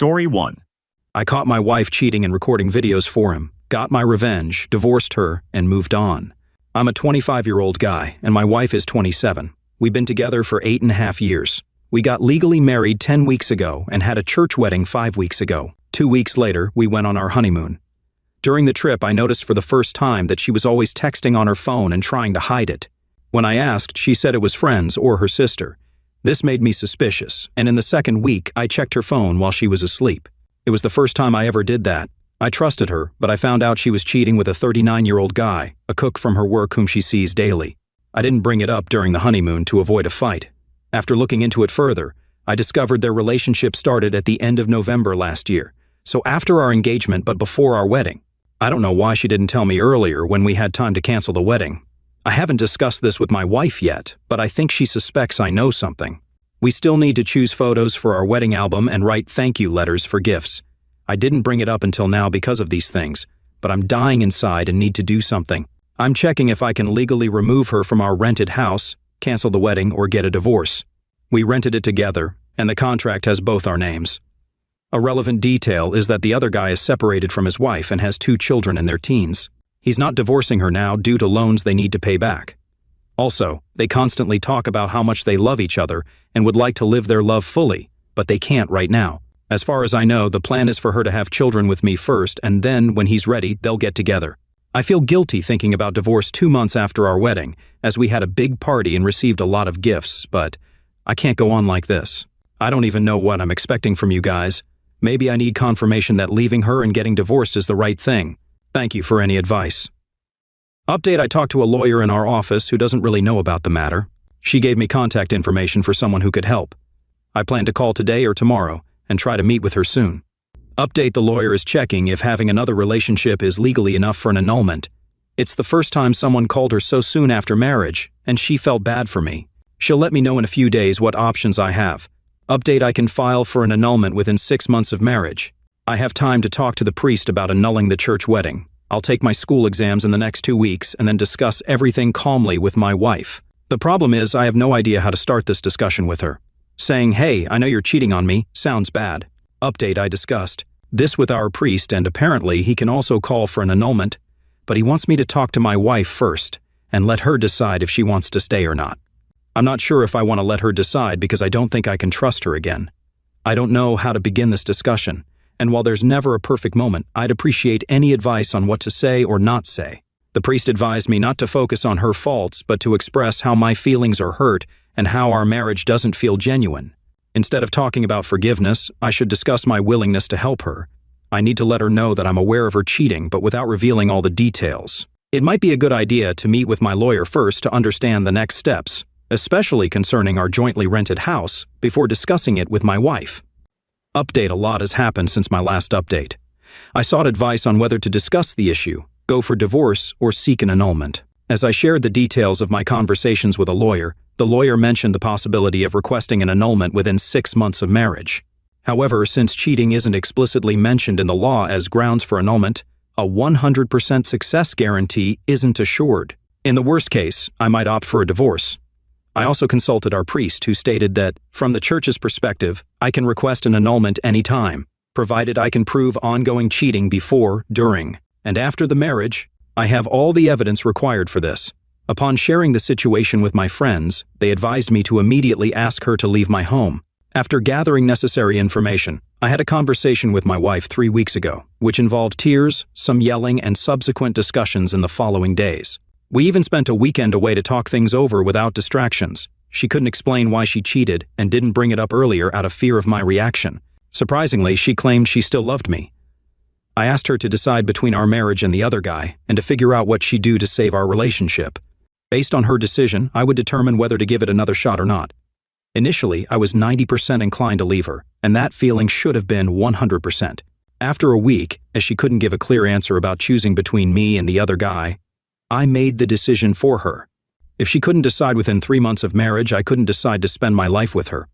Story 1. I caught my wife cheating and recording videos for him, got my revenge, divorced her, and moved on. I'm a 25-year-old guy, and my wife is 27. We've been together for 8.5 years. We got legally married 10 weeks ago and had a church wedding 5 weeks ago. 2 weeks later, we went on our honeymoon. During the trip, I noticed for the first time that she was always texting on her phone and trying to hide it. When I asked, she said it was friends or her sister. This made me suspicious, and in the second week, I checked her phone while she was asleep. It was the first time I ever did that. I trusted her, but I found out she was cheating with a 39-year-old guy, a cook from her work whom she sees daily. I didn't bring it up during the honeymoon to avoid a fight. After looking into it further, I discovered their relationship started at the end of November last year, so after our engagement but before our wedding. I don't know why she didn't tell me earlier when we had time to cancel the wedding. I haven't discussed this with my wife yet, but I think she suspects I know something. We still need to choose photos for our wedding album and write thank you letters for gifts. I didn't bring it up until now because of these things, but I'm dying inside and need to do something. I'm checking if I can legally remove her from our rented house, cancel the wedding, or get a divorce. We rented it together, and the contract has both our names. A relevant detail is that the other guy is separated from his wife and has 2 children in their teens. He's not divorcing her now due to loans they need to pay back. Also, they constantly talk about how much they love each other and would like to live their love fully, but they can't right now. As far as I know, the plan is for her to have children with me first, and then, when he's ready, they'll get together. I feel guilty thinking about divorce 2 months after our wedding, as we had a big party and received a lot of gifts, but I can't go on like this. I don't even know what I'm expecting from you guys. Maybe I need confirmation that leaving her and getting divorced is the right thing. Thank you for any advice. Update: I talked to a lawyer in our office who doesn't really know about the matter. She gave me contact information for someone who could help. I plan to call today or tomorrow and try to meet with her soon. Update: the lawyer is checking if having another relationship is legally enough for an annulment. It's the first time someone called her so soon after marriage, and she felt bad for me. She'll let me know in a few days what options I have. Update: I can file for an annulment within 6 months of marriage. I have time to talk to the priest about annulling the church wedding. I'll take my school exams in the next 2 weeks and then discuss everything calmly with my wife. The problem is I have no idea how to start this discussion with her. Saying, "Hey, I know you're cheating on me," sounds bad. Update: I discussed this with our priest, and apparently he can also call for an annulment, but he wants me to talk to my wife first and let her decide if she wants to stay or not. I'm not sure if I want to let her decide because I don't think I can trust her again. I don't know how to begin this discussion, and while there's never a perfect moment, I'd appreciate any advice on what to say or not say. The priest advised me not to focus on her faults, but to express how my feelings are hurt and how our marriage doesn't feel genuine. Instead of talking about forgiveness, I should discuss my willingness to help her. I need to let her know that I'm aware of her cheating, but without revealing all the details. It might be a good idea to meet with my lawyer first to understand the next steps, especially concerning our jointly rented house, before discussing it with my wife. Update: a lot has happened since my last update. I sought advice on whether to discuss the issue, go for divorce, or seek an annulment. As I shared the details of my conversations with a lawyer, the lawyer mentioned the possibility of requesting an annulment within 6 months of marriage. However, since cheating isn't explicitly mentioned in the law as grounds for annulment, a 100% success guarantee isn't assured. In the worst case, I might opt for a divorce. I also consulted our priest, who stated that, from the church's perspective, I can request an annulment any time, provided I can prove ongoing cheating before, during, and after the marriage. I have all the evidence required for this. Upon sharing the situation with my friends, they advised me to immediately ask her to leave my home. After gathering necessary information, I had a conversation with my wife 3 weeks ago, which involved tears, some yelling, and subsequent discussions in the following days. We even spent a weekend away to talk things over without distractions. She couldn't explain why she cheated and didn't bring it up earlier out of fear of my reaction. Surprisingly, she claimed she still loved me. I asked her to decide between our marriage and the other guy and to figure out what she'd do to save our relationship. Based on her decision, I would determine whether to give it another shot or not. Initially, I was 90% inclined to leave her, and that feeling should have been 100%. After a week, as she couldn't give a clear answer about choosing between me and the other guy, I made the decision for her. If she couldn't decide within 3 months of marriage, I couldn't decide to spend my life with her.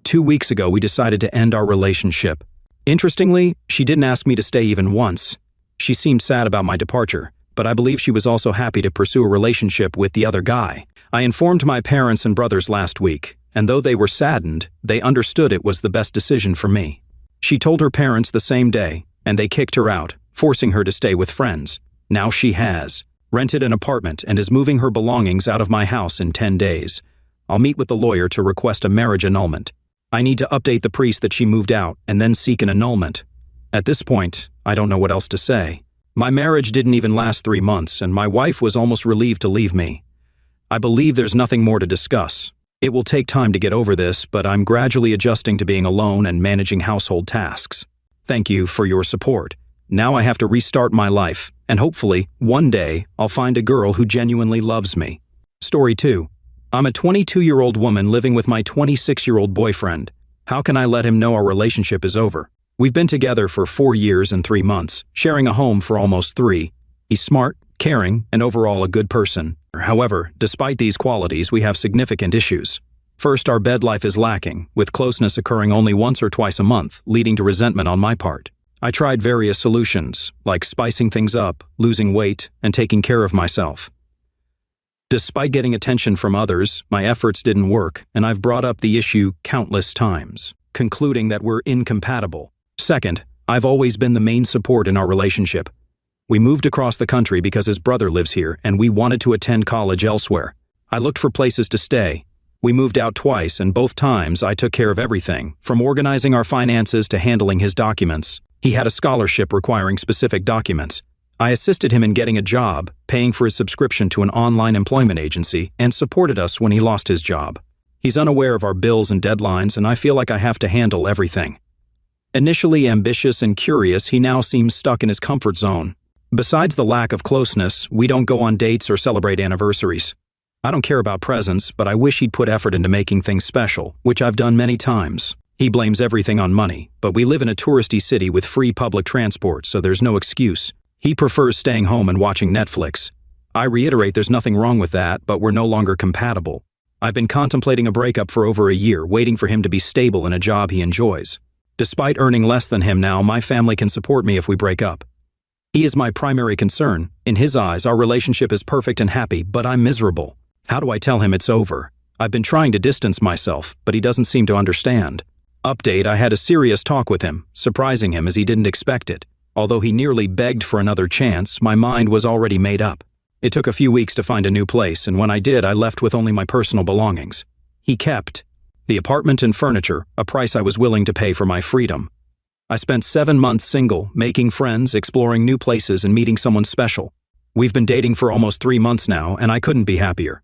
2 weeks ago, we decided to end our relationship. Interestingly, she didn't ask me to stay even once. She seemed sad about my departure, but I believe she was also happy to pursue a relationship with the other guy. I informed my parents and brothers last week, and though they were saddened, they understood it was the best decision for me. She told her parents the same day, and they kicked her out, forcing her to stay with friends. Now she has rented an apartment and is moving her belongings out of my house in 10 days. I'll meet with the lawyer to request a marriage annulment. I need to update the priest that she moved out and then seek an annulment. At this point, I don't know what else to say. My marriage didn't even last 3 months, and my wife was almost relieved to leave me. I believe there's nothing more to discuss. It will take time to get over this, but I'm gradually adjusting to being alone and managing household tasks. Thank you for your support. Now I have to restart my life, and hopefully, one day, I'll find a girl who genuinely loves me. Story 2. I'm a 22-year-old woman living with my 26-year-old boyfriend. How can I let him know our relationship is over? We've been together for 4 years and 3 months, sharing a home for almost 3. He's smart, caring, and overall a good person. However, despite these qualities, we have significant issues. First, our bed life is lacking, with closeness occurring only once or twice a month, leading to resentment on my part. I tried various solutions, like spicing things up, losing weight, and taking care of myself. Despite getting attention from others, my efforts didn't work, and I've brought up the issue countless times, concluding that we're incompatible. Second, I've always been the main support in our relationship. We moved across the country because his brother lives here, and we wanted to attend college elsewhere. I looked for places to stay. We moved out twice, and both times I took care of everything, from organizing our finances to handling his documents. He had a scholarship requiring specific documents. I assisted him in getting a job, paying for his subscription to an online employment agency, and supported us when he lost his job. He's unaware of our bills and deadlines, and I feel like I have to handle everything. Initially ambitious and curious, he now seems stuck in his comfort zone. Besides the lack of closeness, we don't go on dates or celebrate anniversaries. I don't care about presents, but I wish he'd put effort into making things special, which I've done many times. He blames everything on money, but we live in a touristy city with free public transport, so there's no excuse. He prefers staying home and watching Netflix. I reiterate there's nothing wrong with that, but we're no longer compatible. I've been contemplating a breakup for over a year, waiting for him to be stable in a job he enjoys. Despite earning less than him now, my family can support me if we break up. He is my primary concern. In his eyes, our relationship is perfect and happy, but I'm miserable. How do I tell him it's over? I've been trying to distance myself, but he doesn't seem to understand. Update, I had a serious talk with him, surprising him as he didn't expect it. Although he nearly begged for another chance, my mind was already made up. It took a few weeks to find a new place, and when I did, I left with only my personal belongings. He kept the apartment and furniture, a price I was willing to pay for my freedom. I spent 7 months single, making friends, exploring new places, and meeting someone special. We've been dating for almost 3 months now, and I couldn't be happier.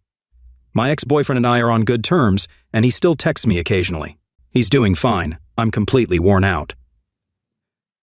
My ex-boyfriend and I are on good terms, and he still texts me occasionally. He's doing fine. I'm completely worn out.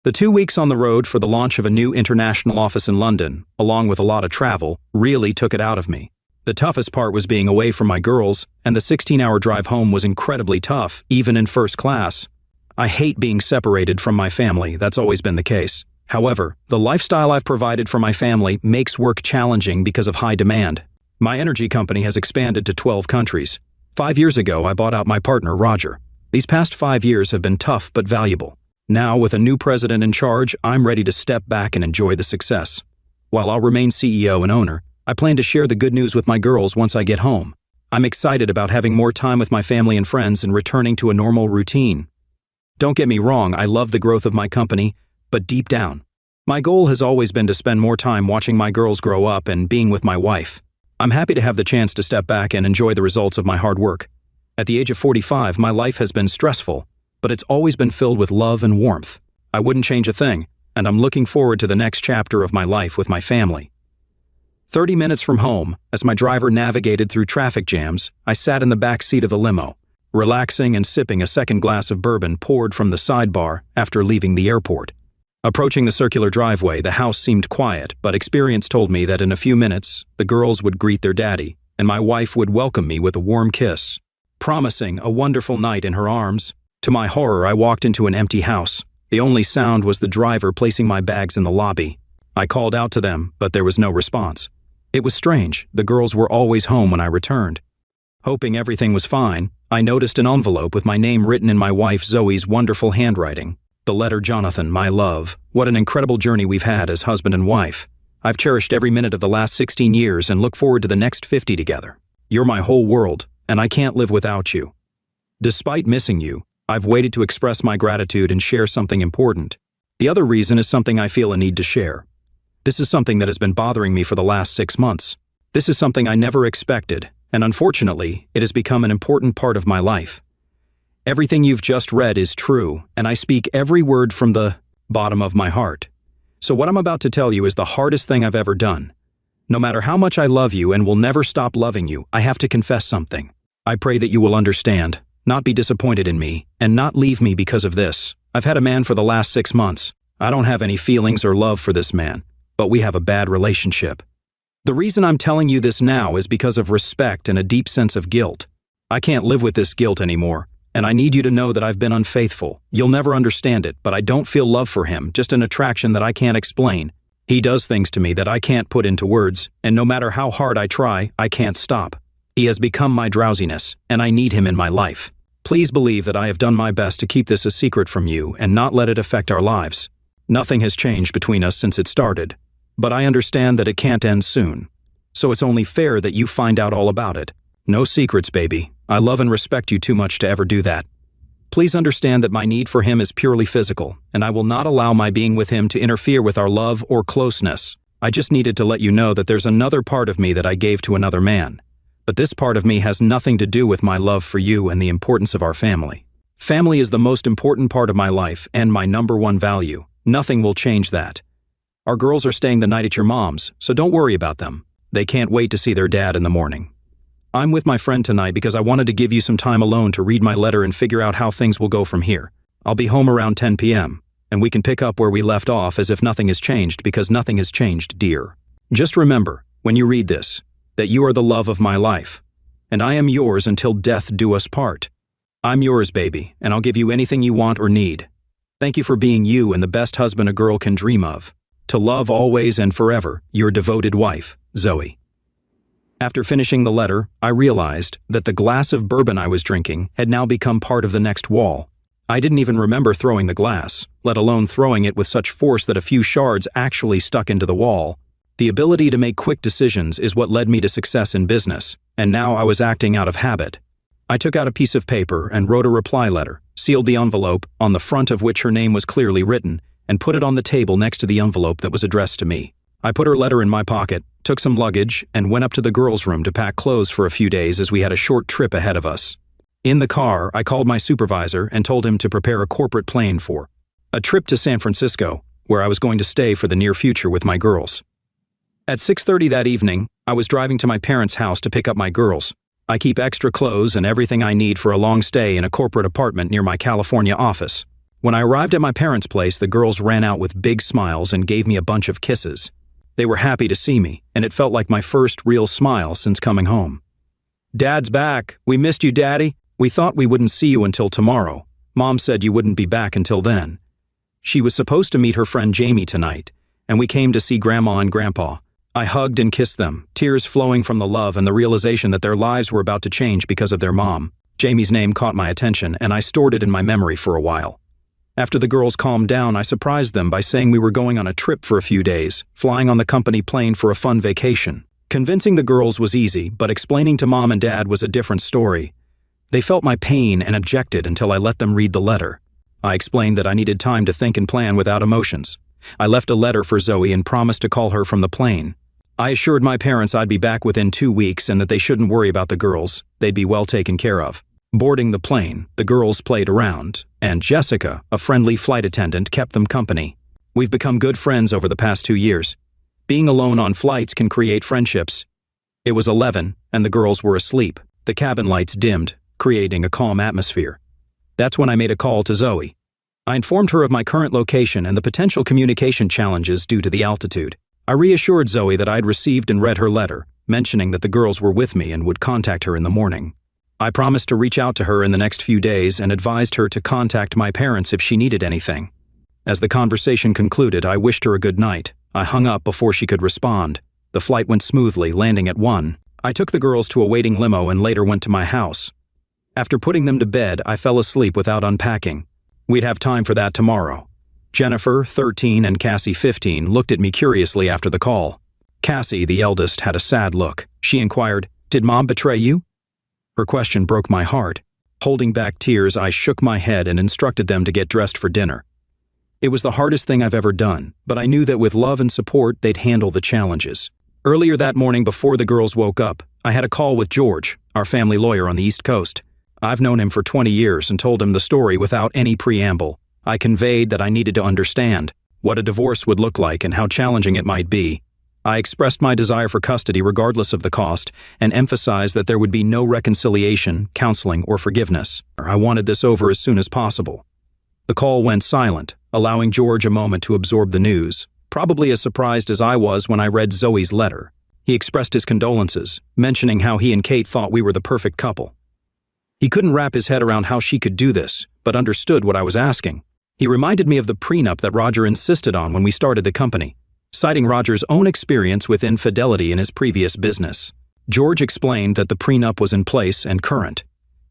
The 2 weeks on the road for the launch of a new international office in London, along with a lot of travel, really took it out of me. The toughest part was being away from my girls, and the 16-hour drive home was incredibly tough, even in first class. I hate being separated from my family, that's always been the case. However, the lifestyle I've provided for my family makes work challenging because of high demand. My energy company has expanded to 12 countries. 5 years ago, I bought out my partner, Roger. These past 5 years have been tough but valuable. Now, with a new president in charge, I'm ready to step back and enjoy the success. While I'll remain CEO and owner, I plan to share the good news with my girls once I get home. I'm excited about having more time with my family and friends and returning to a normal routine. Don't get me wrong, I love the growth of my company, but deep down, my goal has always been to spend more time watching my girls grow up and being with my wife. I'm happy to have the chance to step back and enjoy the results of my hard work. At the age of 45, my life has been stressful, but it's always been filled with love and warmth. I wouldn't change a thing, and I'm looking forward to the next chapter of my life with my family. 30 minutes from home, as my driver navigated through traffic jams, I sat in the back seat of the limo, relaxing and sipping a second glass of bourbon poured from the sidebar after leaving the airport. Approaching the circular driveway, the house seemed quiet, but experience told me that in a few minutes, the girls would greet their daddy, and my wife would welcome me with a warm kiss, promising a wonderful night in her arms. To my horror, I walked into an empty house. The only sound was the driver placing my bags in the lobby. I called out to them, but there was no response. It was strange. The girls were always home when I returned. Hoping everything was fine, I noticed an envelope with my name written in my wife Zoe's wonderful handwriting. The letter, Jonathan, my love. What an incredible journey we've had as husband and wife. I've cherished every minute of the last 16 years and look forward to the next 50 together. You're my whole world, and I can't live without you. Despite missing you, I've waited to express my gratitude and share something important. The other reason is something I feel a need to share. This is something that has been bothering me for the last 6 months. This is something I never expected, and unfortunately, it has become an important part of my life. Everything you've just read is true, and I speak every word from the bottom of my heart. So what I'm about to tell you is the hardest thing I've ever done. No matter how much I love you and will never stop loving you, I have to confess something. I pray that you will understand, not be disappointed in me, and not leave me because of this. I've had a man for the last 6 months. I don't have any feelings or love for this man, but we have a bad relationship. The reason I'm telling you this now is because of respect and a deep sense of guilt. I can't live with this guilt anymore, and I need you to know that I've been unfaithful. You'll never understand it, but I don't feel love for him, just an attraction that I can't explain. He does things to me that I can't put into words, and no matter how hard I try, I can't stop. He has become my drowsiness, and I need him in my life. Please believe that I have done my best to keep this a secret from you and not let it affect our lives. Nothing has changed between us since it started, but I understand that it can't end soon. So it's only fair that you find out all about it. No secrets, baby. I love and respect you too much to ever do that. Please understand that my need for him is purely physical, and I will not allow my being with him to interfere with our love or closeness. I just needed to let you know that there's another part of me that I gave to another man. But this part of me has nothing to do with my love for you and the importance of our family. Family is the most important part of my life and my #1 value. Nothing will change that. Our girls are staying the night at your mom's, so don't worry about them. They can't wait to see their dad in the morning. I'm with my friend tonight because I wanted to give you some time alone to read my letter and figure out how things will go from here. I'll be home around 10 p.m., and we can pick up where we left off as if nothing has changed, because nothing has changed, dear. Just remember, when you read this, that you are the love of my life, and I am yours until death do us part. I'm yours, baby, and I'll give you anything you want or need. Thank you for being you and the best husband a girl can dream of. To love always and forever, your devoted wife, Zoe. After finishing the letter, I realized that the glass of bourbon I was drinking had now become part of the next wall. I didn't even remember throwing the glass, let alone throwing it with such force that a few shards actually stuck into the wall. The ability to make quick decisions is what led me to success in business, and now I was acting out of habit. I took out a piece of paper and wrote a reply letter, sealed the envelope, on the front of which her name was clearly written, and put it on the table next to the envelope that was addressed to me. I put her letter in my pocket, took some luggage, and went up to the girls' room to pack clothes for a few days as we had a short trip ahead of us. In the car, I called my supervisor and told him to prepare a corporate plane for a trip to San Francisco, where I was going to stay for the near future with my girls. At 6:30 that evening, I was driving to my parents' house to pick up my girls. I keep extra clothes and everything I need for a long stay in a corporate apartment near my California office. When I arrived at my parents' place, the girls ran out with big smiles and gave me a bunch of kisses. They were happy to see me, and it felt like my first real smile since coming home. "Dad's back. We missed you, Daddy. We thought we wouldn't see you until tomorrow. Mom said you wouldn't be back until then." She was supposed to meet her friend Jamie tonight, and we came to see Grandma and Grandpa. I hugged and kissed them, tears flowing from the love and the realization that their lives were about to change because of their mom. Jamie's name caught my attention, and I stored it in my memory for a while. After the girls calmed down, I surprised them by saying we were going on a trip for a few days, flying on the company plane for a fun vacation. Convincing the girls was easy, but explaining to Mom and Dad was a different story. They felt my pain and objected until I let them read the letter. I explained that I needed time to think and plan without emotions. I left a letter for Zoe and promised to call her from the plane. I assured my parents I'd be back within 2 weeks and that they shouldn't worry about the girls. They'd be well taken care of. Boarding the plane, the girls played around, and Jessica, a friendly flight attendant, kept them company. We've become good friends over the past 2 years. Being alone on flights can create friendships. It was 11, and the girls were asleep. The cabin lights dimmed, creating a calm atmosphere. That's when I made a call to Zoe. I informed her of my current location and the potential communication challenges due to the altitude. I reassured Zoe that I'd received and read her letter, mentioning that the girls were with me and would contact her in the morning. I promised to reach out to her in the next few days and advised her to contact my parents if she needed anything. As the conversation concluded, I wished her a good night. I hung up before she could respond. The flight went smoothly, landing at 1. I took the girls to a waiting limo and later went to my house. After putting them to bed, I fell asleep without unpacking. We'd have time for that tomorrow. Jennifer, 13, and Cassie, 15, looked at me curiously after the call. Cassie, the eldest, had a sad look. She inquired, "Did Mom betray you?" Her question broke my heart. Holding back tears, I shook my head and instructed them to get dressed for dinner. It was the hardest thing I've ever done, but I knew that with love and support, they'd handle the challenges. Earlier that morning, before the girls woke up, I had a call with George, our family lawyer on the East Coast. I've known him for 20 years and told him the story without any preamble. I conveyed that I needed to understand what a divorce would look like and how challenging it might be. I expressed my desire for custody regardless of the cost and emphasized that there would be no reconciliation, counseling, or forgiveness. I wanted this over as soon as possible. The call went silent, allowing George a moment to absorb the news, probably as surprised as I was when I read Zoe's letter. He expressed his condolences, mentioning how he and Kate thought we were the perfect couple. He couldn't wrap his head around how she could do this, but understood what I was asking. He reminded me of the prenup that Roger insisted on when we started the company, citing Roger's own experience with infidelity in his previous business. George explained that the prenup was in place and current.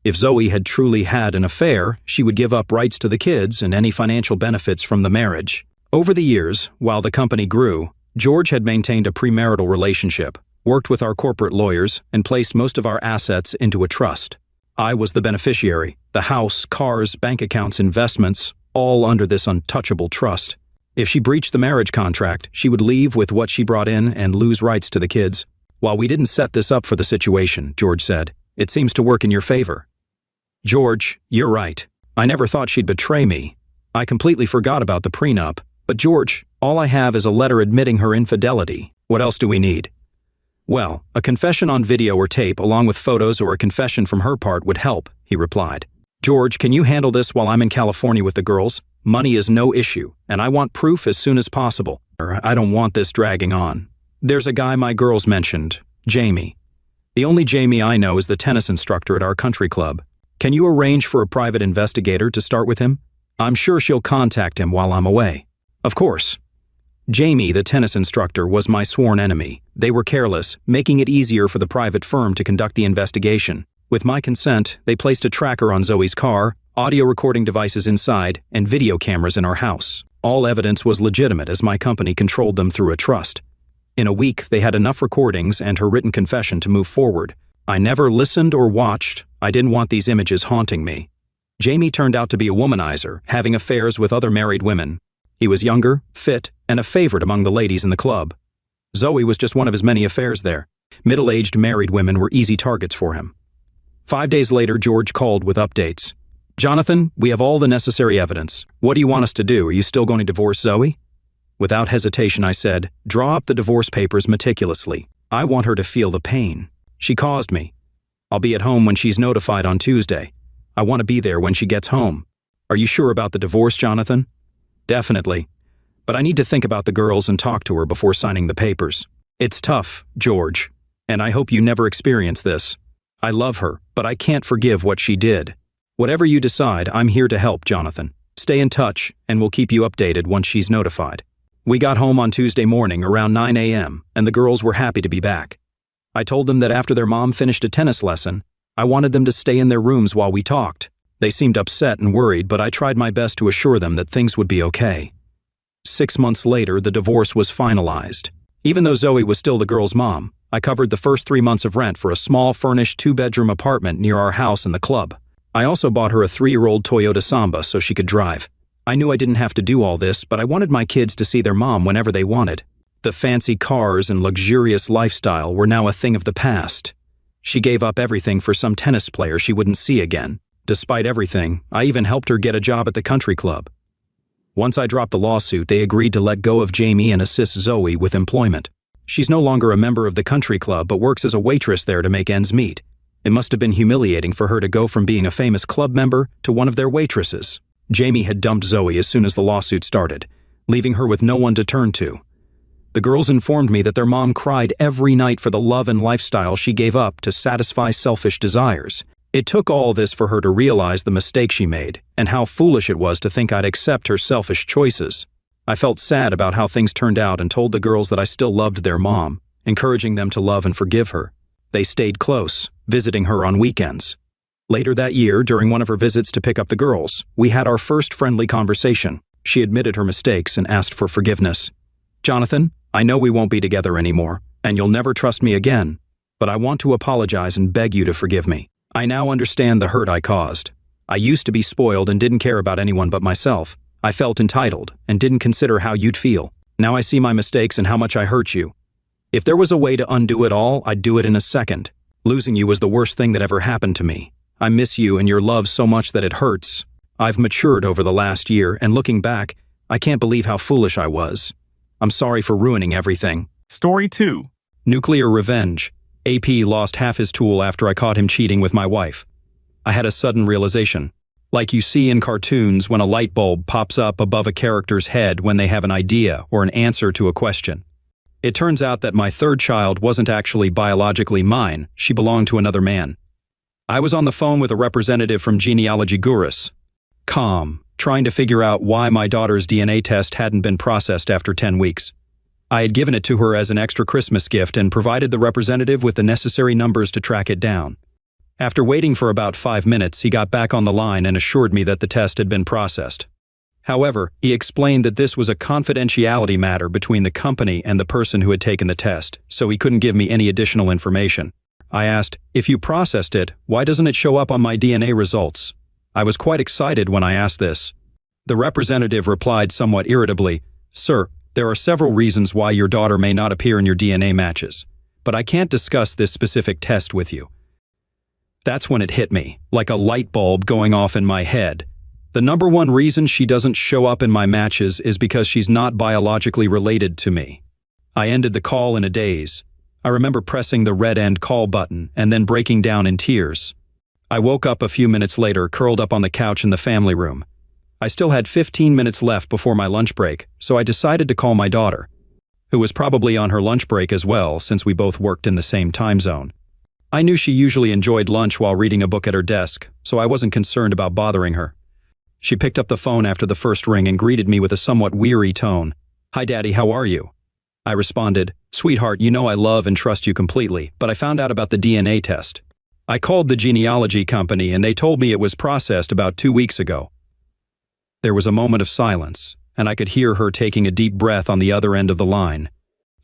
If Zoe had truly had an affair, she would give up rights to the kids and any financial benefits from the marriage. Over the years, while the company grew, George had maintained a premarital relationship, worked with our corporate lawyers, and placed most of our assets into a trust. I was the beneficiary, the house, cars, bank accounts, investments, all under this untouchable trust. If she breached the marriage contract, she would leave with what she brought in and lose rights to the kids. While we didn't set this up for the situation, George said, it seems to work in your favor. George, you're right. I never thought she'd betray me. I completely forgot about the prenup. But George, all I have is a letter admitting her infidelity. What else do we need? Well, a confession on video or tape along with photos or a confession from her part would help, he replied. George, can you handle this while I'm in California with the girls? Money is no issue, and I want proof as soon as possible. I don't want this dragging on. There's a guy my girls mentioned, Jamie. The only Jamie I know is the tennis instructor at our country club. Can you arrange for a private investigator to start with him? I'm sure she'll contact him while I'm away. Of course. Jamie, the tennis instructor, was my sworn enemy. They were careless, making it easier for the private firm to conduct the investigation. With my consent, they placed a tracker on Zoe's car, audio recording devices inside, and video cameras in our house. All evidence was legitimate as my company controlled them through a trust. In a week, they had enough recordings and her written confession to move forward. I never listened or watched. I didn't want these images haunting me. Jamie turned out to be a womanizer, having affairs with other married women. He was younger, fit, and a favorite among the ladies in the club. Zoe was just one of his many affairs there. Middle-aged married women were easy targets for him. 5 days later, George called with updates. Jonathan, we have all the necessary evidence. What do you want us to do? Are you still going to divorce Zoe? Without hesitation, I said, draw up the divorce papers meticulously. I want her to feel the pain. She caused me. I'll be at home when she's notified on Tuesday. I want to be there when she gets home. Are you sure about the divorce, Jonathan? Definitely. But I need to think about the girls and talk to her before signing the papers. It's tough, George, and I hope you never experience this. I love her, but I can't forgive what she did. Whatever you decide, I'm here to help, Jonathan. Stay in touch, and we'll keep you updated once she's notified. We got home on Tuesday morning around 9 a.m., and the girls were happy to be back. I told them that after their mom finished a tennis lesson, I wanted them to stay in their rooms while we talked. They seemed upset and worried, but I tried my best to assure them that things would be okay. 6 months later, the divorce was finalized. Even though Zoe was still the girl's mom, I covered the first 3 months of rent for a small furnished 2-bedroom apartment near our house and the club. I also bought her a 3-year-old Toyota Samba so she could drive. I knew I didn't have to do all this, but I wanted my kids to see their mom whenever they wanted. The fancy cars and luxurious lifestyle were now a thing of the past. She gave up everything for some tennis player she wouldn't see again. Despite everything, I even helped her get a job at the country club. Once I dropped the lawsuit, they agreed to let go of Jamie and assist Zoe with employment. She's no longer a member of the country club but works as a waitress there to make ends meet. It must have been humiliating for her to go from being a famous club member to one of their waitresses. Jamie had dumped Zoe as soon as the lawsuit started, leaving her with no one to turn to. The girls informed me that their mom cried every night for the love and lifestyle she gave up to satisfy selfish desires. It took all this for her to realize the mistake she made and how foolish it was to think I'd accept her selfish choices. I felt sad about how things turned out and told the girls that I still loved their mom, encouraging them to love and forgive her. They stayed close, visiting her on weekends. Later that year, during one of her visits to pick up the girls, we had our first friendly conversation. She admitted her mistakes and asked for forgiveness. Jonathan, I know we won't be together anymore, and you'll never trust me again, but I want to apologize and beg you to forgive me. I now understand the hurt I caused. I used to be spoiled and didn't care about anyone but myself. I felt entitled and didn't consider how you'd feel. Now I see my mistakes and how much I hurt you. If there was a way to undo it all, I'd do it in a second. Losing you was the worst thing that ever happened to me. I miss you and your love so much that it hurts. I've matured over the last year, and looking back, I can't believe how foolish I was. I'm sorry for ruining everything. Story 2. Nuclear revenge. AP lost half his tool after I caught him cheating with my wife. I had a sudden realization. Like you see in cartoons when a light bulb pops up above a character's head when they have an idea or an answer to a question. It turns out that my third child wasn't actually biologically mine, she belonged to another man. I was on the phone with a representative from Genealogy Gurus, trying to figure out why my daughter's DNA test hadn't been processed after 10 weeks. I had given it to her as an extra Christmas gift and provided the representative with the necessary numbers to track it down. After waiting for about 5 minutes, he got back on the line and assured me that the test had been processed. However, he explained that this was a confidentiality matter between the company and the person who had taken the test, so he couldn't give me any additional information. I asked, "If you processed it, why doesn't it show up on my DNA results?" I was quite excited when I asked this. The representative replied somewhat irritably, "Sir, there are several reasons why your daughter may not appear in your DNA matches, but I can't discuss this specific test with you." That's when it hit me, like a light bulb going off in my head. The number one reason she doesn't show up in my matches is because she's not biologically related to me. I ended the call in a daze. I remember pressing the red end call button and then breaking down in tears. I woke up a few minutes later, curled up on the couch in the family room. I still had 15 minutes left before my lunch break, so I decided to call my daughter, who was probably on her lunch break as well since we both worked in the same time zone. I knew she usually enjoyed lunch while reading a book at her desk, so I wasn't concerned about bothering her. She picked up the phone after the first ring and greeted me with a somewhat weary tone. "Hi, Daddy, how are you?" I responded, "Sweetheart, you know I love and trust you completely, but I found out about the DNA test. I called the genealogy company and they told me it was processed about 2 weeks ago." There was a moment of silence, and I could hear her taking a deep breath on the other end of the line.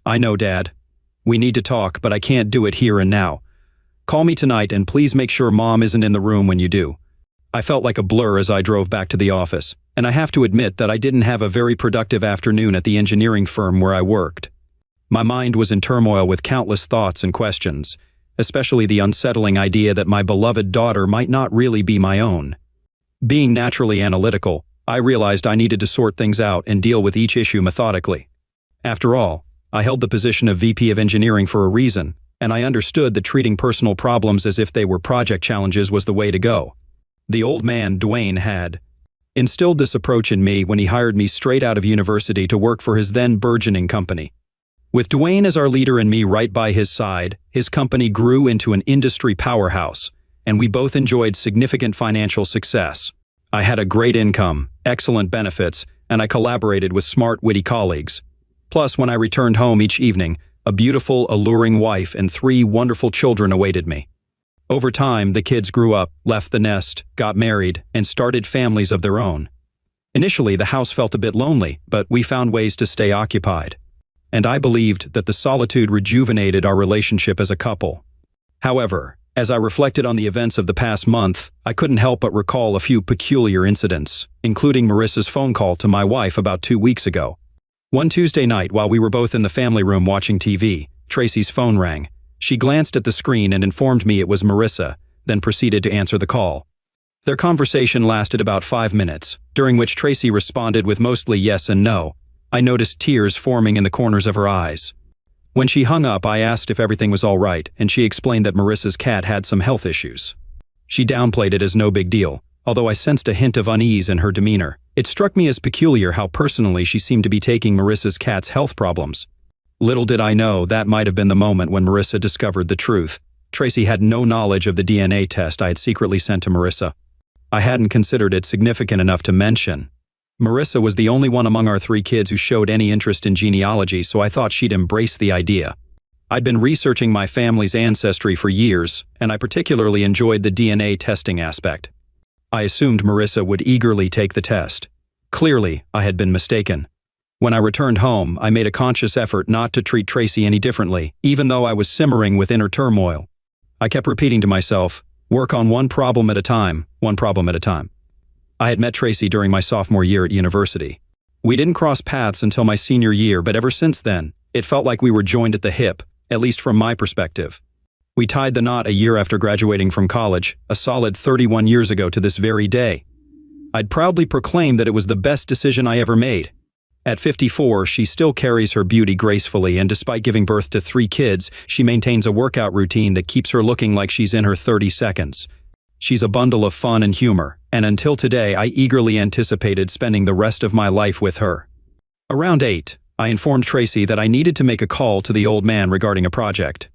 "I know, Dad. We need to talk, but I can't do it here and now. Call me tonight and please make sure Mom isn't in the room when you do." I felt like a blur as I drove back to the office, and I have to admit that I didn't have a very productive afternoon at the engineering firm where I worked. My mind was in turmoil with countless thoughts and questions, especially the unsettling idea that my beloved daughter might not really be my own. Being naturally analytical, I realized I needed to sort things out and deal with each issue methodically. After all, I held the position of VP of Engineering for a reason, and I understood that treating personal problems as if they were project challenges was the way to go. The old man, Dwayne, had instilled this approach in me when he hired me straight out of university to work for his then burgeoning company. With Dwayne as our leader and me right by his side, his company grew into an industry powerhouse, and we both enjoyed significant financial success. I had a great income, excellent benefits, and I collaborated with smart, witty colleagues. Plus, when I returned home each evening, a beautiful, alluring wife and 3 wonderful children awaited me. Over time, the kids grew up, left the nest, got married, and started families of their own. Initially, the house felt a bit lonely, but we found ways to stay occupied. And I believed that the solitude rejuvenated our relationship as a couple. However, as I reflected on the events of the past month, I couldn't help but recall a few peculiar incidents, including Marissa's phone call to my wife about 2 weeks ago. One Tuesday night, while we were both in the family room watching TV, Tracy's phone rang. She glanced at the screen and informed me it was Marissa, then proceeded to answer the call. Their conversation lasted about 5 minutes, during which Tracy responded with mostly yes and no. I noticed tears forming in the corners of her eyes. When she hung up, I asked if everything was all right, and she explained that Marissa's cat had some health issues. She downplayed it as no big deal, although I sensed a hint of unease in her demeanor. It struck me as peculiar how personally she seemed to be taking Marissa's cat's health problems. Little did I know that might have been the moment when Marissa discovered the truth. Tracy had no knowledge of the DNA test I had secretly sent to Marissa. I hadn't considered it significant enough to mention. Marissa was the only one among our 3 kids who showed any interest in genealogy, so I thought she'd embrace the idea. I'd been researching my family's ancestry for years, and I particularly enjoyed the DNA testing aspect. I assumed Marissa would eagerly take the test. Clearly, I had been mistaken. When I returned home, I made a conscious effort not to treat Tracy any differently, even though I was simmering with inner turmoil. I kept repeating to myself, Work on one problem at a time, one problem at a time. I had met Tracy during my sophomore year at university. We didn't cross paths until my senior year, but ever since then, it felt like we were joined at the hip, at least from my perspective. We tied the knot a year after graduating from college, a solid 31 years ago to this very day. I'd proudly proclaim that it was the best decision I ever made. At 54, she still carries her beauty gracefully, and despite giving birth to 3 kids, she maintains a workout routine that keeps her looking like she's in her 30 seconds. She's a bundle of fun and humor, and until today, I eagerly anticipated spending the rest of my life with her. Around 8, I informed Tracy that I needed to make a call to the old man regarding a project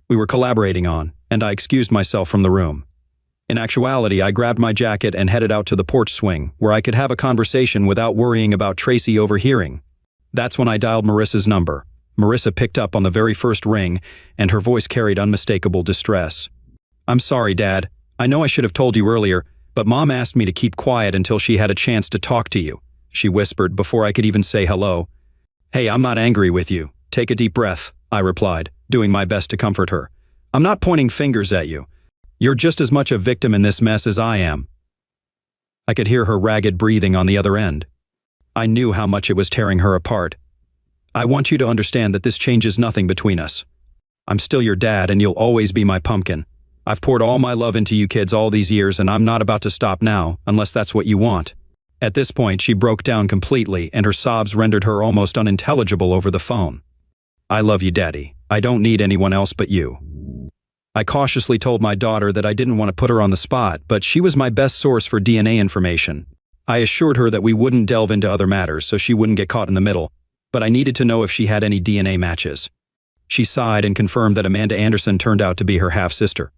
we were collaborating on, and I excused myself from the room. In actuality, I grabbed my jacket and headed out to the porch swing, where I could have a conversation without worrying about Tracy overhearing. That's when I dialed Marissa's number. Marissa picked up on the very first ring, and her voice carried unmistakable distress. "I'm sorry, Dad. I know I should have told you earlier, but Mom asked me to keep quiet until she had a chance to talk to you," she whispered before I could even say hello. "Hey, I'm not angry with you. Take a deep breath," I replied, doing my best to comfort her. "I'm not pointing fingers at you. You're just as much a victim in this mess as I am." I could hear her ragged breathing on the other end. I knew how much it was tearing her apart. "I want you to understand that this changes nothing between us. I'm still your dad, and you'll always be my pumpkin. I've poured all my love into you kids all these years, and I'm not about to stop now, unless that's what you want." At this point, she broke down completely, and her sobs rendered her almost unintelligible over the phone. "I love you, Daddy. I don't need anyone else but you." I cautiously told my daughter that I didn't want to put her on the spot, but she was my best source for DNA information. I assured her that we wouldn't delve into other matters so she wouldn't get caught in the middle, but I needed to know if she had any DNA matches. She sighed and confirmed that Amanda Anderson turned out to be her half-sister.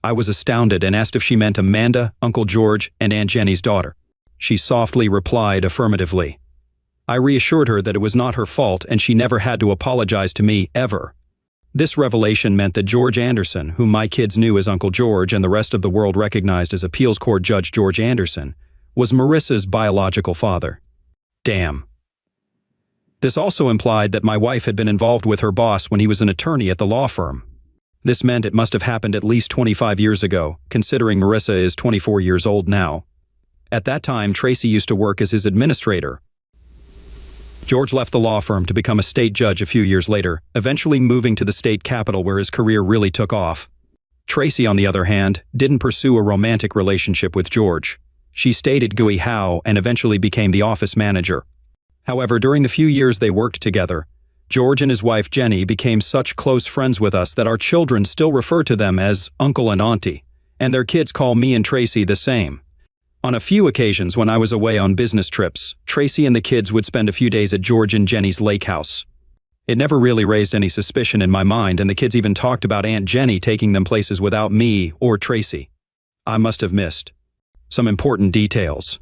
I was astounded and asked if she meant Amanda, Uncle George, and Aunt Jenny's daughter. She softly replied affirmatively. I reassured her that it was not her fault and she never had to apologize to me, ever. This revelation meant that George Anderson, whom my kids knew as Uncle George and the rest of the world recognized as Appeals Court Judge George Anderson, was Marissa's biological father. Damn. This also implied that my wife had been involved with her boss when he was an attorney at the law firm. This meant it must have happened at least 25 years ago, considering Marissa is 24 years old now. At that time, Tracy used to work as his administrator. George left the law firm to become a state judge a few years later, eventually moving to the state capital where his career really took off. Tracy, on the other hand, didn't pursue a romantic relationship with George. She stayed at GUI Howe and eventually became the office manager. However, during the few years they worked together, George and his wife Jenny became such close friends with us that our children still refer to them as Uncle and Auntie, and their kids call me and Tracy the same. On a few occasions when I was away on business trips, Tracy and the kids would spend a few days at George and Jenny's lake house. It never really raised any suspicion in my mind, and the kids even talked about Aunt Jenny taking them places without me or Tracy. I must have missed some important details.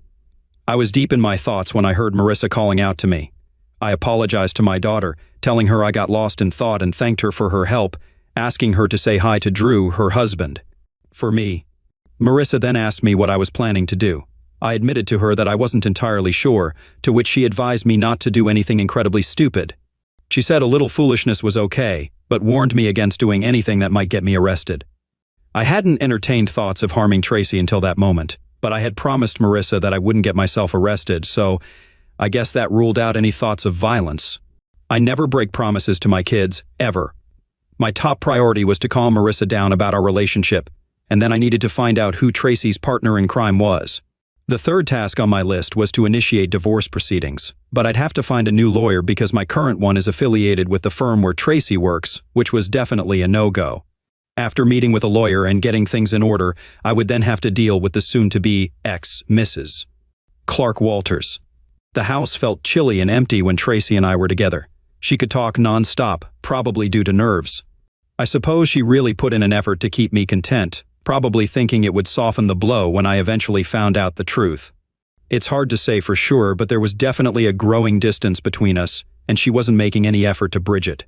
I was deep in my thoughts when I heard Marissa calling out to me. I apologized to my daughter, telling her I got lost in thought and thanked her for her help, asking her to say hi to Drew, her husband. For me, Marissa then asked me what I was planning to do. I admitted to her that I wasn't entirely sure, to which she advised me not to do anything incredibly stupid. She said a little foolishness was okay, but warned me against doing anything that might get me arrested. I hadn't entertained thoughts of harming Tracy until that moment, but I had promised Marissa that I wouldn't get myself arrested, so I guess that ruled out any thoughts of violence. I never break promises to my kids, ever. My top priority was to calm Marissa down about our relationship, and then I needed to find out who Tracy's partner in crime was. The third task on my list was to initiate divorce proceedings, but I'd have to find a new lawyer because my current one is affiliated with the firm where Tracy works, which was definitely a no-go. After meeting with a lawyer and getting things in order, I would then have to deal with the soon-to-be ex-Mrs. Clark Walters. The house felt chilly and empty when Tracy and I were together. She could talk non-stop, probably due to nerves. I suppose she really put in an effort to keep me content, probably thinking it would soften the blow when I eventually found out the truth. It's hard to say for sure, but there was definitely a growing distance between us, and she wasn't making any effort to bridge it.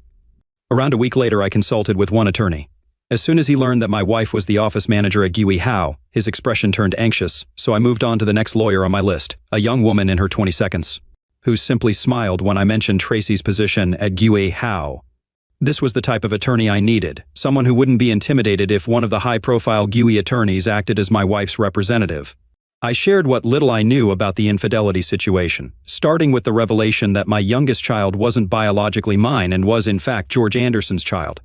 Around a week later, I consulted with one attorney. As soon as he learned that my wife was the office manager at GUI Howe, his expression turned anxious, so I moved on to the next lawyer on my list, a young woman in her 22nd, who simply smiled when I mentioned Tracy's position at GUI Howe. This was the type of attorney I needed, someone who wouldn't be intimidated if one of the high-profile GUI attorneys acted as my wife's representative. I shared what little I knew about the infidelity situation, starting with the revelation that my youngest child wasn't biologically mine and was in fact George Anderson's child.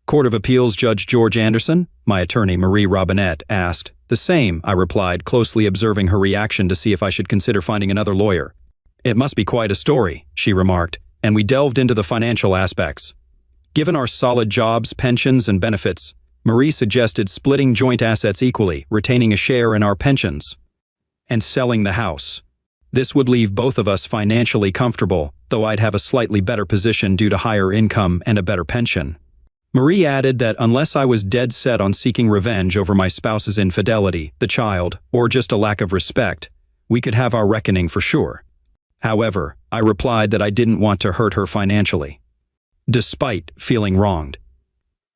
Court of Appeals Judge George Anderson? My attorney Marie Robinette asked. The same, I replied, closely observing her reaction to see if I should consider finding another lawyer. It must be quite a story, she remarked, and we delved into the financial aspects. Given our solid jobs, pensions, and benefits, Marie suggested splitting joint assets equally, retaining a share in our pensions, and selling the house. This would leave both of us financially comfortable, though I'd have a slightly better position due to higher income and a better pension. Marie added that unless I was dead set on seeking revenge over my spouse's infidelity, the child, or just a lack of respect, we could have our reckoning for sure. However, I replied that I didn't want to hurt her financially, despite feeling wronged.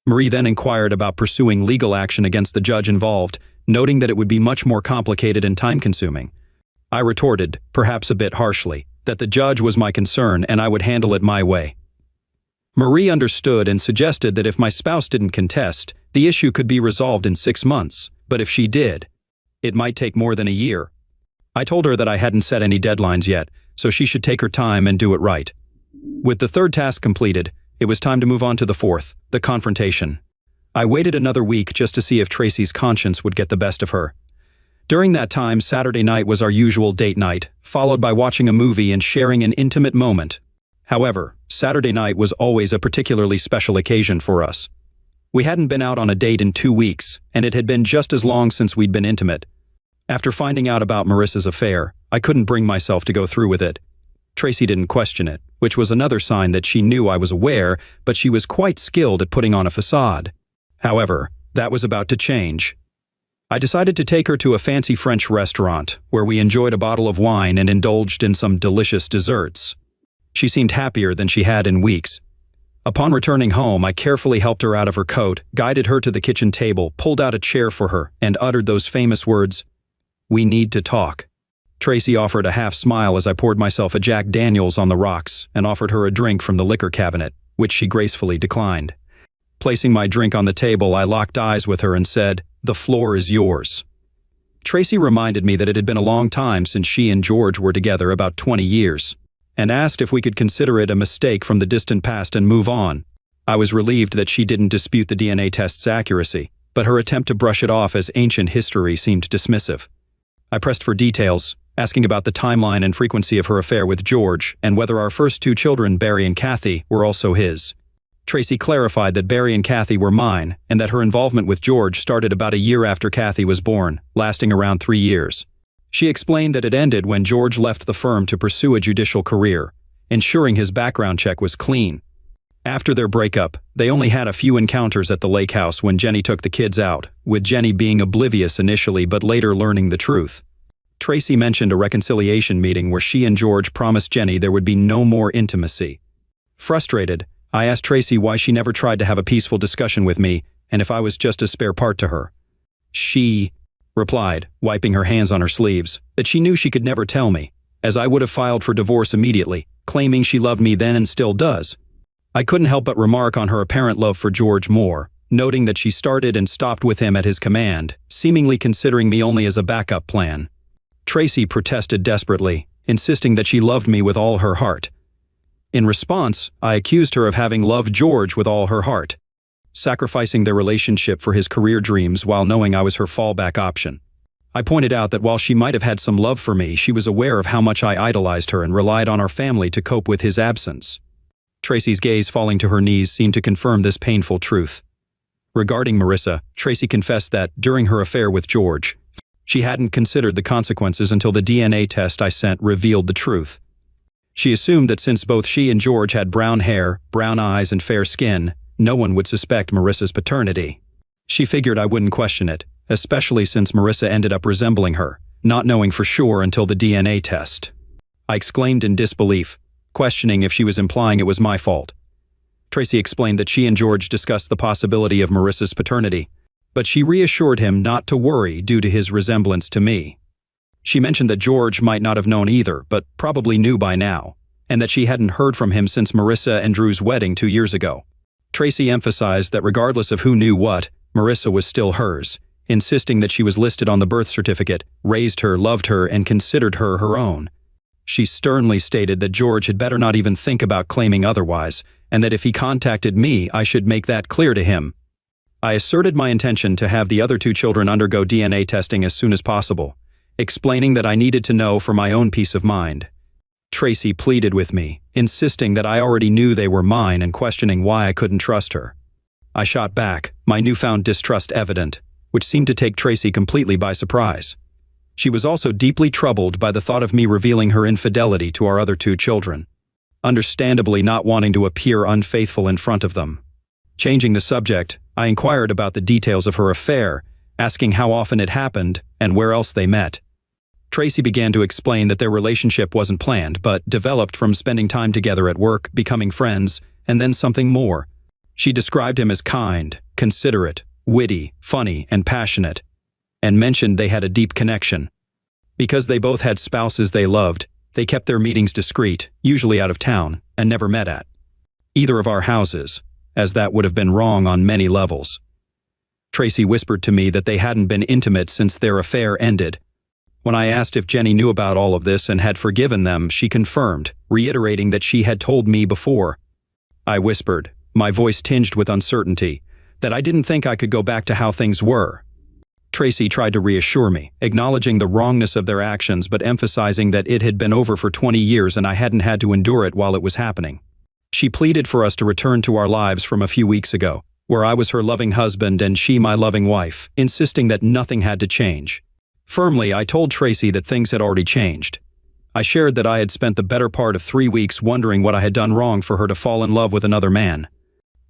Marie then inquired about pursuing legal action against the judge involved, noting that it would be much more complicated and time-consuming. I retorted, perhaps a bit harshly, that the judge was my concern and I would handle it my way. Marie understood and suggested that if my spouse didn't contest, the issue could be resolved in 6 months, but if she did, it might take more than a year. I told her that I hadn't set any deadlines yet, so she should take her time and do it right. With the third task completed, it was time to move on to the fourth, the confrontation. I waited another week just to see if Tracy's conscience would get the best of her. During that time, Saturday night was our usual date night, followed by watching a movie and sharing an intimate moment. However, Saturday night was always a particularly special occasion for us. We hadn't been out on a date in 2 weeks, and it had been just as long since we'd been intimate. After finding out about Marissa's affair, I couldn't bring myself to go through with it. Tracy didn't question it, which was another sign that she knew I was aware, but she was quite skilled at putting on a facade. However, that was about to change. I decided to take her to a fancy French restaurant, where we enjoyed a bottle of wine and indulged in some delicious desserts. She seemed happier than she had in weeks. Upon returning home, I carefully helped her out of her coat, guided her to the kitchen table, pulled out a chair for her, and uttered those famous words, "We need to talk." Tracy offered a half smile as I poured myself a Jack Daniels on the rocks and offered her a drink from the liquor cabinet, which she gracefully declined. Placing my drink on the table, I locked eyes with her and said, "The floor is yours." Tracy reminded me that it had been a long time since she and George were together, about 20 years. And asked if we could consider it a mistake from the distant past and move on. I was relieved that she didn't dispute the DNA test's accuracy, but her attempt to brush it off as ancient history seemed dismissive. I pressed for details, asking about the timeline and frequency of her affair with George and whether our first 2 children, Barry and Kathy, were also his. Tracy clarified that Barry and Kathy were mine and that her involvement with George started about a year after Kathy was born, lasting around 3 years. She explained that it ended when George left the firm to pursue a judicial career, ensuring his background check was clean. After their breakup, they only had a few encounters at the lake house when Jenny took the kids out, with Jenny being oblivious initially but later learning the truth. Tracy mentioned a reconciliation meeting where she and George promised Jenny there would be no more intimacy. Frustrated, I asked Tracy why she never tried to have a peaceful discussion with me and if I was just a spare part to her. She replied, wiping her hands on her sleeves, that she knew she could never tell me, as I would have filed for divorce immediately, claiming she loved me then and still does. I couldn't help but remark on her apparent love for George more, noting that she started and stopped with him at his command, seemingly considering me only as a backup plan. Tracy protested desperately, insisting that she loved me with all her heart. In response, I accused her of having loved George with all her heart, sacrificing their relationship for his career dreams while knowing I was her fallback option. I pointed out that while she might have had some love for me, she was aware of how much I idolized her and relied on our family to cope with his absence. Tracy's gaze falling to her knees seemed to confirm this painful truth. Regarding Marissa, Tracy confessed that, during her affair with George, she hadn't considered the consequences until the DNA test I sent revealed the truth. She assumed that since both she and George had brown hair, brown eyes, and fair skin, no one would suspect Marissa's paternity. She figured I wouldn't question it, especially since Marissa ended up resembling her, not knowing for sure until the DNA test. I exclaimed in disbelief, questioning if she was implying it was my fault. Tracy explained that she and George discussed the possibility of Marissa's paternity, but she reassured him not to worry due to his resemblance to me. She mentioned that George might not have known either, but probably knew by now, and that she hadn't heard from him since Marissa and Drew's wedding 2 years ago. Tracy emphasized that regardless of who knew what, Marissa was still hers, insisting that she was listed on the birth certificate, raised her, loved her, and considered her her own. She sternly stated that George had better not even think about claiming otherwise, and that if he contacted me, I should make that clear to him. I asserted my intention to have the other 2 children undergo DNA testing as soon as possible, explaining that I needed to know for my own peace of mind. Tracy pleaded with me, insisting that I already knew they were mine and questioning why I couldn't trust her. I shot back, my newfound distrust evident, which seemed to take Tracy completely by surprise. She was also deeply troubled by the thought of me revealing her infidelity to our other 2 children, understandably not wanting to appear unfaithful in front of them. Changing the subject, I inquired about the details of her affair, asking how often it happened and where else they met. Tracy began to explain that their relationship wasn't planned, but developed from spending time together at work, becoming friends, and then something more. She described him as kind, considerate, witty, funny, and passionate, and mentioned they had a deep connection. Because they both had spouses they loved, they kept their meetings discreet, usually out of town, and never met at either of our houses, as that would have been wrong on many levels. Tracy whispered to me that they hadn't been intimate since their affair ended. When I asked if Jenny knew about all of this and had forgiven them, she confirmed, reiterating that she had told me before. I whispered, my voice tinged with uncertainty, that I didn't think I could go back to how things were. Tracy tried to reassure me, acknowledging the wrongness of their actions but emphasizing that it had been over for 20 years and I hadn't had to endure it while it was happening. She pleaded for us to return to our lives from a few weeks ago, where I was her loving husband and she my loving wife, insisting that nothing had to change. Firmly, I told Tracy that things had already changed. I shared that I had spent the better part of 3 weeks wondering what I had done wrong for her to fall in love with another man.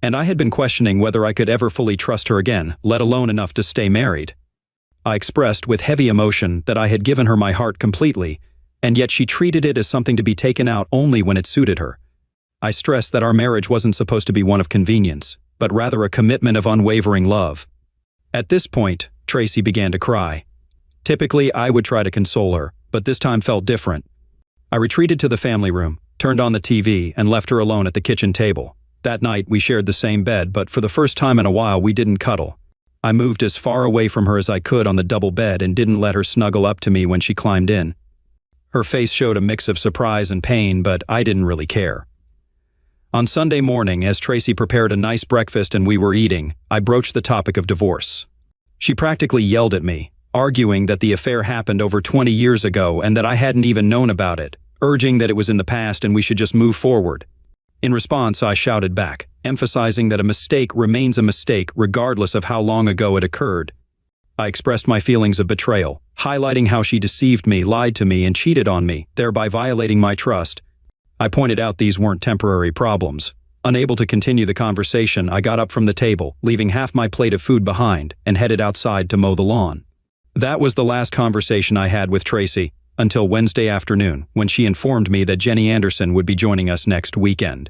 And I had been questioning whether I could ever fully trust her again, let alone enough to stay married. I expressed with heavy emotion that I had given her my heart completely, and yet she treated it as something to be taken out only when it suited her. I stressed that our marriage wasn't supposed to be one of convenience, but rather a commitment of unwavering love. At this point, Tracy began to cry. Typically, I would try to console her, but this time felt different. I retreated to the family room, turned on the TV, and left her alone at the kitchen table. That night, we shared the same bed, but for the first time in a while, we didn't cuddle. I moved as far away from her as I could on the double bed and didn't let her snuggle up to me when she climbed in. Her face showed a mix of surprise and pain, but I didn't really care. On Sunday morning, as Tracy prepared a nice breakfast and we were eating, I broached the topic of divorce. She practically yelled at me, arguing that the affair happened over 20 years ago and that I hadn't even known about it, urging that it was in the past and we should just move forward. In response, I shouted back, emphasizing that a mistake remains a mistake regardless of how long ago it occurred. I expressed my feelings of betrayal, highlighting how she deceived me, lied to me, and cheated on me, thereby violating my trust. I pointed out these weren't temporary problems. Unable to continue the conversation, I got up from the table, leaving half my plate of food behind, and headed outside to mow the lawn. That was the last conversation I had with Tracy, until Wednesday afternoon, when she informed me that Jenny Anderson would be joining us next weekend.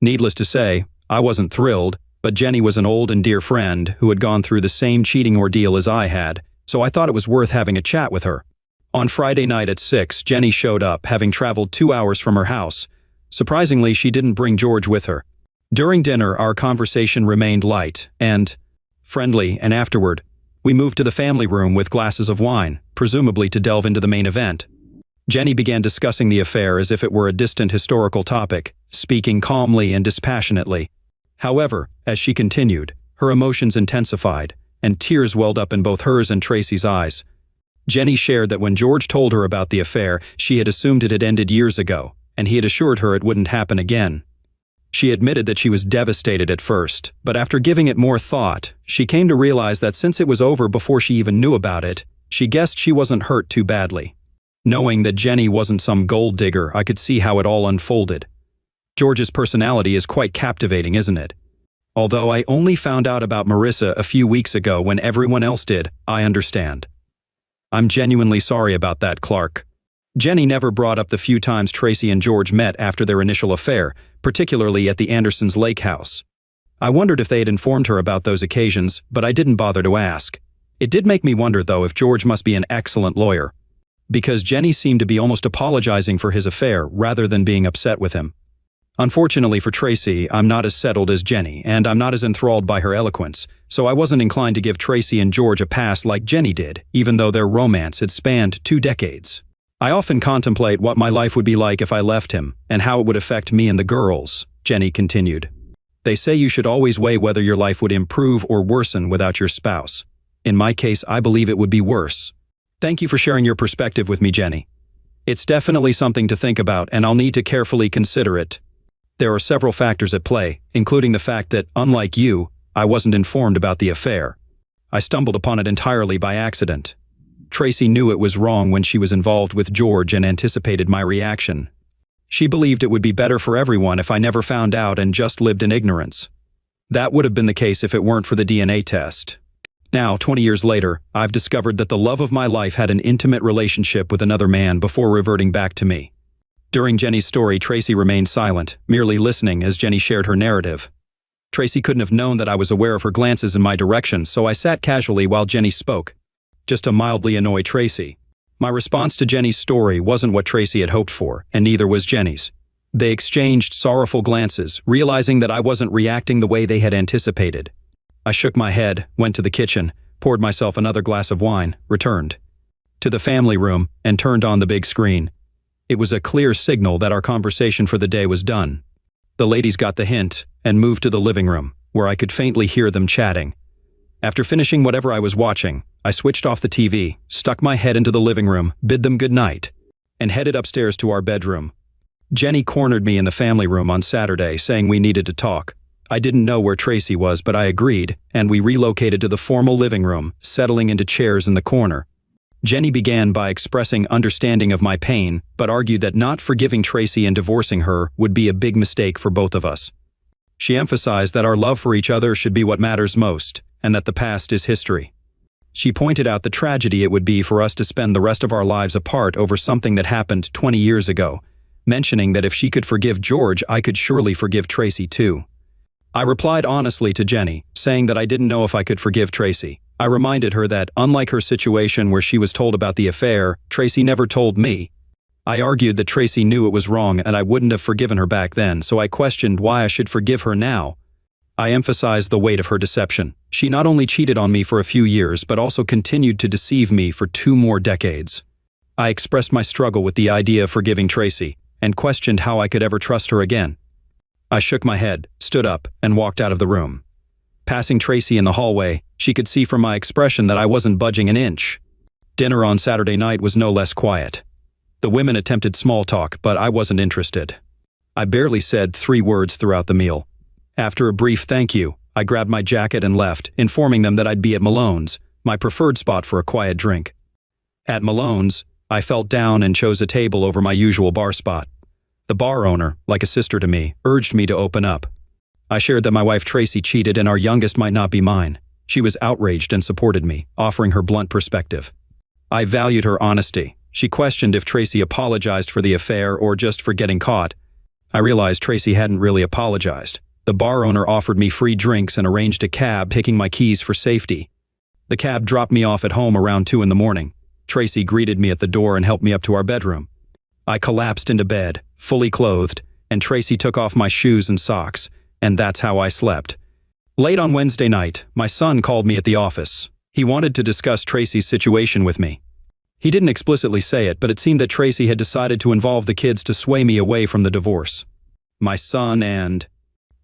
Needless to say, I wasn't thrilled, but Jenny was an old and dear friend who had gone through the same cheating ordeal as I had, so I thought it was worth having a chat with her. On Friday night at 6, Jenny showed up, having traveled 2 hours from her house. Surprisingly, she didn't bring George with her. During dinner, our conversation remained light and friendly, and afterward, we moved to the family room with glasses of wine, presumably to delve into the main event. Jenny began discussing the affair as if it were a distant historical topic, speaking calmly and dispassionately. However, as she continued, her emotions intensified, and tears welled up in both hers and Tracy's eyes. Jenny shared that when George told her about the affair, she had assumed it had ended years ago, and he had assured her it wouldn't happen again. She admitted that she was devastated at first, but after giving it more thought, she came to realize that since it was over before she even knew about it, she guessed she wasn't hurt too badly. Knowing that Jenny wasn't some gold digger, I could see how it all unfolded. George's personality is quite captivating, isn't it? Although I only found out about Marissa a few weeks ago when everyone else did, I understand. I'm genuinely sorry about that, Clark. Jenny never brought up the few times Tracy and George met after their initial affair, particularly at the Andersons' lake house. I wondered if they had informed her about those occasions, but I didn't bother to ask. It did make me wonder, though, if George must be an excellent lawyer, because Jenny seemed to be almost apologizing for his affair rather than being upset with him. Unfortunately for Tracy, I'm not as settled as Jenny, and I'm not as enthralled by her eloquence, so I wasn't inclined to give Tracy and George a pass like Jenny did, even though their romance had spanned 2 decades. I often contemplate what my life would be like if I left him, and how it would affect me and the girls, Jenny continued. They say you should always weigh whether your life would improve or worsen without your spouse. In my case, I believe it would be worse. Thank you for sharing your perspective with me, Jenny. It's definitely something to think about, and I'll need to carefully consider it. There are several factors at play, including the fact that, unlike you, I wasn't informed about the affair. I stumbled upon it entirely by accident. Tracy knew it was wrong when she was involved with George and anticipated my reaction. She believed it would be better for everyone if I never found out and just lived in ignorance. That would have been the case if it weren't for the DNA test. Now, 20 years later, I've discovered that the love of my life had an intimate relationship with another man before reverting back to me. During Jenny's story, Tracy remained silent, merely listening as Jenny shared her narrative. Tracy couldn't have known that I was aware of her glances in my direction, so I sat casually while Jenny spoke, just to mildly annoy Tracy. My response to Jenny's story wasn't what Tracy had hoped for, and neither was Jenny's. They exchanged sorrowful glances, realizing that I wasn't reacting the way they had anticipated. I shook my head, went to the kitchen, poured myself another glass of wine, returned to the family room, and turned on the big screen. It was a clear signal that our conversation for the day was done. The ladies got the hint and moved to the living room, where I could faintly hear them chatting. After finishing whatever I was watching, I switched off the TV, stuck my head into the living room, bid them good night, and headed upstairs to our bedroom. Jenny cornered me in the family room on Saturday, saying we needed to talk. I didn't know where Tracy was, but I agreed, and we relocated to the formal living room, settling into chairs in the corner. Jenny began by expressing understanding of my pain, but argued that not forgiving Tracy and divorcing her would be a big mistake for both of us. She emphasized that our love for each other should be what matters most, and that the past is history. She pointed out the tragedy it would be for us to spend the rest of our lives apart over something that happened 20 years ago, mentioning that if she could forgive George, I could surely forgive Tracy too. I replied honestly to Jenny, saying that I didn't know if I could forgive Tracy. I reminded her that, unlike her situation where she was told about the affair, Tracy never told me. I argued that Tracy knew it was wrong and I wouldn't have forgiven her back then, so I questioned why I should forgive her now. I emphasized the weight of her deception. She not only cheated on me for a few years, but also continued to deceive me for 2 more decades. I expressed my struggle with the idea of forgiving Tracy, and questioned how I could ever trust her again. I shook my head, stood up, and walked out of the room. Passing Tracy in the hallway, she could see from my expression that I wasn't budging an inch. Dinner on Saturday night was no less quiet. The women attempted small talk, but I wasn't interested. I barely said 3 words throughout the meal. After a brief thank you, I grabbed my jacket and left, informing them that I'd be at Malone's, my preferred spot for a quiet drink. At Malone's, I felt down and chose a table over my usual bar spot. The bar owner, like a sister to me, urged me to open up. I shared that my wife Tracy cheated and our youngest might not be mine. She was outraged and supported me, offering her blunt perspective. I valued her honesty. She questioned if Tracy apologized for the affair or just for getting caught. I realized Tracy hadn't really apologized. The bar owner offered me free drinks and arranged a cab, taking my keys for safety. The cab dropped me off at home around 2 in the morning. Tracy greeted me at the door and helped me up to our bedroom. I collapsed into bed, fully clothed, and Tracy took off my shoes and socks, and that's how I slept. Late on Wednesday night, my son called me at the office. He wanted to discuss Tracy's situation with me. He didn't explicitly say it, but it seemed that Tracy had decided to involve the kids to sway me away from the divorce. My son and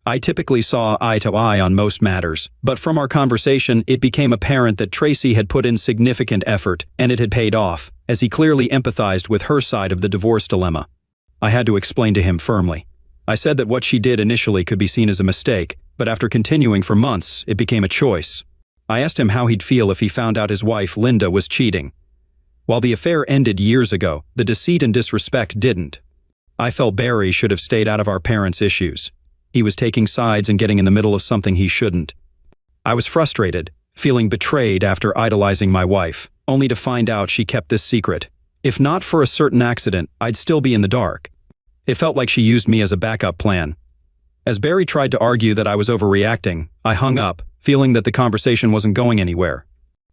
I typically saw eye to eye on most matters, but from our conversation, it became apparent that Tracy had put in significant effort, and it had paid off, as he clearly empathized with her side of the divorce dilemma. I had to explain to him firmly. I said that what she did initially could be seen as a mistake, but after continuing for months, it became a choice. I asked him how he'd feel if he found out his wife, Linda, was cheating. While the affair ended years ago, the deceit and disrespect didn't. I felt Barry should have stayed out of our parents' issues. He was taking sides and getting in the middle of something he shouldn't. I was frustrated, feeling betrayed after idolizing my wife, only to find out she kept this secret. If not for a certain accident, I'd still be in the dark. It felt like she used me as a backup plan. As Barry tried to argue that I was overreacting, I hung up, feeling that the conversation wasn't going anywhere.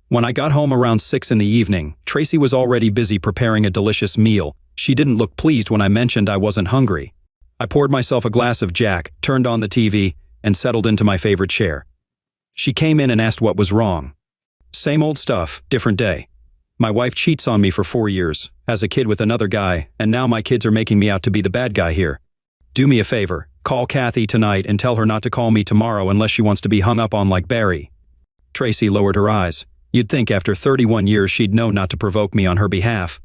When I got home around 6 in the evening, Tracy was already busy preparing a delicious meal. She didn't look pleased when I mentioned I wasn't hungry. I poured myself a glass of Jack, turned on the TV, and settled into my favorite chair. She came in and asked what was wrong. Same old stuff, different day. My wife cheats on me for 4 years, has a kid with another guy, and now my kids are making me out to be the bad guy here. Do me a favor, call Kathy tonight and tell her not to call me tomorrow unless she wants to be hung up on like Barry. Tracy lowered her eyes. You'd think after 31 years she'd know not to provoke me on her behalf.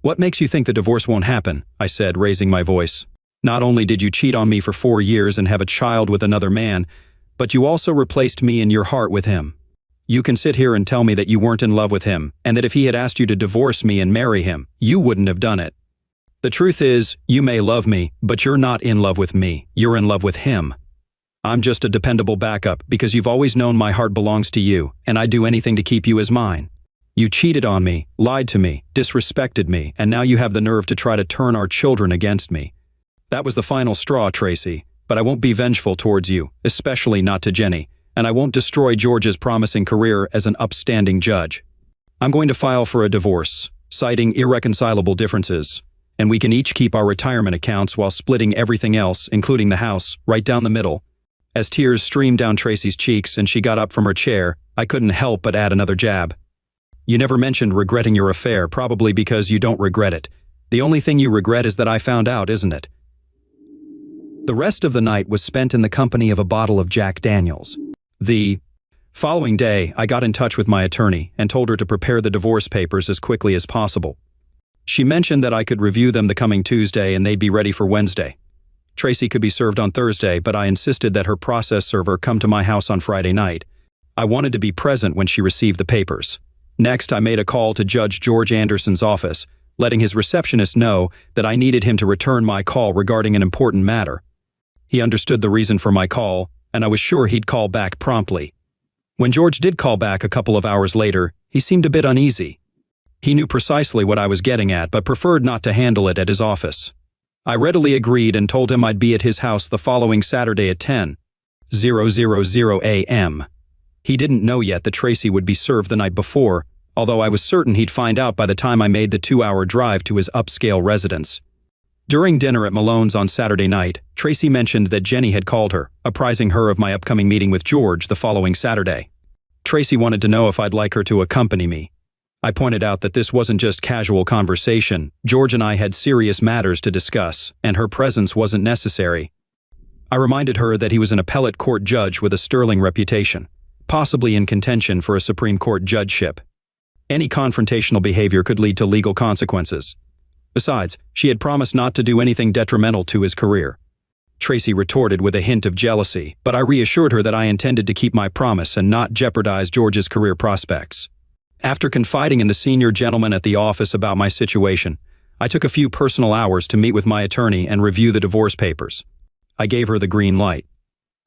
What makes you think the divorce won't happen? I said, raising my voice. Not only did you cheat on me for 4 years and have a child with another man, but you also replaced me in your heart with him. You can sit here and tell me that you weren't in love with him, and that if he had asked you to divorce me and marry him, you wouldn't have done it. The truth is, you may love me, but you're not in love with me. You're in love with him. I'm just a dependable backup because you've always known my heart belongs to you, and I'd do anything to keep you as mine. You cheated on me, lied to me, disrespected me, and now you have the nerve to try to turn our children against me. That was the final straw, Tracy, but I won't be vengeful towards you, especially not to Jenny, and I won't destroy George's promising career as an upstanding judge. I'm going to file for a divorce, citing irreconcilable differences, and we can each keep our retirement accounts while splitting everything else, including the house, right down the middle. As tears streamed down Tracy's cheeks and she got up from her chair, I couldn't help but add another jab. You never mentioned regretting your affair, probably because you don't regret it. The only thing you regret is that I found out, isn't it? The rest of the night was spent in the company of a bottle of Jack Daniels. The following day, I got in touch with my attorney and told her to prepare the divorce papers as quickly as possible. She mentioned that I could review them the coming Tuesday and they'd be ready for Wednesday. Tracy could be served on Thursday, but I insisted that her process server come to my house on Friday night. I wanted to be present when she received the papers. Next, I made a call to Judge George Anderson's office, letting his receptionist know that I needed him to return my call regarding an important matter. He understood the reason for my call, and I was sure he'd call back promptly. When George did call back a couple of hours later, he seemed a bit uneasy. He knew precisely what I was getting at, but preferred not to handle it at his office. I readily agreed and told him I'd be at his house the following Saturday at 10:00 a.m. He didn't know yet that Tracy would be served the night before, although I was certain he'd find out by the time I made the 2-hour drive to his upscale residence. During dinner at Malone's on Saturday night, Tracy mentioned that Jenny had called her, apprising her of my upcoming meeting with George the following Saturday. Tracy wanted to know if I'd like her to accompany me. I pointed out that this wasn't just casual conversation. George and I had serious matters to discuss, and her presence wasn't necessary. I reminded her that he was an appellate court judge with a sterling reputation, possibly in contention for a Supreme Court judgeship. Any confrontational behavior could lead to legal consequences. Besides, she had promised not to do anything detrimental to his career. Tracy retorted with a hint of jealousy, but I reassured her that I intended to keep my promise and not jeopardize George's career prospects. After confiding in the senior gentleman at the office about my situation, I took a few personal hours to meet with my attorney and review the divorce papers. I gave her the green light.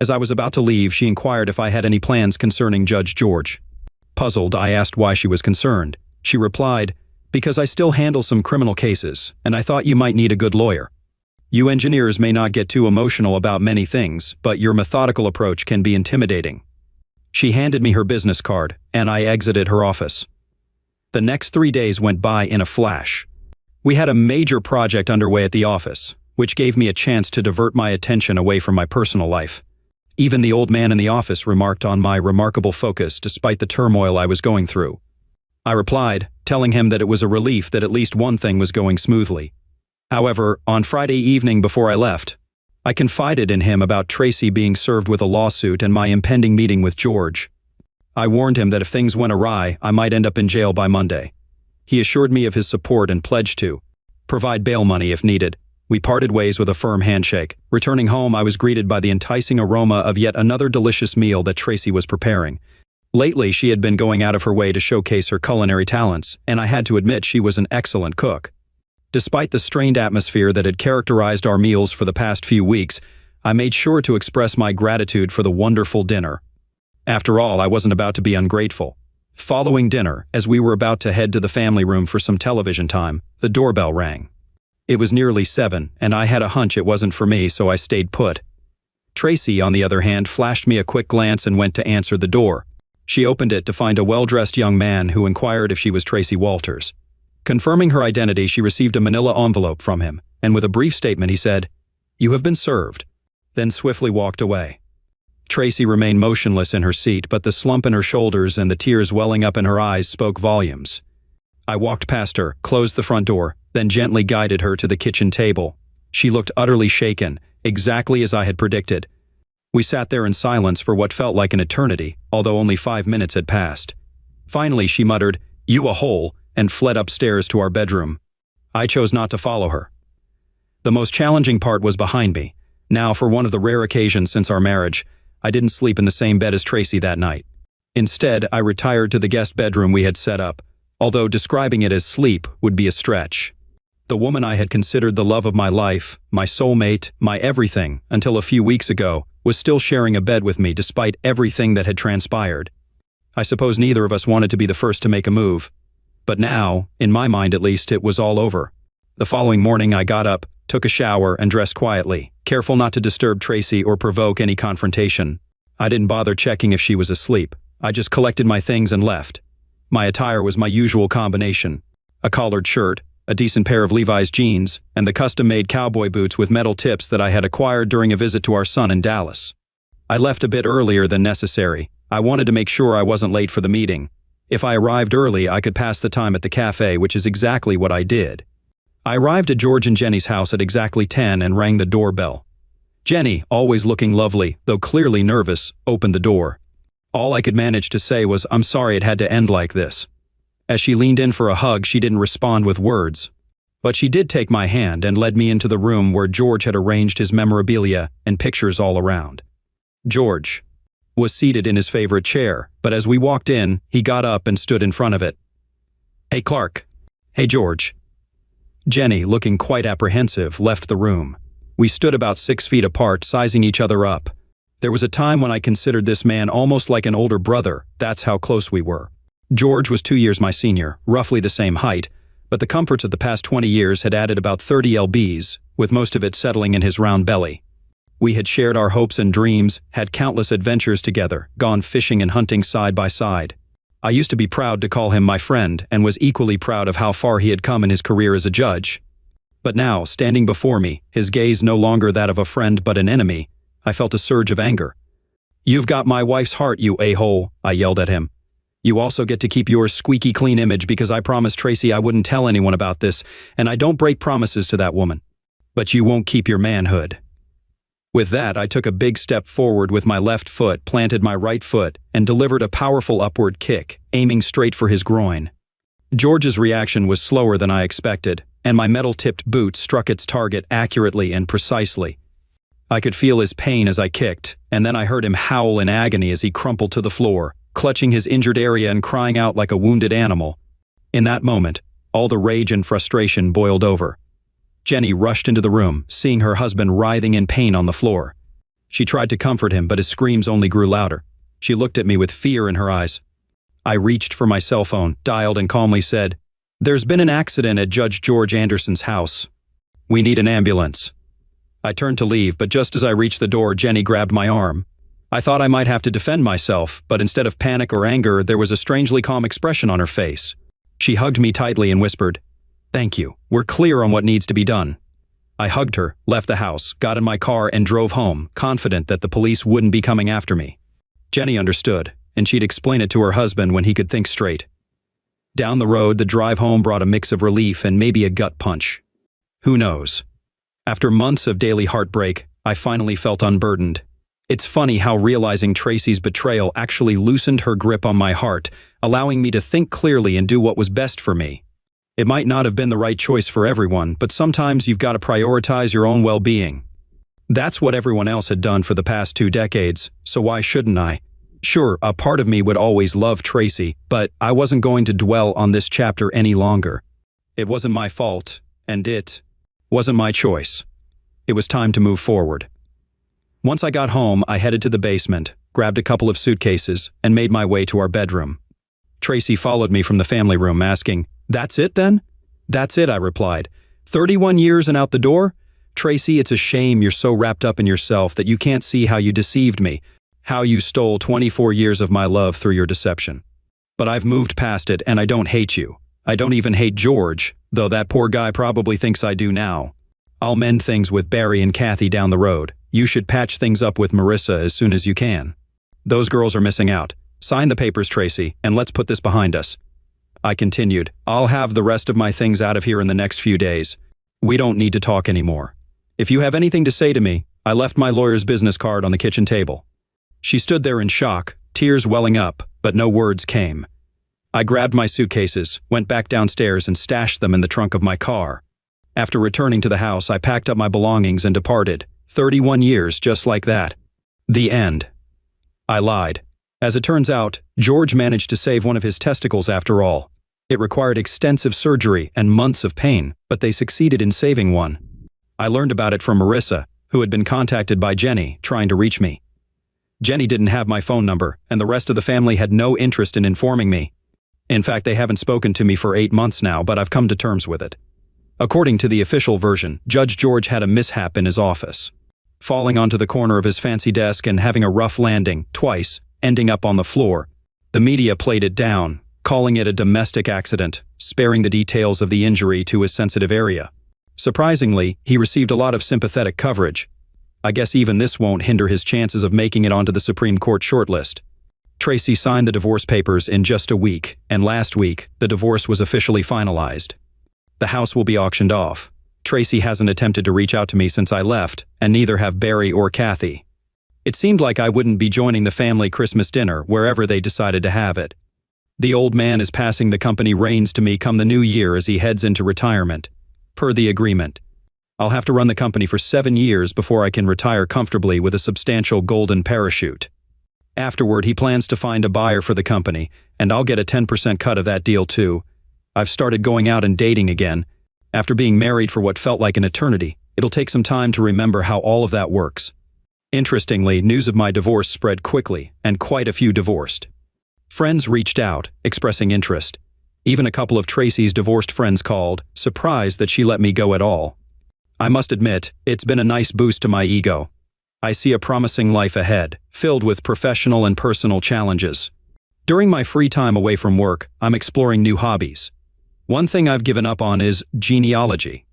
As I was about to leave, she inquired if I had any plans concerning Judge George. Puzzled, I asked why she was concerned. She replied, "Because I still handle some criminal cases, and I thought you might need a good lawyer. You engineers may not get too emotional about many things, but your methodical approach can be intimidating." She handed me her business card, and I exited her office. The next 3 days went by in a flash. We had a major project underway at the office, which gave me a chance to divert my attention away from my personal life. Even the old man in the office remarked on my remarkable focus despite the turmoil I was going through. I replied, telling him that it was a relief that at least one thing was going smoothly. However, on Friday evening before I left, I confided in him about Tracy being served with a lawsuit and my impending meeting with George. I warned him that if things went awry, I might end up in jail by Monday. He assured me of his support and pledged to provide bail money if needed. We parted ways with a firm handshake. Returning home, I was greeted by the enticing aroma of yet another delicious meal that Tracy was preparing. Lately, she had been going out of her way to showcase her culinary talents, and I had to admit she was an excellent cook. Despite the strained atmosphere that had characterized our meals for the past few weeks, I made sure to express my gratitude for the wonderful dinner. After all, I wasn't about to be ungrateful. Following dinner, as we were about to head to the family room for some television time, the doorbell rang. It was nearly 7, and I had a hunch it wasn't for me, so I stayed put. Tracy, on the other hand, flashed me a quick glance and went to answer the door. She opened it to find a well-dressed young man who inquired if she was Tracy Walters. Confirming her identity, she received a manila envelope from him, and with a brief statement he said, You have been served," then swiftly walked away. Tracy remained motionless in her seat, but the slump in her shoulders and the tears welling up in her eyes spoke volumes. I walked past her, closed the front door, then gently guided her to the kitchen table. She looked utterly shaken, exactly as I had predicted. We sat there in silence for what felt like an eternity, although only 5 minutes had passed. Finally, she muttered, "You a hole," and fled upstairs to our bedroom. I chose not to follow her. The most challenging part was behind me. Now, for one of the rare occasions since our marriage, I didn't sleep in the same bed as Tracy that night. Instead, I retired to the guest bedroom we had set up, although describing it as sleep would be a stretch. The woman I had considered the love of my life, my soulmate, my everything, until a few weeks ago, was still sharing a bed with me despite everything that had transpired. I suppose neither of us wanted to be the first to make a move. But now, in my mind at least, it was all over. The following morning I got up, took a shower, and dressed quietly, careful not to disturb Tracy or provoke any confrontation. I didn't bother checking if she was asleep. I just collected my things and left. My attire was my usual combination: a collared shirt, a decent pair of Levi's jeans, and the custom-made cowboy boots with metal tips that I had acquired during a visit to our son in Dallas. I left a bit earlier than necessary. I wanted to make sure I wasn't late for the meeting. If I arrived early, I could pass the time at the cafe, which is exactly what I did. I arrived at George and Jenny's house at exactly 10 and rang the doorbell. Jenny, always looking lovely, though clearly nervous, opened the door. All I could manage to say was, "I'm sorry it had to end like this." As she leaned in for a hug, she didn't respond with words. But she did take my hand and led me into the room where George had arranged his memorabilia and pictures all around. George was seated in his favorite chair, but as we walked in, he got up and stood in front of it. "Hey, Clark." "Hey, George." Jenny, looking quite apprehensive, left the room. We stood about 6 feet apart, sizing each other up. There was a time when I considered this man almost like an older brother. That's how close we were. George was 2 years my senior, roughly the same height, but the comforts of the past 20 years had added about 30 lbs, with most of it settling in his round belly. We had shared our hopes and dreams, had countless adventures together, gone fishing and hunting side by side. I used to be proud to call him my friend and was equally proud of how far he had come in his career as a judge. But now, standing before me, his gaze no longer that of a friend but an enemy, I felt a surge of anger. "You've got my wife's heart, you a-hole," I yelled at him. "You also get to keep your squeaky clean image because I promised Tracy I wouldn't tell anyone about this, and I don't break promises to that woman. But you won't keep your manhood." With that, I took a big step forward with my left foot, planted my right foot, and delivered a powerful upward kick, aiming straight for his groin. George's reaction was slower than I expected, and my metal-tipped boot struck its target accurately and precisely. I could feel his pain as I kicked, and then I heard him howl in agony as he crumpled to the floor, clutching his injured area and crying out like a wounded animal. In that moment, all the rage and frustration boiled over. Jenny rushed into the room, seeing her husband writhing in pain on the floor. She tried to comfort him, but his screams only grew louder. She looked at me with fear in her eyes. I reached for my cell phone, dialed, and calmly said, "There's been an accident at Judge George Anderson's house. We need an ambulance." I turned to leave, but just as I reached the door, Jenny grabbed my arm. I thought I might have to defend myself, but instead of panic or anger, there was a strangely calm expression on her face. She hugged me tightly and whispered, "Thank you. We're clear on what needs to be done." I hugged her, left the house, got in my car, and drove home, confident that the police wouldn't be coming after me. Jenny understood, and she'd explain it to her husband when he could think straight. Down the road, the drive home brought a mix of relief and maybe a gut punch. Who knows? After months of daily heartbreak, I finally felt unburdened. It's funny how realizing Tracy's betrayal actually loosened her grip on my heart, allowing me to think clearly and do what was best for me. It might not have been the right choice for everyone, but sometimes you've got to prioritize your own well-being. That's what everyone else had done for the past 2 decades, so why shouldn't I? Sure, a part of me would always love Tracy, but I wasn't going to dwell on this chapter any longer. It wasn't my fault, and it wasn't my choice. It was time to move forward. Once I got home, I headed to the basement, grabbed a couple of suitcases, and made my way to our bedroom. Tracy followed me from the family room, asking, "That's it then?" "That's it," I replied. 31 years and out the door? Tracy, it's a shame you're so wrapped up in yourself that you can't see how you deceived me, how you stole 24 years of my love through your deception. But I've moved past it, and I don't hate you. I don't even hate George, though that poor guy probably thinks I do now. I'll mend things with Barry and Kathy down the road. You should patch things up with Marissa as soon as you can. Those girls are missing out. Sign the papers, Tracy, and let's put this behind us. I continued, I'll have the rest of my things out of here in the next few days. We don't need to talk anymore. If you have anything to say to me, I left my lawyer's business card on the kitchen table. She stood there in shock, tears welling up, but no words came. I grabbed my suitcases, went back downstairs and stashed them in the trunk of my car. After returning to the house, I packed up my belongings and departed. 31 years just like that. The end. I lied. As it turns out, George managed to save one of his testicles after all. It required extensive surgery and months of pain, but they succeeded in saving one. I learned about it from Marissa, who had been contacted by Jenny, trying to reach me. Jenny didn't have my phone number, and the rest of the family had no interest in informing me. In fact, they haven't spoken to me for 8 months now, but I've come to terms with it. According to the official version, Judge George had a mishap in his office, falling onto the corner of his fancy desk and having a rough landing, twice, ending up on the floor. The media played it down, calling it a domestic accident, sparing the details of the injury to his sensitive area. Surprisingly, he received a lot of sympathetic coverage. I guess even this won't hinder his chances of making it onto the Supreme Court shortlist. Tracy signed the divorce papers in just a week, and last week, the divorce was officially finalized. The house will be auctioned off. Tracy hasn't attempted to reach out to me since I left, and neither have Barry or Kathy. It seemed like I wouldn't be joining the family Christmas dinner wherever they decided to have it. The old man is passing the company reins to me come the new year as he heads into retirement. Per the agreement, I'll have to run the company for 7 years before I can retire comfortably with a substantial golden parachute. Afterward, he plans to find a buyer for the company, and I'll get a 10% cut of that deal too. I've started going out and dating again. After being married for what felt like an eternity, it'll take some time to remember how all of that works. Interestingly, news of my divorce spread quickly, and quite a few divorced. Friends reached out, expressing interest. Even a couple of Tracy's divorced friends called, surprised that she let me go at all. I must admit, it's been a nice boost to my ego. I see a promising life ahead, filled with professional and personal challenges. During my free time away from work, I'm exploring new hobbies. One thing I've given up on is genealogy.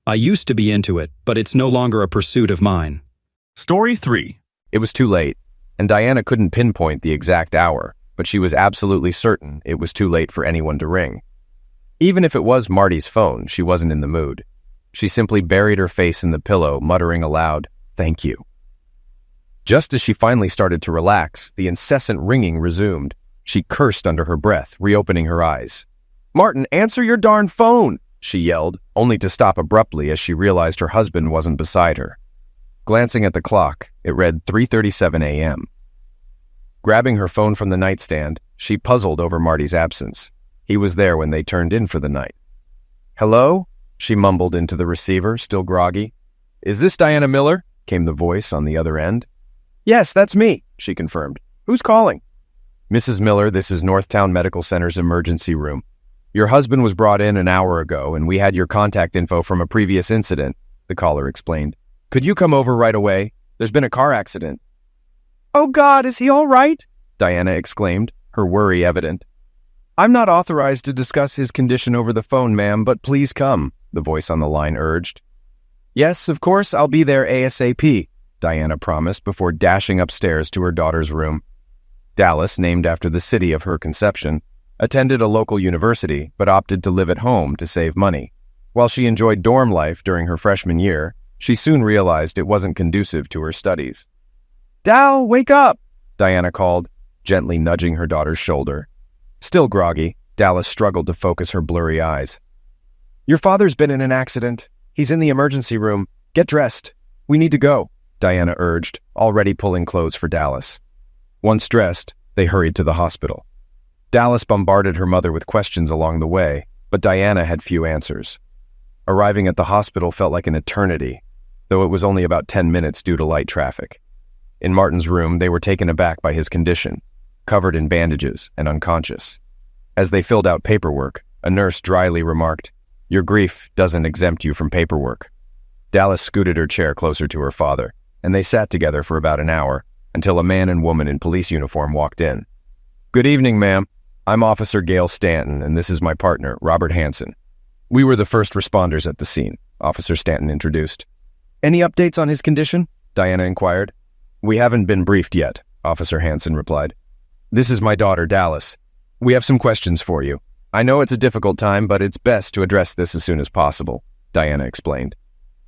I used to be into it, but it's no longer a pursuit of mine. Story 3. It was too late, and Diana couldn't pinpoint the exact hour, but she was absolutely certain it was too late for anyone to ring. Even if it was Marty's phone, she wasn't in the mood. She simply buried her face in the pillow, muttering aloud, "Thank you." Just as she finally started to relax, the incessant ringing resumed. She cursed under her breath, reopening her eyes. "Martin, answer your darn phone!" she yelled, only to stop abruptly as she realized her husband wasn't beside her. Glancing at the clock, it read 3:37 a.m. Grabbing her phone from the nightstand, she puzzled over Marty's absence. He was there when they turned in for the night. "Hello?" she mumbled into the receiver, still groggy. "Is this Diana Miller?" came the voice on the other end. "Yes, that's me," she confirmed. "Who's calling?" "Mrs. Miller, this is Northtown Medical Center's emergency room. Your husband was brought in an hour ago, and we had your contact info from a previous incident," the caller explained. "Could you come over right away? There's been a car accident." "Oh God, is he all right?" Diana exclaimed, her worry evident. "I'm not authorized to discuss his condition over the phone, ma'am, but please come," the voice on the line urged. "Yes, of course, I'll be there ASAP," Diana promised before dashing upstairs to her daughter's room. Dallas, named after the city of her conception, attended a local university but opted to live at home to save money. While she enjoyed dorm life during her freshman year, she soon realized it wasn't conducive to her studies. "Dal, wake up!" Diana called, gently nudging her daughter's shoulder. Still groggy, Dallas struggled to focus her blurry eyes. "Your father's been in an accident. He's in the emergency room. Get dressed. We need to go," Diana urged, already pulling clothes for Dallas. Once dressed, they hurried to the hospital. Dallas bombarded her mother with questions along the way, but Diana had few answers. Arriving at the hospital felt like an eternity, though it was only about 10 minutes due to light traffic. In Martin's room, they were taken aback by his condition, covered in bandages and unconscious. As they filled out paperwork, a nurse dryly remarked, "Your grief doesn't exempt you from paperwork." Dallas scooted her chair closer to her father, and they sat together for about an hour, until a man and woman in police uniform walked in. "Good evening, ma'am. I'm Officer Gail Stanton, and this is my partner, Robert Hansen. We were the first responders at the scene. Officer Stanton introduced. Any updates on his condition? Diana inquired. We haven't been briefed yet, Officer Hansen replied. This is my daughter, Dallas. We have some questions for you. I know it's a difficult time, but it's best to address this as soon as possible, Diana explained.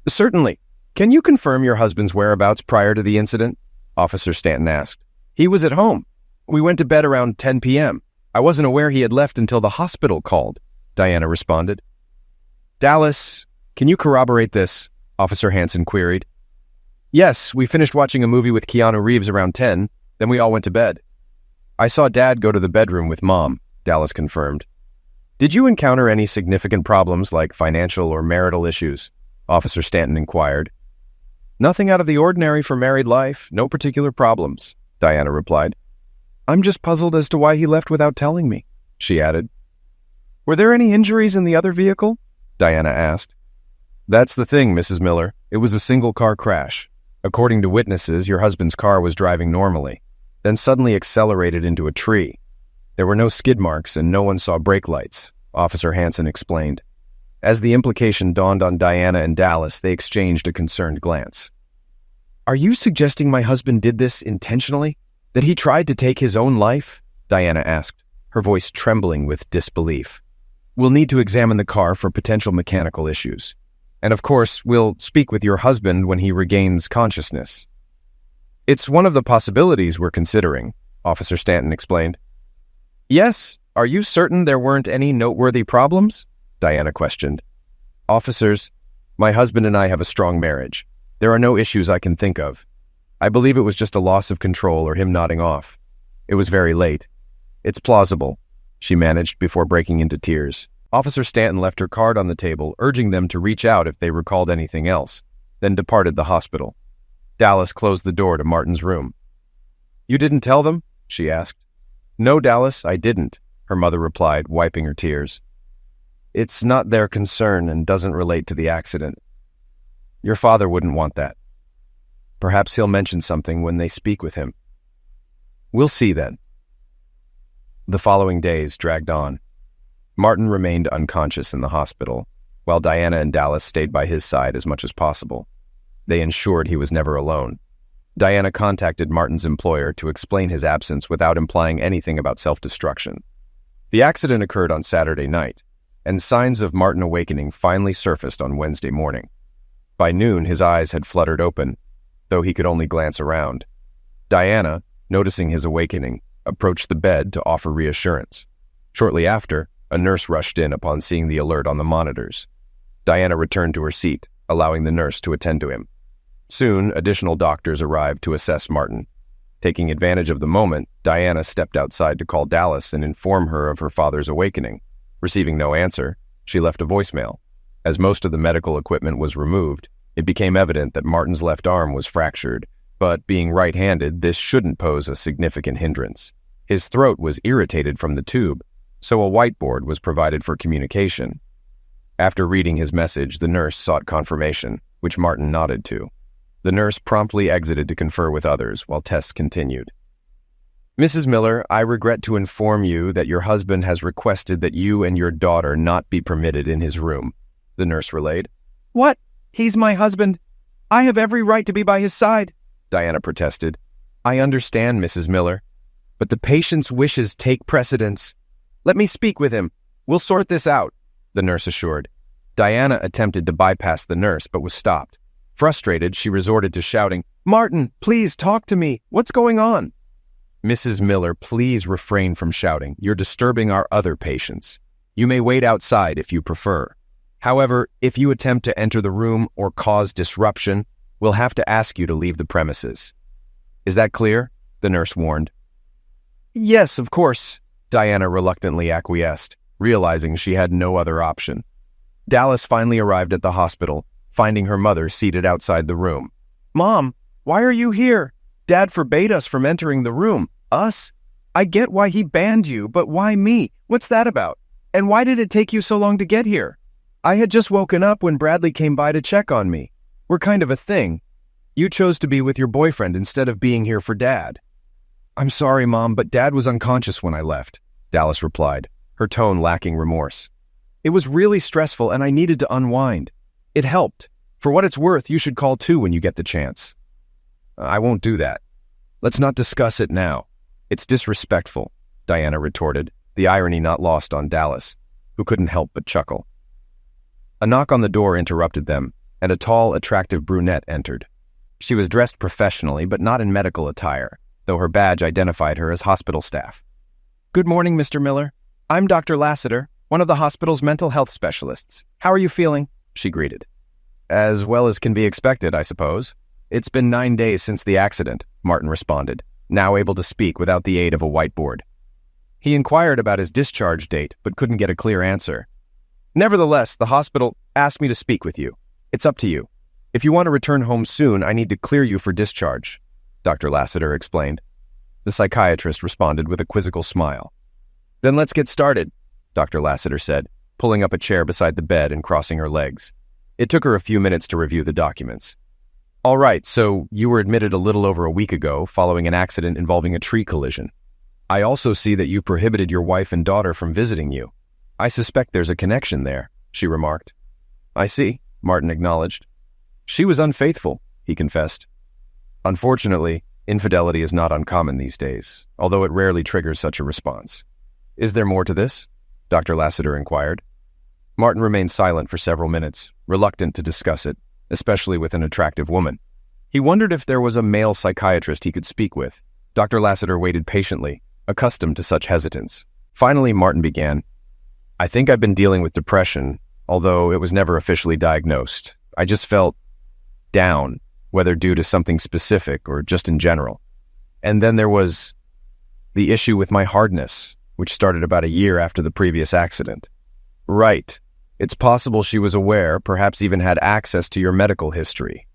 Certainly. Can you confirm your husband's whereabouts prior to the incident? Officer Stanton asked. He was at home. We went to bed around 10 p.m. I wasn't aware he had left until the hospital called, Diana responded. Dallas, can you corroborate this? Officer Hansen queried. Yes, we finished watching a movie with Keanu Reeves around 10, then we all went to bed. I saw Dad go to the bedroom with Mom, Dallas confirmed. Did you encounter any significant problems like financial or marital issues? Officer Stanton inquired. Nothing out of the ordinary for married life, no particular problems, Diana replied. I'm just puzzled as to why he left without telling me, she added. Were there any injuries in the other vehicle? Diana asked. That's the thing, Mrs. Miller. It was a single-car crash. According to witnesses, your husband's car was driving normally, then suddenly accelerated into a tree. There were no skid marks and no one saw brake lights, Officer Hansen explained. As the implication dawned on Diana and Dallas, they exchanged a concerned glance. Are you suggesting my husband did this intentionally? That he tried to take his own life? Diana asked, her voice trembling with disbelief. We'll need to examine the car for potential mechanical issues. And of course, we'll speak with your husband when he regains consciousness. It's one of the possibilities we're considering, Officer Stanton explained. Yes, are you certain there weren't any noteworthy problems? Diana questioned. Officers, my husband and I have a strong marriage. There are no issues I can think of. I believe it was just a loss of control or him nodding off. It was very late. It's plausible, she managed before breaking into tears. Officer Stanton left her card on the table, urging them to reach out if they recalled anything else, then departed the hospital. Dallas closed the door to Martin's room. You didn't tell them? She asked. No, Dallas, I didn't, her mother replied, wiping her tears. It's not their concern and doesn't relate to the accident. Your father wouldn't want that. Perhaps he'll mention something when they speak with him. We'll see then. The following days dragged on. Martin remained unconscious in the hospital, while Diana and Dallas stayed by his side as much as possible. They ensured he was never alone. Diana contacted Martin's employer to explain his absence without implying anything about self-destruction. The accident occurred on Saturday night, and signs of Martin awakening finally surfaced on Wednesday morning. By noon, his eyes had fluttered open, though he could only glance around. Diana, noticing his awakening, approached the bed to offer reassurance. Shortly after, a nurse rushed in upon seeing the alert on the monitors. Diana returned to her seat, allowing the nurse to attend to him. Soon, additional doctors arrived to assess Martin. Taking advantage of the moment, Diana stepped outside to call Dallas and inform her of her father's awakening. Receiving no answer, she left a voicemail. As most of the medical equipment was removed, it became evident that Martin's left arm was fractured, but being right-handed, this shouldn't pose a significant hindrance. His throat was irritated from the tube, so a whiteboard was provided for communication. After reading his message, the nurse sought confirmation, which Martin nodded to. The nurse promptly exited to confer with others while tests continued. Mrs. Miller, I regret to inform you that your husband has requested that you and your daughter not be permitted in his room, the nurse relayed. What? He's my husband. I have every right to be by his side, Diana protested. I understand, Mrs. Miller, but the patient's wishes take precedence. Let me speak with him. We'll sort this out, the nurse assured. Diana attempted to bypass the nurse, but was stopped. Frustrated, she resorted to shouting, Martin, please talk to me. What's going on? Mrs. Miller, please refrain from shouting. You're disturbing our other patients. You may wait outside if you prefer. However, if you attempt to enter the room or cause disruption, we'll have to ask you to leave the premises. Is that clear? The nurse warned. Yes, of course, Diana reluctantly acquiesced, realizing she had no other option. Dallas finally arrived at the hospital, finding her mother seated outside the room. Mom, why are you here? Dad forbade us from entering the room. Us? I get why he banned you, but why me? What's that about? And why did it take you so long to get here? I had just woken up when Bradley came by to check on me. We're kind of a thing. You chose to be with your boyfriend instead of being here for Dad. I'm sorry, Mom, but Dad was unconscious when I left, Dallas replied, her tone lacking remorse. It was really stressful and I needed to unwind. It helped. For what it's worth, you should call too when you get the chance." "I won't do that. Let's not discuss it now. It's disrespectful," Diana retorted, the irony not lost on Dallas, who couldn't help but chuckle. A knock on the door interrupted them, and a tall, attractive brunette entered. She was dressed professionally, but not in medical attire, though her badge identified her as hospital staff. "Good morning, Mr. Miller. I'm Dr. Lassiter, one of the hospital's mental health specialists. How are you feeling?" she greeted. "As well as can be expected, I suppose. It's been 9 days since the accident," Martin responded, now able to speak without the aid of a whiteboard. He inquired about his discharge date, but couldn't get a clear answer. "Nevertheless, the hospital asked me to speak with you. It's up to you. If you want to return home soon, I need to clear you for discharge," Dr. Lassiter explained. The psychiatrist responded with a quizzical smile. "Then let's get started," Dr. Lassiter said, pulling up a chair beside the bed and crossing her legs. It took her a few minutes to review the documents. "All right, so you were admitted a little over a week ago following an accident involving a tree collision. I also see that you've prohibited your wife and daughter from visiting you. I suspect there's a connection there," she remarked. "I see," Martin acknowledged. "She was unfaithful," he confessed. "Unfortunately, infidelity is not uncommon these days, although it rarely triggers such a response." "Is there more to this?" Dr. Lassiter inquired. Martin remained silent for several minutes, reluctant to discuss it, especially with an attractive woman. He wondered if there was a male psychiatrist he could speak with. Dr. Lassiter waited patiently, accustomed to such hesitance. Finally, Martin began. "I think I've been dealing with depression, although it was never officially diagnosed. I just felt down, whether due to something specific or just in general. And then there was the issue with my hardness, which started about a year after the previous accident." "Right. It's possible she was aware, perhaps even had access to your medical history.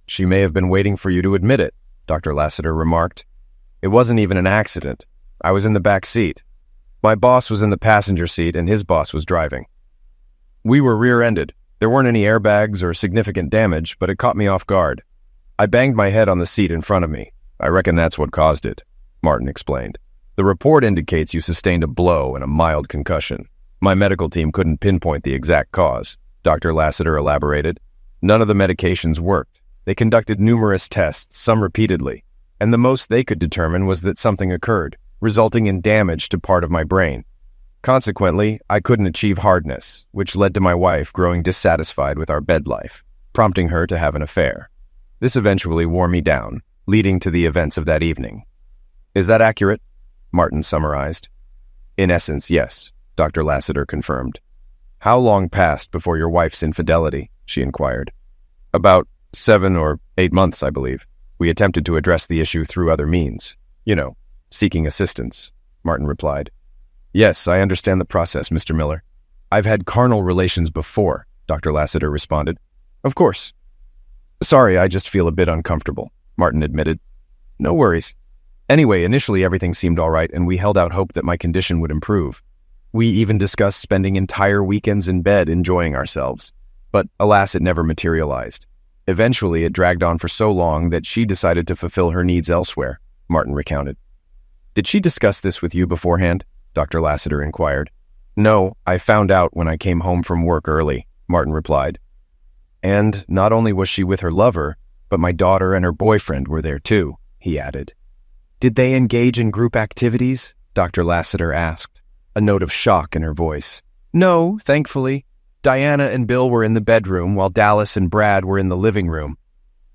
She may have been waiting for you to admit it," Dr. Lassiter remarked. "It wasn't even an accident. I was in the back seat. My boss was in the passenger seat and his boss was driving. We were rear-ended. There weren't any airbags or significant damage, but it caught me off guard. I banged my head on the seat in front of me. I reckon that's what caused it," Martin explained. "The report indicates you sustained a blow and a mild concussion. My medical team couldn't pinpoint the exact cause," Dr. Lassiter elaborated. "None of the medications worked. They conducted numerous tests, some repeatedly, and the most they could determine was that something occurred, resulting in damage to part of my brain. Consequently, I couldn't achieve hardness, which led to my wife growing dissatisfied with our bed life, prompting her to have an affair. This eventually wore me down, leading to the events of that evening." "Is that accurate?" Martin summarized. "In essence, yes," Dr. Lassiter confirmed. "How long passed before your wife's infidelity?" she inquired. "About 7 or 8 months, I believe. We attempted to address the issue through other means. Seeking assistance," Martin replied. "Yes, I understand the process, Mr. Miller. I've had carnal relations before," Dr. Lassiter responded. "Of course." "Sorry, I just feel a bit uncomfortable," Martin admitted. "No worries. Anyway, initially everything seemed all right, and we held out hope that my condition would improve. We even discussed spending entire weekends in bed enjoying ourselves. But alas, it never materialized. Eventually, it dragged on for so long that she decided to fulfill her needs elsewhere," Martin recounted. "Did she discuss this with you beforehand?" Dr. Lassiter inquired. "No, I found out when I came home from work early," Martin replied. "And not only was she with her lover, but my daughter and her boyfriend were there too," he added. "Did they engage in group activities?" Dr. Lassiter asked, a note of shock in her voice. "No, thankfully. Diana and Bill were in the bedroom while Dallas and Brad were in the living room.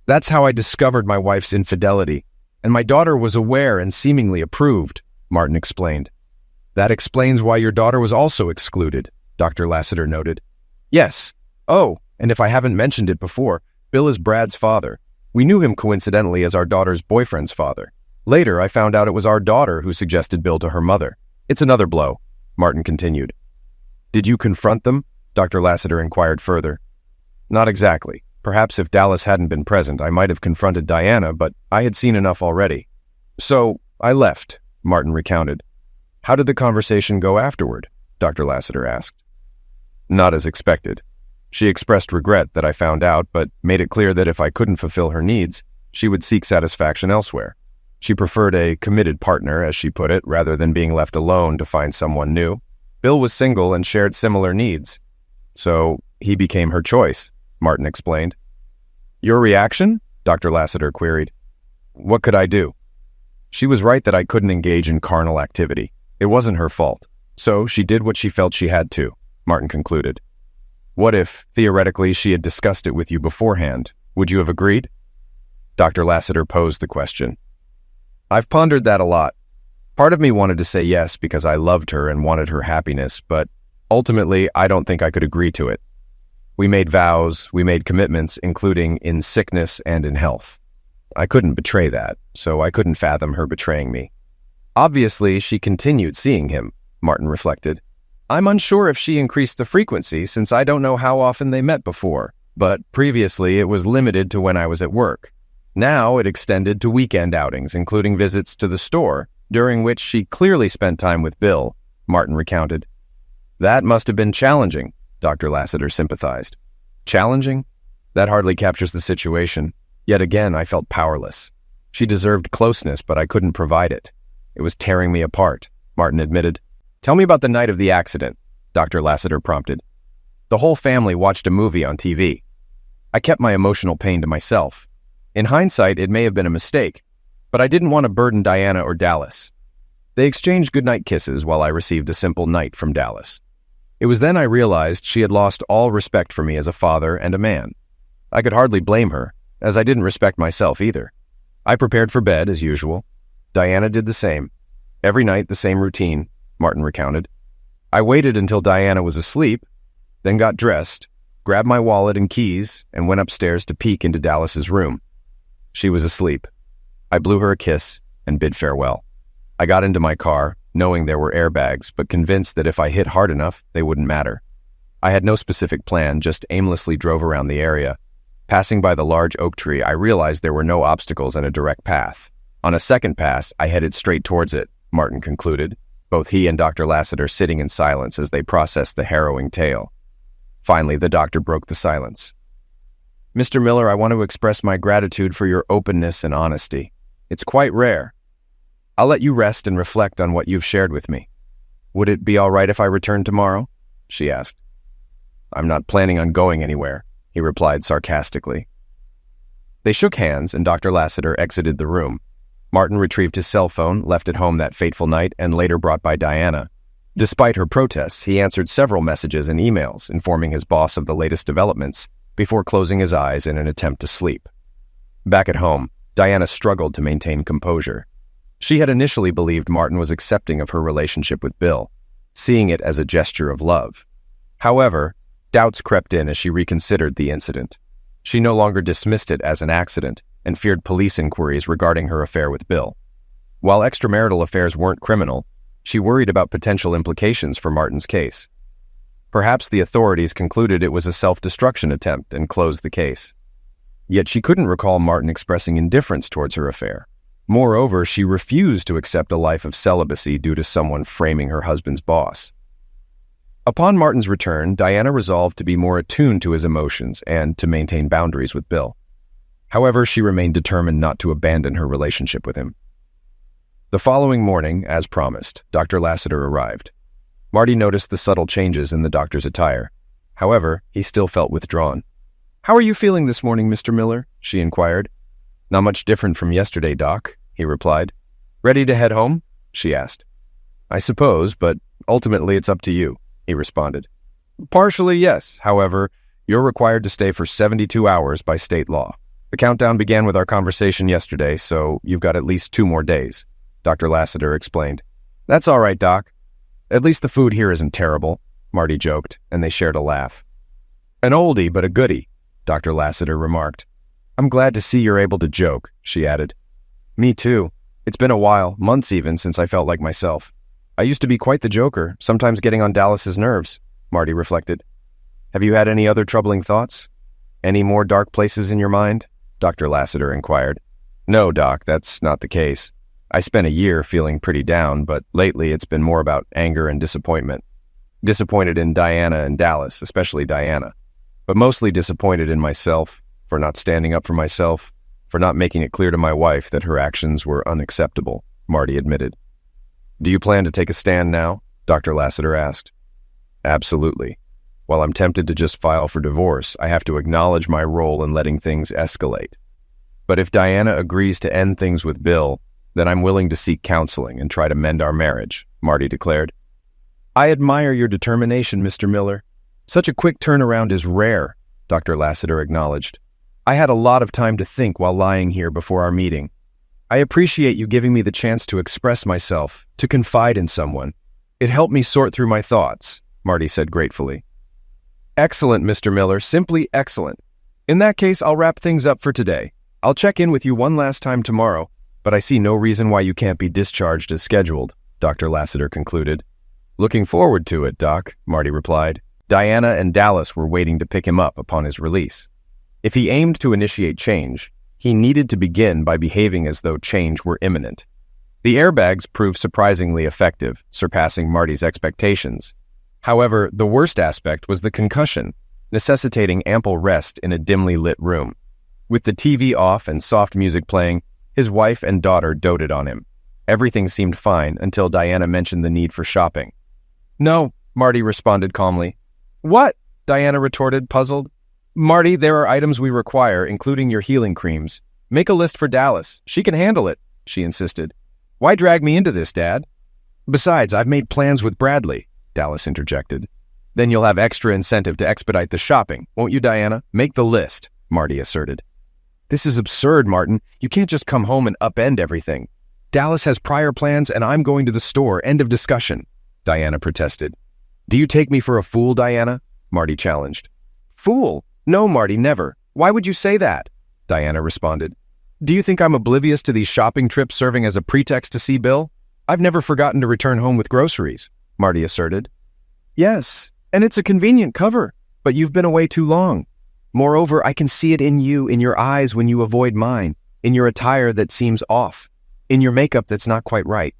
That's how I discovered my wife's infidelity, and my daughter was aware and seemingly approved," Martin explained. "That explains why your daughter was also excluded," Dr. Lassiter noted. "Yes. Oh, and if I haven't mentioned it before, Bill is Brad's father. We knew him coincidentally as our daughter's boyfriend's father. Later, I found out it was our daughter who suggested Bill to her mother. It's another blow," Martin continued. "Did you confront them?" Dr. Lassiter inquired further. "Not exactly. Perhaps if Dallas hadn't been present, I might have confronted Diana, but I had seen enough already. So I left," Martin recounted. "How did the conversation go afterward?" Dr. Lassiter asked. "Not as expected. She expressed regret that I found out, but made it clear that if I couldn't fulfill her needs, she would seek satisfaction elsewhere. She preferred a committed partner, as she put it, rather than being left alone to find someone new. Bill was single and shared similar needs, so he became her choice," Martin explained. Your reaction? Dr. Lassiter queried. What could I do? She was right that I couldn't engage in carnal activity. It wasn't her fault. So she did what she felt she had to, Martin concluded. What if, theoretically, she had discussed it with you beforehand? Would you have agreed? Dr. Lassiter posed the question. I've pondered that a lot. Part of me wanted to say yes because I loved her and wanted her happiness, but ultimately, I don't think I could agree to it. We made vows, we made commitments, including in sickness and in health. I couldn't betray that, so I couldn't fathom her betraying me. Obviously, she continued seeing him, Martin reflected. I'm unsure if she increased the frequency since I don't know how often they met before, but previously it was limited to when I was at work. Now it extended to weekend outings, including visits to the store, during which she clearly spent time with Bill, Martin recounted. That must have been challenging, Dr. Lassiter sympathized. Challenging? That hardly captures the situation. Yet again, I felt powerless. She deserved closeness, but I couldn't provide it. It was tearing me apart, Martin admitted. Tell me about the night of the accident, Dr. Lassiter prompted. The whole family watched a movie on TV. I kept my emotional pain to myself. In hindsight, it may have been a mistake, but I didn't want to burden Diana or Dallas. They exchanged goodnight kisses while I received a simple night from Dallas. It was then I realized she had lost all respect for me as a father and a man. I could hardly blame her, as I didn't respect myself either. I prepared for bed as usual. Diana did the same. Every night, the same routine, Martin recounted. I waited until Diana was asleep, then got dressed, grabbed my wallet and keys, and went upstairs to peek into Dallas's room. She was asleep. I blew her a kiss and bid farewell. I got into my car, knowing there were airbags, but convinced that if I hit hard enough, they wouldn't matter. I had no specific plan, just aimlessly drove around the area. Passing by the large oak tree, I realized there were no obstacles and a direct path. On a second pass, I headed straight towards it, Martin concluded, both he and Dr. Lassiter sitting in silence as they processed the harrowing tale. Finally, the doctor broke the silence. Mr. Miller, I want to express my gratitude for your openness and honesty. It's quite rare. I'll let you rest and reflect on what you've shared with me. Would it be all right if I returned tomorrow? She asked. I'm not planning on going anywhere, he replied sarcastically. They shook hands and Dr. Lassiter exited the room. Martin retrieved his cell phone, left at home that fateful night, and later brought by Diana. Despite her protests, he answered several messages and emails, informing his boss of the latest developments, before closing his eyes in an attempt to sleep. Back at home, Diana struggled to maintain composure. She had initially believed Martin was accepting of her relationship with Bill, seeing it as a gesture of love. However, doubts crept in as she reconsidered the incident. She no longer dismissed it as an accident and feared police inquiries regarding her affair with Bill. While extramarital affairs weren't criminal, she worried about potential implications for Martin's case. Perhaps the authorities concluded it was a self-destruction attempt and closed the case. Yet she couldn't recall Martin expressing indifference towards her affair. Moreover, she refused to accept a life of celibacy due to someone framing her husband's boss. Upon Martin's return, Diana resolved to be more attuned to his emotions and to maintain boundaries with Bill. However, she remained determined not to abandon her relationship with him. The following morning, as promised, Dr. Lassiter arrived. Marty noticed the subtle changes in the doctor's attire. However, he still felt withdrawn. "How are you feeling this morning, Mr. Miller?" she inquired. "Not much different from yesterday, Doc," he replied. "Ready to head home?" she asked. "I suppose, but ultimately it's up to you," he responded. "Partially, yes. However, you're required to stay for 72 hours by state law. The countdown began with our conversation yesterday, so you've got at least 2 more days," Dr. Lassiter explained. "That's all right, Doc. At least the food here isn't terrible," Marty joked, and they shared a laugh. "An oldie, but a goodie," Dr. Lassiter remarked. "I'm glad to see you're able to joke," she added. "Me too. It's been a while, months even, since I felt like myself. I used to be quite the joker, sometimes getting on Dallas's nerves," Marty reflected. "Have you had any other troubling thoughts? Any more dark places in your mind?" Dr. Lassiter inquired. "No, Doc, that's not the case. I spent a year feeling pretty down, but lately it's been more about anger and disappointment. Disappointed in Diana and Dallas, especially Diana, but mostly disappointed in myself for not standing up for myself, for not making it clear to my wife that her actions were unacceptable," Marty admitted. "Do you plan to take a stand now?" Dr. Lassiter asked. "Absolutely. While I'm tempted to just file for divorce, I have to acknowledge my role in letting things escalate. But if Diana agrees to end things with Bill, then I'm willing to seek counseling and try to mend our marriage, Marty declared. I admire your determination, Mr. Miller. Such a quick turnaround is rare, Dr. Lassiter acknowledged. I had a lot of time to think while lying here before our meeting. I appreciate you giving me the chance to express myself, to confide in someone. It helped me sort through my thoughts, Marty said gratefully. Excellent, Mr. Miller, simply excellent. In that case, I'll wrap things up for today. I'll check in with you one last time tomorrow, but I see no reason why you can't be discharged as scheduled, Dr. Lassiter concluded. Looking forward to it, Doc, Marty replied. Diana and Dallas were waiting to pick him up upon his release. If he aimed to initiate change, he needed to begin by behaving as though change were imminent. The airbags proved surprisingly effective, surpassing Marty's expectations. However, the worst aspect was the concussion, necessitating ample rest in a dimly lit room. With the TV off and soft music playing, his wife and daughter doted on him. Everything seemed fine until Diana mentioned the need for shopping. No, Marty responded calmly. What? Diana retorted, puzzled. Marty, there are items we require, including your healing creams. Make a list for Dallas. She can handle it, she insisted. Why drag me into this, Dad? Besides, I've made plans with Bradley, Dallas interjected. Then you'll have extra incentive to expedite the shopping, won't you, Diana? Make the list, Marty asserted. This is absurd, Martin. You can't just come home and upend everything. Dallas has prior plans and I'm going to the store. End of discussion, Diana protested. Do you take me for a fool, Diana? Marty challenged. Fool? No, Marty, never. Why would you say that? Diana responded. Do you think I'm oblivious to these shopping trips serving as a pretext to see Bill? I've never forgotten to return home with groceries, Marty asserted. Yes, and it's a convenient cover, but you've been away too long. Moreover, I can see it in you, in your eyes when you avoid mine, in your attire that seems off, in your makeup that's not quite right.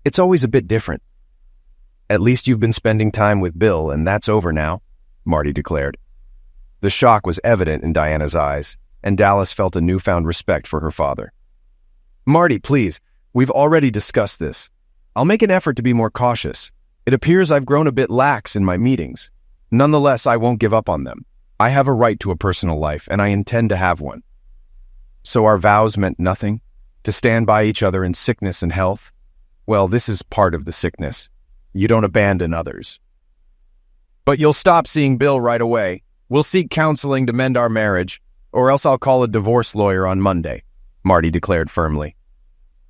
It's always a bit different. At least you've been spending time with Bill, and that's over now, Marty declared. The shock was evident in Diana's eyes, and Dallas felt a newfound respect for her father. Marty, please, we've already discussed this. I'll make an effort to be more cautious. It appears I've grown a bit lax in my meetings. Nonetheless, I won't give up on them. I have a right to a personal life, and I intend to have one. So our vows meant nothing? To stand by each other in sickness and health? Well, this is part of the sickness. You don't abandon others. But you'll stop seeing Bill right away. We'll seek counseling to mend our marriage, or else I'll call a divorce lawyer on Monday, Marty declared firmly.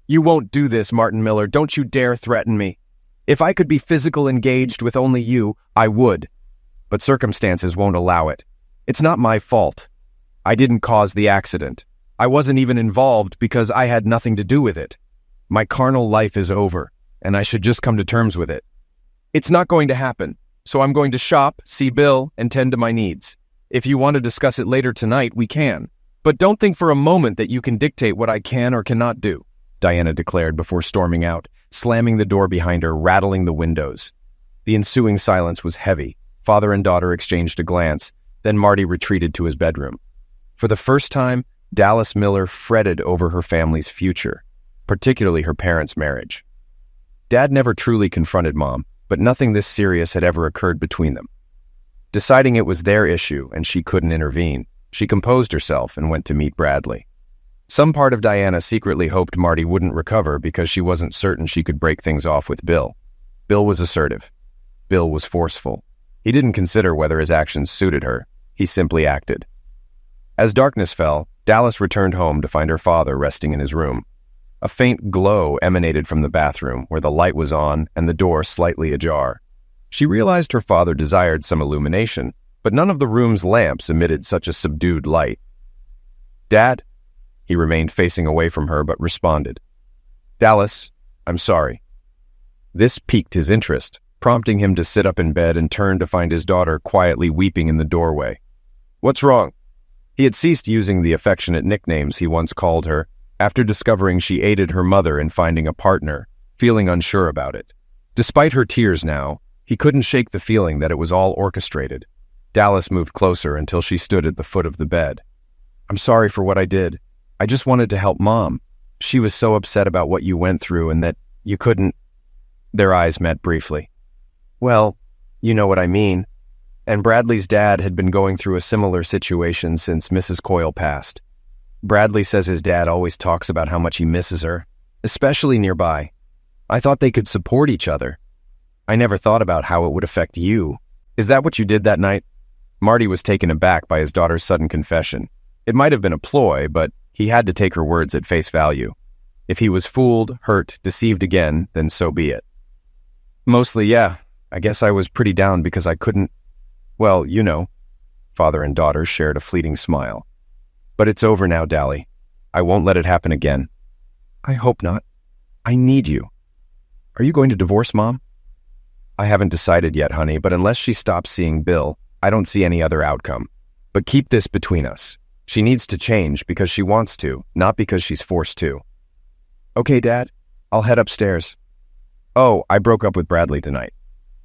You won't do this, Martin Miller. Don't you dare threaten me. If I could be physically engaged with only you, I would. But circumstances won't allow it. It's not my fault. I didn't cause the accident. I wasn't even involved because I had nothing to do with it. My carnal life is over, and I should just come to terms with it. It's not going to happen, so I'm going to shop, see Bill, and tend to my needs. If you want to discuss it later tonight, we can. But don't think for a moment that you can dictate what I can or cannot do, Diana declared before storming out, slamming the door behind her, rattling the windows. The ensuing silence was heavy. Father and daughter exchanged a glance. Then Marty retreated to his bedroom. For the first time, Dallas Miller fretted over her family's future, particularly her parents' marriage. Dad never truly confronted Mom, but nothing this serious had ever occurred between them. Deciding it was their issue and she couldn't intervene, she composed herself and went to meet Bradley. Some part of Diana secretly hoped Marty wouldn't recover because she wasn't certain she could break things off with Bill. Bill was assertive. Bill was forceful. He didn't consider whether his actions suited her. He simply acted. As darkness fell, Dallas returned home to find her father resting in his room. A faint glow emanated from the bathroom, where the light was on and the door slightly ajar. She realized her father desired some illumination, but none of the room's lamps emitted such a subdued light. Dad? He remained facing away from her, but responded. Dallas, I'm sorry. This piqued his interest, prompting him to sit up in bed and turn to find his daughter quietly weeping in the doorway. What's wrong? He had ceased using the affectionate nicknames he once called her, after discovering she aided her mother in finding a partner, feeling unsure about it. Despite her tears now, he couldn't shake the feeling that it was all orchestrated. Dallas moved closer until she stood at the foot of the bed. I'm sorry for what I did. I just wanted to help Mom. She was so upset about what you went through and that you couldn't... Their eyes met briefly. Well, you know what I mean. and Bradley's dad had been going through a similar situation since Mrs. Coyle passed. Bradley says his dad always talks about how much he misses her, especially nearby. I thought they could support each other. I never thought about how it would affect you. Is that what you did that night? Marty was taken aback by his daughter's sudden confession. It might have been a ploy, but he had to take her words at face value. If he was fooled, hurt, deceived again, then so be it. Mostly, yeah. I guess I was pretty down because I couldn't... Well, you know. Father and daughter shared a fleeting smile. But it's over now, Dally. I won't let it happen again. I hope not. I need you. Are you going to divorce Mom? I haven't decided yet, honey, but unless she stops seeing Bill, I don't see any other outcome. But keep this between us. She needs to change because she wants to, not because she's forced to. Okay, Dad. I'll head upstairs. Oh, I broke up with Bradley tonight.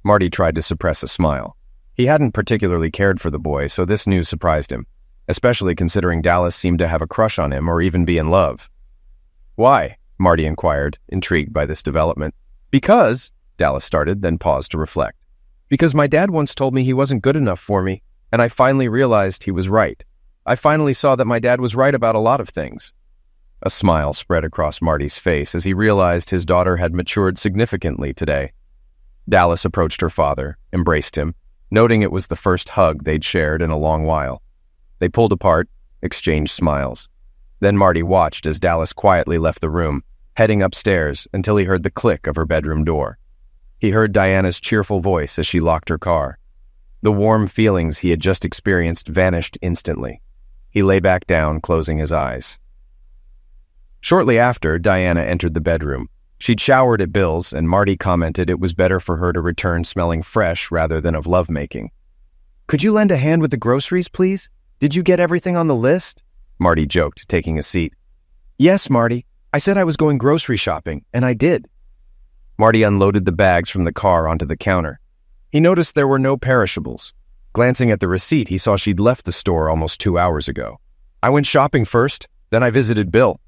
Marty tried to suppress a smile. He hadn't particularly cared for the boy, so this news surprised him, especially considering Dallas seemed to have a crush on him or even be in love. Why? Marty inquired, intrigued by this development. Because, Dallas started, then paused to reflect. Because my dad once told me he wasn't good enough for me, and I finally realized he was right. I finally saw that my dad was right about a lot of things. A smile spread across Marty's face as he realized his daughter had matured significantly today. Dallas approached her father, embraced him, noting it was the first hug they'd shared in a long while. They pulled apart, exchanged smiles. Then Marty watched as Dallas quietly left the room, heading upstairs until he heard the click of her bedroom door. He heard Diana's cheerful voice as she locked her car. The warm feelings he had just experienced vanished instantly. He lay back down, closing his eyes. Shortly after, Diana entered the bedroom. She'd showered at Bill's, and Marty commented it was better for her to return smelling fresh rather than of lovemaking. "Could you lend a hand with the groceries, please? Did you get everything on the list?" Marty joked, taking a seat. "Yes, Marty. I said I was going grocery shopping, and I did." Marty unloaded the bags from the car onto the counter. He noticed there were no perishables. Glancing at the receipt, he saw she'd left the store almost 2 hours ago. "I went shopping first, then I visited Bill."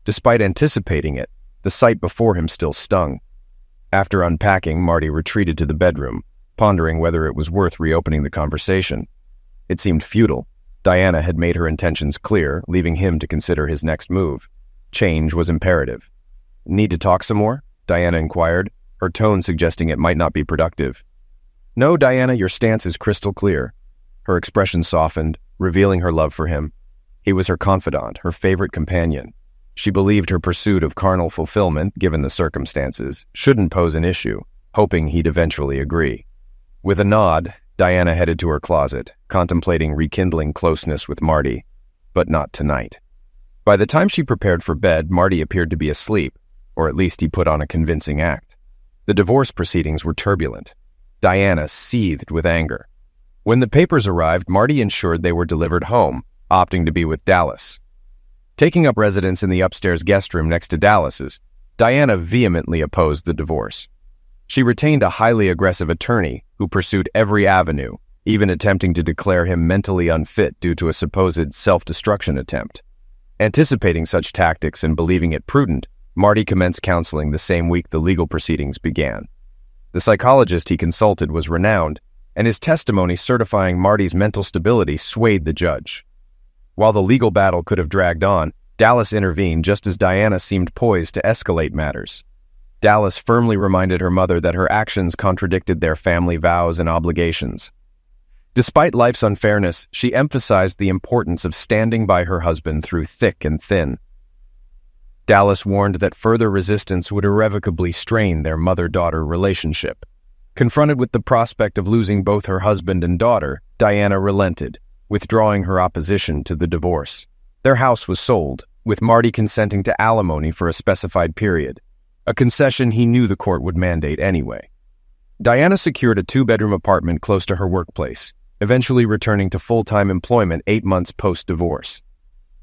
Despite anticipating it, the sight before him still stung. After unpacking, Marty retreated to the bedroom, pondering whether it was worth reopening the conversation. It seemed futile. Diana had made her intentions clear, leaving him to consider his next move. Change was imperative. "Need to talk some more?" Diana inquired, her tone suggesting it might not be productive. "No, Diana, your stance is crystal clear." Her expression softened, revealing her love for him. He was her confidant, her favorite companion. She believed her pursuit of carnal fulfillment, given the circumstances, shouldn't pose an issue, hoping he'd eventually agree. With a nod, Diana headed to her closet, contemplating rekindling closeness with Marty, but not tonight. By the time she prepared for bed, Marty appeared to be asleep, or at least he put on a convincing act. The divorce proceedings were turbulent. Diana seethed with anger. When the papers arrived, Marty ensured they were delivered home, opting to be with Dallas. Taking up residence in the upstairs guest room next to Dallas's, Diana vehemently opposed the divorce. She retained a highly aggressive attorney who pursued every avenue, even attempting to declare him mentally unfit due to a supposed self-destruction attempt. Anticipating such tactics and believing it prudent, Marty commenced counseling the same week the legal proceedings began. The psychologist he consulted was renowned, and his testimony certifying Marty's mental stability swayed the judge. While the legal battle could have dragged on, Dallas intervened just as Diana seemed poised to escalate matters. Dallas firmly reminded her mother that her actions contradicted their family vows and obligations. Despite life's unfairness, she emphasized the importance of standing by her husband through thick and thin. Dallas warned that further resistance would irrevocably strain their mother-daughter relationship. Confronted with the prospect of losing both her husband and daughter, Diana relented, withdrawing her opposition to the divorce. Their house was sold, with Marty consenting to alimony for a specified period, a concession he knew the court would mandate anyway. Diana secured a 2-bedroom apartment close to her workplace, eventually returning to full-time employment 8 months post-divorce.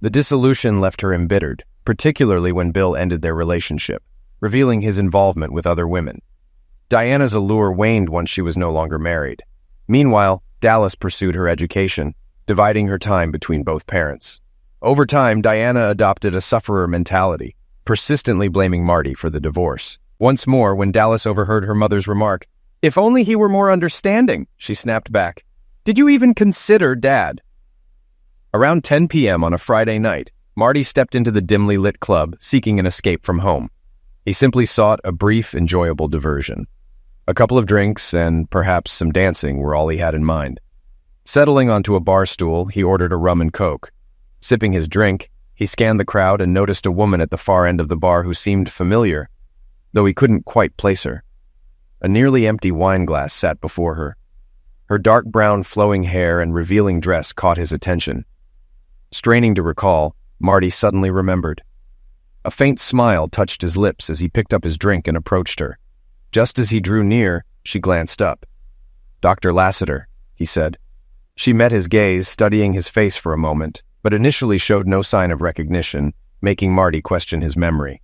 The dissolution left her embittered, particularly when Bill ended their relationship, revealing his involvement with other women. Diana's allure waned once she was no longer married. Meanwhile, Dallas pursued her education, dividing her time between both parents. Over time, Diana adopted a sufferer mentality, persistently blaming Marty for the divorce. Once more, when Dallas overheard her mother's remark, "If only he were more understanding," she snapped back. Did you even consider Dad? Around 10 p.m. on a Friday night, Marty stepped into the dimly lit club, seeking an escape from home. He simply sought a brief, enjoyable diversion. A couple of drinks and perhaps some dancing were all he had in mind. Settling onto a bar stool, he ordered a rum and coke. Sipping his drink, he scanned the crowd and noticed a woman at the far end of the bar who seemed familiar, though he couldn't quite place her. A nearly empty wine glass sat before her. Her dark brown flowing hair and revealing dress caught his attention. Straining to recall, Marty suddenly remembered. A faint smile touched his lips as he picked up his drink and approached her. Just as he drew near, she glanced up. "Dr. Lassiter," he said. She met his gaze, studying his face for a moment, but initially showed no sign of recognition, making Marty question his memory.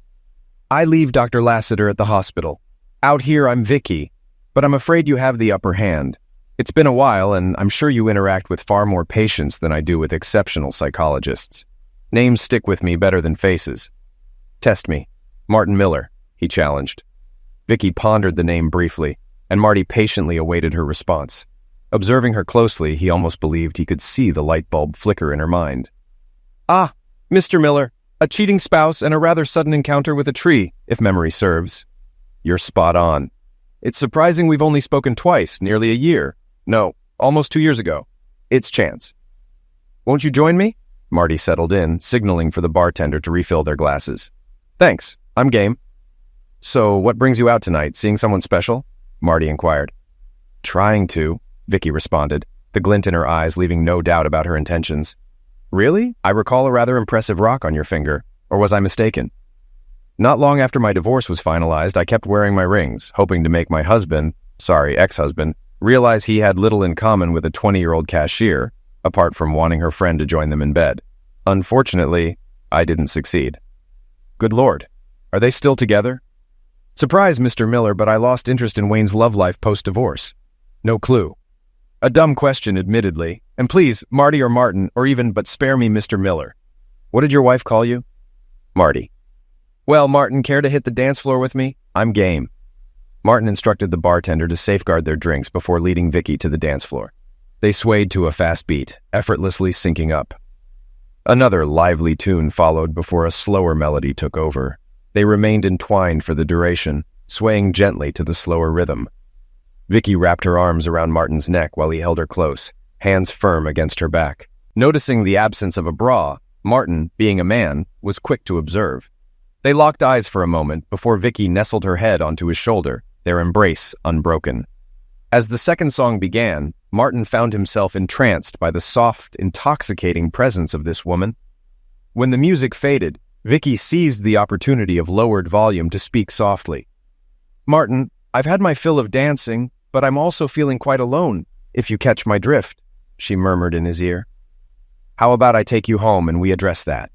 "I leave Dr. Lassiter at the hospital. Out here I'm Vicky, but I'm afraid you have the upper hand. It's been a while, and I'm sure you interact with far more patients than I do with exceptional psychologists. Names stick with me better than faces. Test me. Martin Miller," he challenged. Vicky pondered the name briefly, and Marty patiently awaited her response. Observing her closely, he almost believed he could see the light bulb flicker in her mind. "Ah, Mr. Miller, a cheating spouse and a rather sudden encounter with a tree, if memory serves." "You're spot on. It's surprising we've only spoken twice, nearly a year. No, almost 2 years ago. It's chance." "Won't you join me?" Marty settled in, signaling for the bartender to refill their glasses. "Thanks, I'm game." "So what brings you out tonight, seeing someone special?" Marty inquired. "Trying to," Vicky responded, the glint in her eyes leaving no doubt about her intentions. "Really? I recall a rather impressive rock on your finger, or was I mistaken?" "Not long after my divorce was finalized, I kept wearing my rings, hoping to make my ex-husband, realize he had little in common with a 20-year-old cashier, apart from wanting her friend to join them in bed. Unfortunately, I didn't succeed." "Good Lord. Are they still together?" "Surprise, Mr. Miller, but I lost interest in Wayne's love life post-divorce." "No clue." "A dumb question, admittedly. And please, Marty or Martin, or even, but spare me Mr. Miller." "What did your wife call you?" "Marty." "Well, Martin, care to hit the dance floor with me? I'm game." Martin instructed the bartender to safeguard their drinks before leading Vicky to the dance floor. They swayed to a fast beat, effortlessly syncing up. Another lively tune followed before a slower melody took over. They remained entwined for the duration, swaying gently to the slower rhythm. Vicky wrapped her arms around Martin's neck while he held her close, hands firm against her back. Noticing the absence of a bra, Martin, being a man, was quick to observe. They locked eyes for a moment before Vicky nestled her head onto his shoulder, their embrace unbroken. As the second song began, Martin found himself entranced by the soft, intoxicating presence of this woman. When the music faded, Vicky seized the opportunity of lowered volume to speak softly. "Martin, I've had my fill of dancing, but I'm also feeling quite alone, if you catch my drift," she murmured in his ear. "How about I take you home and we address that?"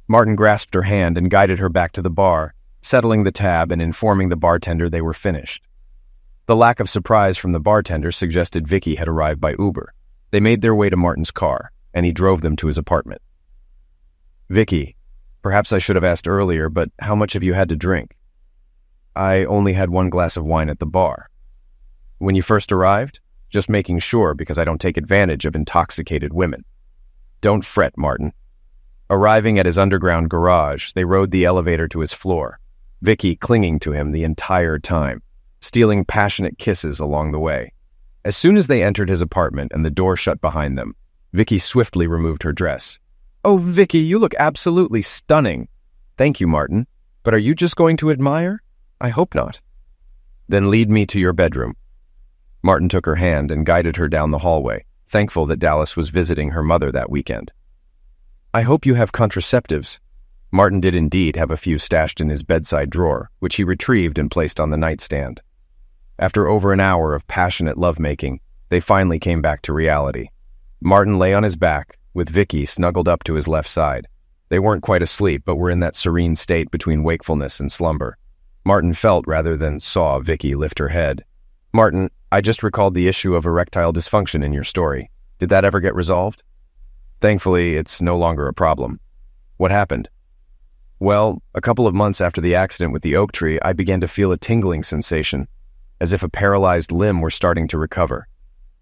Martin grasped her hand and guided her back to the bar, settling the tab and informing the bartender they were finished. The lack of surprise from the bartender suggested Vicky had arrived by Uber. They made their way to Martin's car, and he drove them to his apartment. "Vicky, perhaps I should have asked earlier, but how much have you had to drink?" "I only had 1 glass of wine at the bar." "When you first arrived?" "Just making sure, because I don't take advantage of intoxicated women." "Don't fret, Martin." Arriving at his underground garage, they rode the elevator to his floor, Vicky clinging to him the entire time, stealing passionate kisses along the way. As soon as they entered his apartment and the door shut behind them, Vicky swiftly removed her dress. "Oh, Vicky, you look absolutely stunning." "Thank you, Martin. But are you just going to admire?" "I hope not." "Then lead me to your bedroom." Martin took her hand and guided her down the hallway, thankful that Dallas was visiting her mother that weekend. "I hope you have contraceptives." Martin did indeed have a few stashed in his bedside drawer, which he retrieved and placed on the nightstand. After over an hour of passionate lovemaking, they finally came back to reality. Martin lay on his back, with Vicky snuggled up to his left side. They weren't quite asleep, but were in that serene state between wakefulness and slumber. Martin felt rather than saw Vicky lift her head. "Martin, I just recalled the issue of erectile dysfunction in your story. Did that ever get resolved?" "Thankfully, it's no longer a problem." "What happened?" "Well, a couple of months after the accident with the oak tree, I began to feel a tingling sensation, as if a paralyzed limb were starting to recover.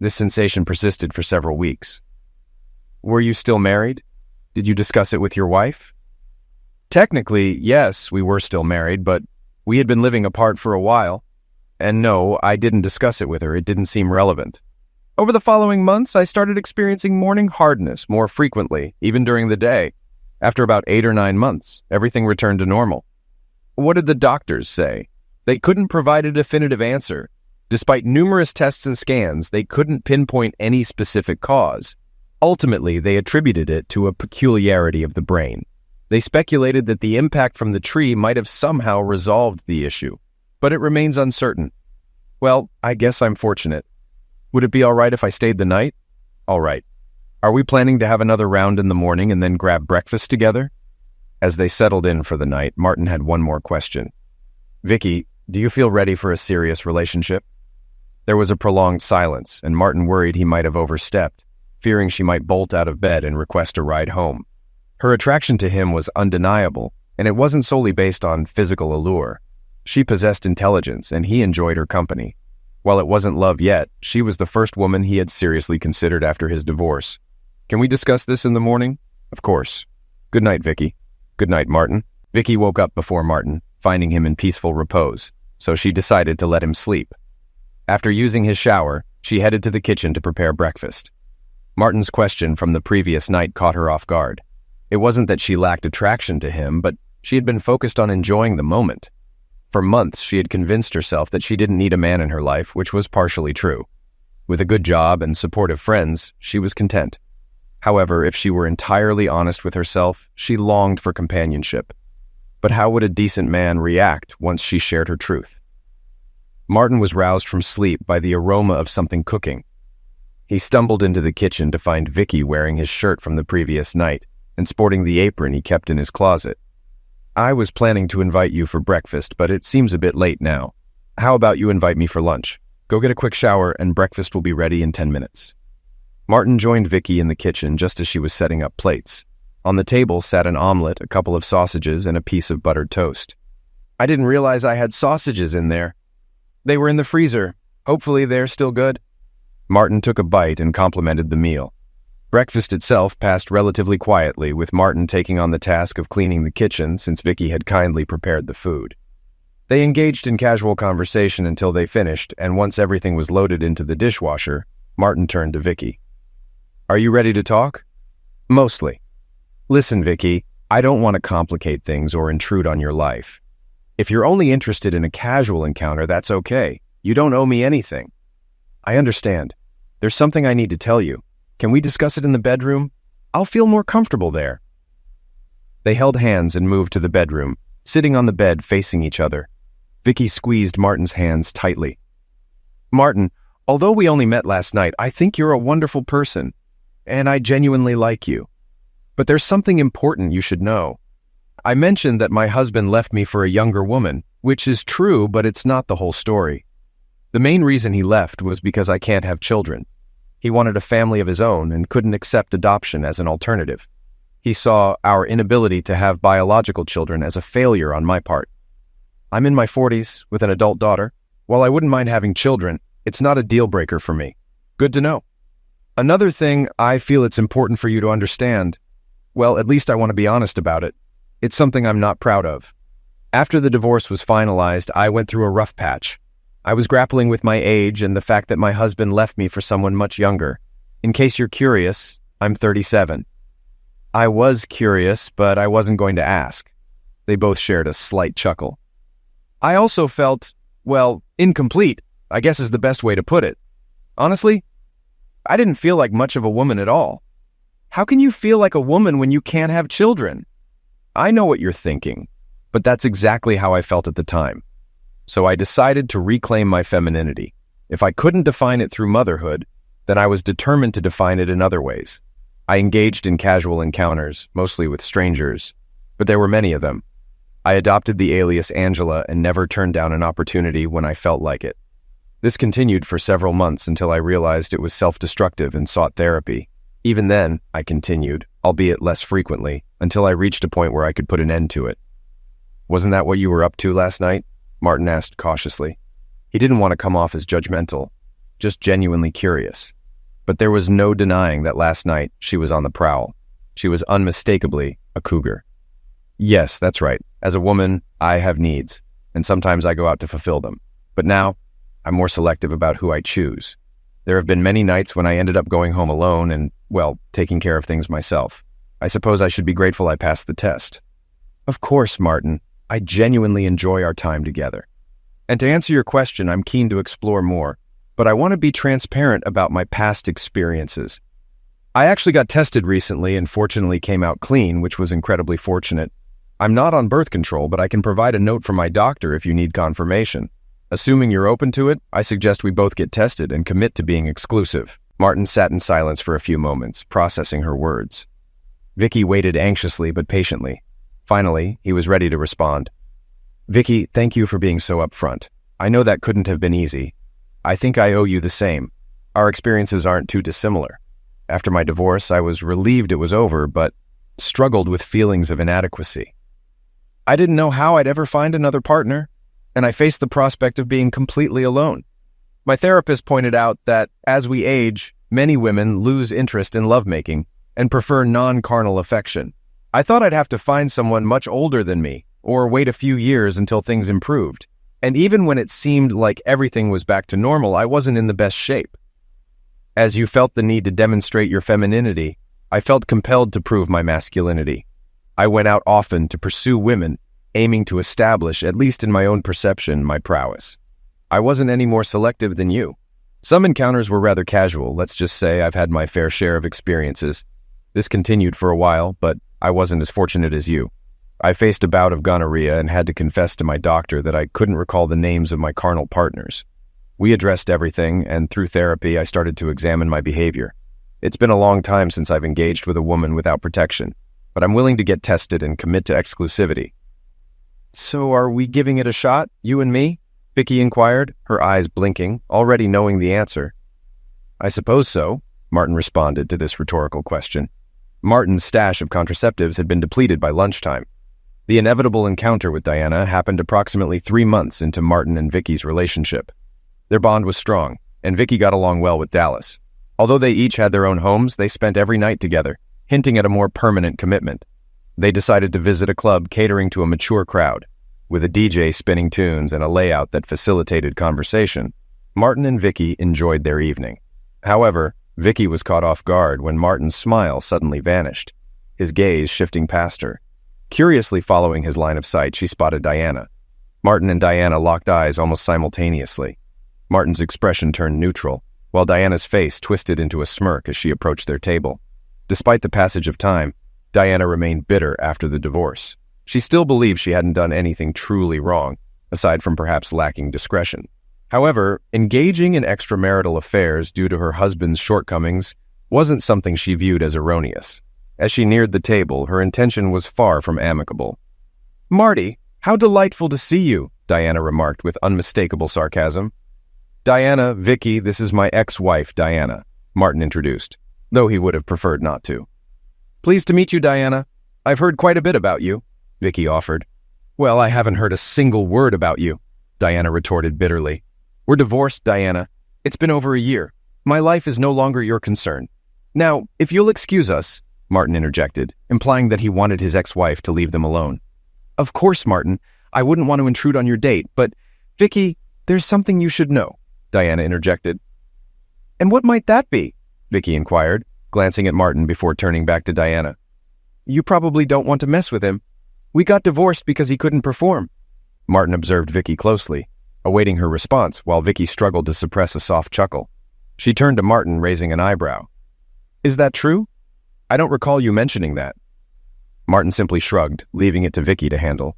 This sensation persisted for several weeks. Were you still married? Did you discuss it with your wife? Technically, yes, we were still married, but we had been living apart for a while. And no, I didn't discuss it with her. It didn't seem relevant. Over the following months, I started experiencing morning hardness more frequently, even during the day. After about 8 or 9 months, everything returned to normal. What did the doctors say? They couldn't provide a definitive answer. Despite numerous tests and scans, they couldn't pinpoint any specific cause. Ultimately, they attributed it to a peculiarity of the brain. They speculated that the impact from the tree might have somehow resolved the issue, but it remains uncertain. Well, I guess I'm fortunate. Would it be all right if I stayed the night? All right. Are we planning to have another round in the morning and then grab breakfast together? As they settled in for the night, Martin had one more question. Vicky, do you feel ready for a serious relationship? There was a prolonged silence, and Martin worried he might have overstepped, fearing she might bolt out of bed and request a ride home. Her attraction to him was undeniable, and it wasn't solely based on physical allure. She possessed intelligence, and he enjoyed her company. While it wasn't love yet, she was the first woman he had seriously considered after his divorce. Can we discuss this in the morning? Of course. Good night, Vicky. Good night, Martin. Vicky woke up before Martin, finding him in peaceful repose, so she decided to let him sleep. After using his shower, she headed to the kitchen to prepare breakfast. Martin's question from the previous night caught her off guard. It wasn't that she lacked attraction to him, but she had been focused on enjoying the moment. For months, she had convinced herself that she didn't need a man in her life, which was partially true. With a good job and supportive friends, she was content. However, if she were entirely honest with herself, she longed for companionship. But how would a decent man react once she shared her truth? Martin was roused from sleep by the aroma of something cooking. He stumbled into the kitchen to find Vicky wearing his shirt from the previous night and sporting the apron he kept in his closet. I was planning to invite you for breakfast, but it seems a bit late now. How about you invite me for lunch? Go get a quick shower and breakfast will be ready in 10 minutes. Martin joined Vicky in the kitchen just as she was setting up plates. On the table sat an omelet, a couple of sausages, and a piece of buttered toast. I didn't realize I had sausages in there. They were in the freezer. Hopefully they're still good. Martin took a bite and complimented the meal. Breakfast itself passed relatively quietly, with Martin taking on the task of cleaning the kitchen since Vicky had kindly prepared the food. They engaged in casual conversation until they finished, and once everything was loaded into the dishwasher, Martin turned to Vicky. Are you ready to talk? Mostly. Listen, Vicky, I don't want to complicate things or intrude on your life. If you're only interested in a casual encounter, that's okay. You don't owe me anything. I understand. There's something I need to tell you. Can we discuss it in the bedroom? I'll feel more comfortable there. They held hands and moved to the bedroom, sitting on the bed facing each other. Vicky squeezed Martin's hands tightly. Martin, although we only met last night, I think you're a wonderful person, and I genuinely like you. But there's something important you should know. I mentioned that my husband left me for a younger woman, which is true, but it's not the whole story. The main reason he left was because I can't have children. He wanted a family of his own and couldn't accept adoption as an alternative. He saw our inability to have biological children as a failure on my part. I'm in my 40s with an adult daughter. While I wouldn't mind having children, it's not a deal breaker for me. Good to know. Another thing I feel it's important for you to understand, well, at least I want to be honest about it. It's something I'm not proud of. After the divorce was finalized, I went through a rough patch. I was grappling with my age and the fact that my husband left me for someone much younger. In case you're curious, I'm 37. I was curious, but I wasn't going to ask. They both shared a slight chuckle. I also felt, well, incomplete, I guess is the best way to put it. Honestly, I didn't feel like much of a woman at all. How can you feel like a woman when you can't have children? I know what you're thinking, but that's exactly how I felt at the time. So I decided to reclaim my femininity. If I couldn't define it through motherhood, then I was determined to define it in other ways. I engaged in casual encounters, mostly with strangers, but there were many of them. I adopted the alias Angela and never turned down an opportunity when I felt like it. This continued for several months until I realized it was self-destructive and sought therapy. Even then, I continued, albeit less frequently, until I reached a point where I could put an end to it. Wasn't that what you were up to last night? Martin asked cautiously. He didn't want to come off as judgmental, just genuinely curious. But there was no denying that last night she was on the prowl. She was unmistakably a cougar. Yes, that's right. As a woman, I have needs, and sometimes I go out to fulfill them. But now, I'm more selective about who I choose. There have been many nights when I ended up going home alone and, well, taking care of things myself. I suppose I should be grateful I passed the test. Of course, Martin. I genuinely enjoy our time together. And to answer your question, I'm keen to explore more, but I want to be transparent about my past experiences. I actually got tested recently and fortunately came out clean, which was incredibly fortunate. I'm not on birth control, but I can provide a note from my doctor if you need confirmation. Assuming you're open to it, I suggest we both get tested and commit to being exclusive. Martin sat in silence for a few moments, processing her words. Vicky waited anxiously but patiently. Finally, he was ready to respond. Vicky, thank you for being so upfront. I know that couldn't have been easy. I think I owe you the same. Our experiences aren't too dissimilar. After my divorce, I was relieved it was over, but struggled with feelings of inadequacy. I didn't know how I'd ever find another partner, and I faced the prospect of being completely alone. My therapist pointed out that, as we age, many women lose interest in lovemaking and prefer non-carnal affection. I thought I'd have to find someone much older than me, or wait a few years until things improved. And even when it seemed like everything was back to normal, I wasn't in the best shape. As you felt the need to demonstrate your femininity, I felt compelled to prove my masculinity. I went out often to pursue women, aiming to establish, at least in my own perception, my prowess. I wasn't any more selective than you. Some encounters were rather casual. Let's just say I've had my fair share of experiences. This continued for a while, but I wasn't as fortunate as you. I faced a bout of gonorrhea and had to confess to my doctor that I couldn't recall the names of my carnal partners. We addressed everything, and through therapy, I started to examine my behavior. It's been a long time since I've engaged with a woman without protection, but I'm willing to get tested and commit to exclusivity. So are we giving it a shot, you and me? Vicky inquired, her eyes blinking, already knowing the answer. I suppose so, Martin responded to this rhetorical question. Martin's stash of contraceptives had been depleted by lunchtime. The inevitable encounter with Diana happened approximately 3 months into Martin and Vicky's relationship. Their bond was strong, and Vicky got along well with Dallas. Although they each had their own homes, they spent every night together, hinting at a more permanent commitment. They decided to visit a club catering to a mature crowd. With a DJ spinning tunes and a layout that facilitated conversation, Martin and Vicky enjoyed their evening. However, Vicky was caught off guard when Martin's smile suddenly vanished, his gaze shifting past her. Curiously following his line of sight, she spotted Diana. Martin and Diana locked eyes almost simultaneously. Martin's expression turned neutral, while Diana's face twisted into a smirk as she approached their table. Despite the passage of time, Diana remained bitter after the divorce. She still believed she hadn't done anything truly wrong, aside from perhaps lacking discretion. However, engaging in extramarital affairs due to her husband's shortcomings wasn't something she viewed as erroneous. As she neared the table, her intention was far from amicable. "Marty, how delightful to see you," Diana remarked with unmistakable sarcasm. "Diana, Vicky, this is my ex-wife, Diana," Martin introduced, though he would have preferred not to. "Pleased to meet you, Diana. I've heard quite a bit about you," Vicky offered. "Well, I haven't heard a single word about you," Diana retorted bitterly. "We're divorced, Diana. It's been over a year. My life is no longer your concern. Now, if you'll excuse us," Martin interjected, implying that he wanted his ex-wife to leave them alone. "Of course, Martin. I wouldn't want to intrude on your date, but, Vicky, there's something you should know," Diana interjected. "And what might that be?" Vicky inquired, glancing at Martin before turning back to Diana. "You probably don't want to mess with him. We got divorced because he couldn't perform." Martin observed Vicky closely, awaiting her response while Vicky struggled to suppress a soft chuckle. She turned to Martin, raising an eyebrow. "Is that true? I don't recall you mentioning that." Martin simply shrugged, leaving it to Vicky to handle.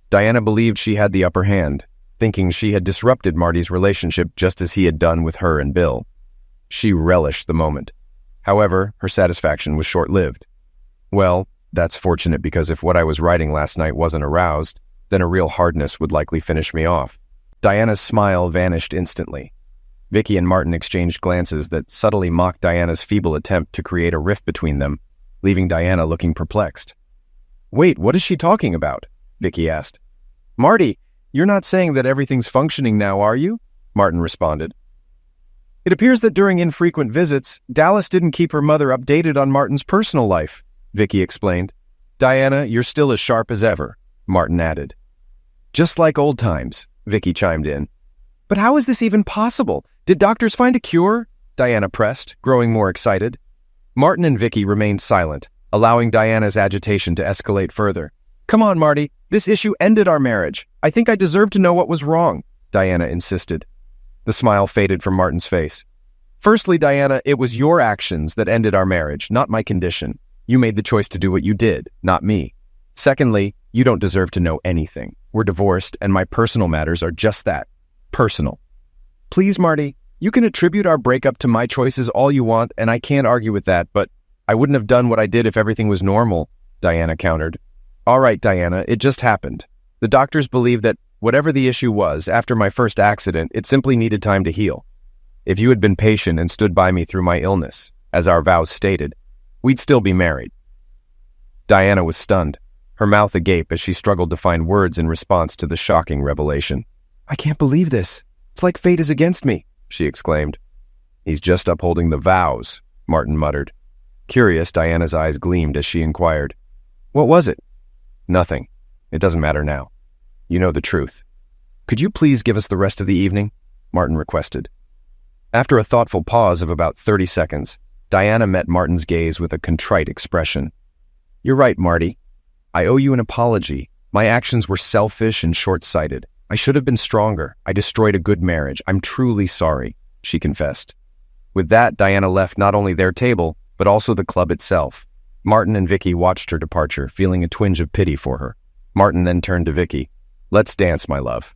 Diana believed she had the upper hand, thinking she had disrupted Marty's relationship just as he had done with her and Bill. She relished the moment. However, her satisfaction was short-lived. Well, that's fortunate because if what I was writing last night wasn't aroused, then a real hardness would likely finish me off. Diana's smile vanished instantly. Vicky and Martin exchanged glances that subtly mocked Diana's feeble attempt to create a rift between them, leaving Diana looking perplexed. "Wait, what is she talking about?" Vicky asked. "Marty, you're not saying that everything's functioning now, are you?" Martin responded. It appears that during infrequent visits, Dallas didn't keep her mother updated on Martin's personal life, Vicky explained. Diana, you're still as sharp as ever, Martin added. Just like old times, Vicky chimed in. But how is this even possible? Did doctors find a cure? Diana pressed, growing more excited. Martin and Vicky remained silent, allowing Diana's agitation to escalate further. Come on, Marty, this issue ended our marriage. I think I deserve to know what was wrong, Diana insisted. The smile faded from Martin's face. Firstly, Diana, it was your actions that ended our marriage, not my condition. You made the choice to do what you did, not me. Secondly, you don't deserve to know anything. We're divorced, and my personal matters are just that, personal. Please, Marty, you can attribute our breakup to my choices all you want, and I can't argue with that, but I wouldn't have done what I did if everything was normal, Diana countered. All right, Diana, it just happened. The doctors believe that whatever the issue was, after my first accident, it simply needed time to heal. If you had been patient and stood by me through my illness, as our vows stated, we'd still be married. Diana was stunned, her mouth agape as she struggled to find words in response to the shocking revelation. I can't believe this. It's like fate is against me, she exclaimed. He's just upholding the vows, Martin muttered. Curious, Diana's eyes gleamed as she inquired. What was it? Nothing. It doesn't matter now. You know the truth. Could you please give us the rest of the evening? Martin requested. After a thoughtful pause of about 30 seconds, Diana met Martin's gaze with a contrite expression. You're right, Marty. I owe you an apology. My actions were selfish and short-sighted. I should have been stronger. I destroyed a good marriage. I'm truly sorry, she confessed. With that, Diana left not only their table, but also the club itself. Martin and Vicky watched her departure, feeling a twinge of pity for her. Martin then turned to Vicky. Let's dance, my love.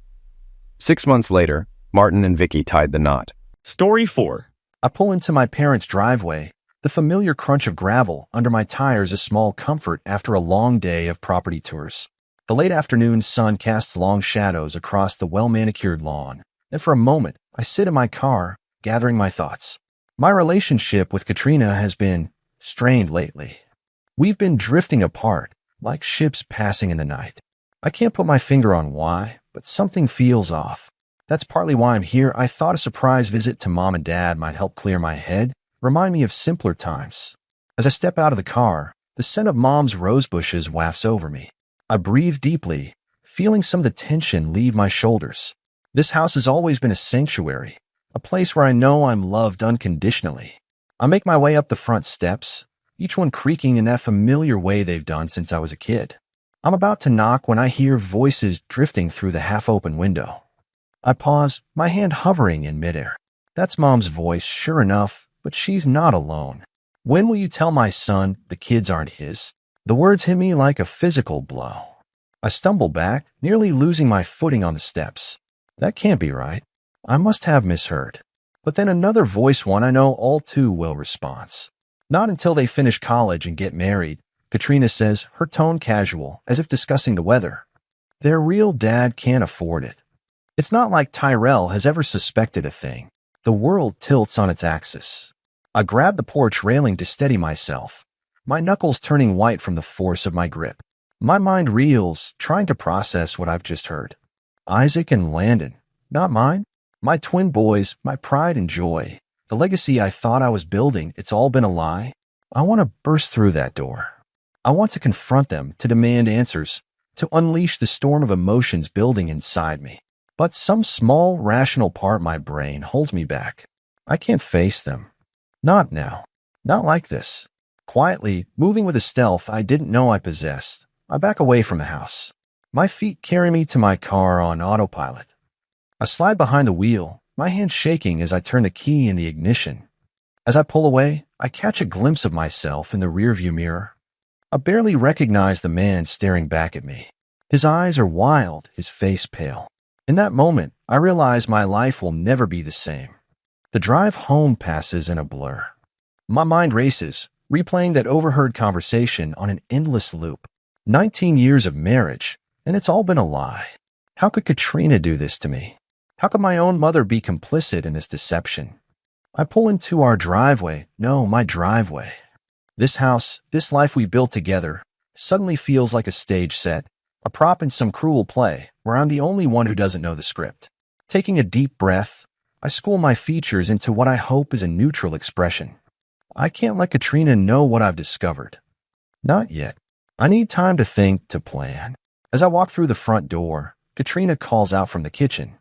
6 months later, Martin and Vicky tied the knot. Story 4. I pull into my parents' driveway. The familiar crunch of gravel under my tires a small comfort after a long day of property tours. The late afternoon sun casts long shadows across the well-manicured lawn, and for a moment, I sit in my car, gathering my thoughts. My relationship with Katrina has been strained lately. We've been drifting apart, like ships passing in the night. I can't put my finger on why, but something feels off. That's partly why I'm here. I thought a surprise visit to Mom and Dad might help clear my head, remind me of simpler times. As I step out of the car, the scent of Mom's rose bushes wafts over me. I breathe deeply, feeling some of the tension leave my shoulders. This house has always been a sanctuary, a place where I know I'm loved unconditionally. I make my way up the front steps, each one creaking in that familiar way they've done since I was a kid. I'm about to knock when I hear voices drifting through the half-open window. I pause, my hand hovering in midair. That's Mom's voice, sure enough, but she's not alone. When will you tell my son the kids aren't his? The words hit me like a physical blow. I stumble back, nearly losing my footing on the steps. That can't be right. I must have misheard. But then another voice, one I know all too well, responds. Not until they finish college and get married, Katrina says, her tone casual, as if discussing the weather. Their real dad can't afford it. It's not like Tyrell has ever suspected a thing. The world tilts on its axis. I grab the porch railing to steady myself, my knuckles turning white from the force of my grip. My mind reels, trying to process what I've just heard. Isaac and Landon, not mine. My twin boys, my pride and joy. The legacy I thought I was building, it's all been a lie. I want to burst through that door. I want to confront them, to demand answers, to unleash the storm of emotions building inside me. But some small, rational part of my brain holds me back. I can't face them. Not now. Not like this. Quietly, moving with a stealth I didn't know I possessed, I back away from the house. My feet carry me to my car on autopilot. I slide behind the wheel, my hand shaking as I turn the key in the ignition. As I pull away, I catch a glimpse of myself in the rearview mirror. I barely recognize the man staring back at me. His eyes are wild, his face pale. In that moment, I realize my life will never be the same. The drive home passes in a blur. My mind races, replaying that overheard conversation on an endless loop. 19 years of marriage, and it's all been a lie. How could Katrina do this to me? How could my own mother be complicit in this deception? I pull into our driveway. No, my driveway. This house, this life we built together, suddenly feels like a stage set, a prop in some cruel play where I'm the only one who doesn't know the script. Taking a deep breath, I school my features into what I hope is a neutral expression. I can't let Katrina know what I've discovered. Not yet. I need time to think, to plan. As I walk through the front door, Katrina calls out from the kitchen.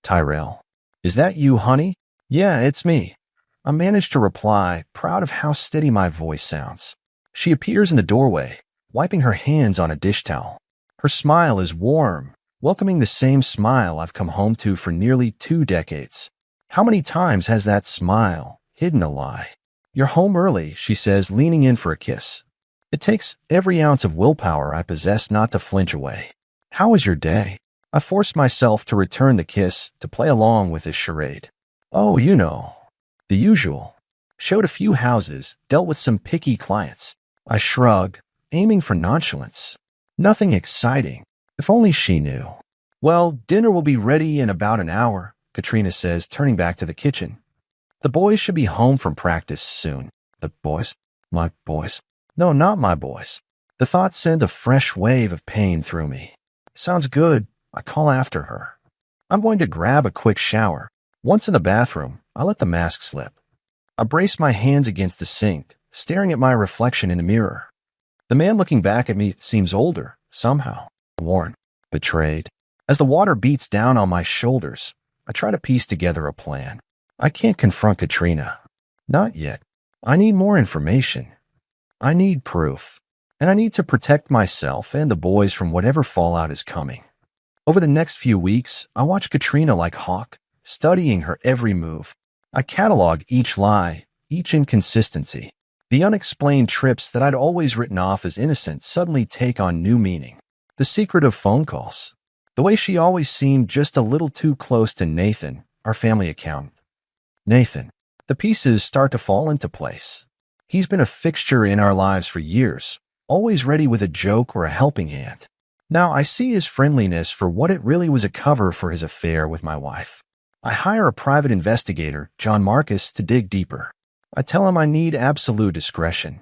Tyrell, is that you, honey? Yeah, it's me. I manage to reply, proud of how steady my voice sounds. She appears in the doorway, wiping her hands on a dish towel. Her smile is warm, welcoming the same smile I've come home to for nearly 2 decades. How many times has that smile hidden a lie? You're home early, she says, leaning in for a kiss. It takes every ounce of willpower I possess not to flinch away. How was your day? I forced myself to return the kiss, to play along with this charade. Oh, you know, the usual. Showed a few houses, dealt with some picky clients. I shrug, aiming for nonchalance. Nothing exciting. If only she knew. Well, dinner will be ready in about an hour, Katrina says, turning back to the kitchen. The boys should be home from practice soon. The boys? My boys? No, not my boys. The thought sent a fresh wave of pain through me. Sounds good. I call after her. I'm going to grab a quick shower. Once in the bathroom, I let the mask slip. I brace my hands against the sink, staring at my reflection in the mirror. The man looking back at me seems older, somehow. Worn, betrayed. As the water beats down on my shoulders, I try to piece together a plan. I can't confront Katrina. Not yet. I need more information. I need proof. And I need to protect myself and the boys from whatever fallout is coming. Over the next few weeks, I watch Katrina like hawk, studying her every move. I catalog each lie, each inconsistency. The unexplained trips that I'd always written off as innocent suddenly take on new meaning. The secret of phone calls. The way she always seemed just a little too close to Nathan, our family accountant. Nathan. The pieces start to fall into place. He's been a fixture in our lives for years, always ready with a joke or a helping hand. Now I see his friendliness for what it really was, a cover for his affair with my wife. I hire a private investigator, John Marcus, to dig deeper. I tell him I need absolute discretion.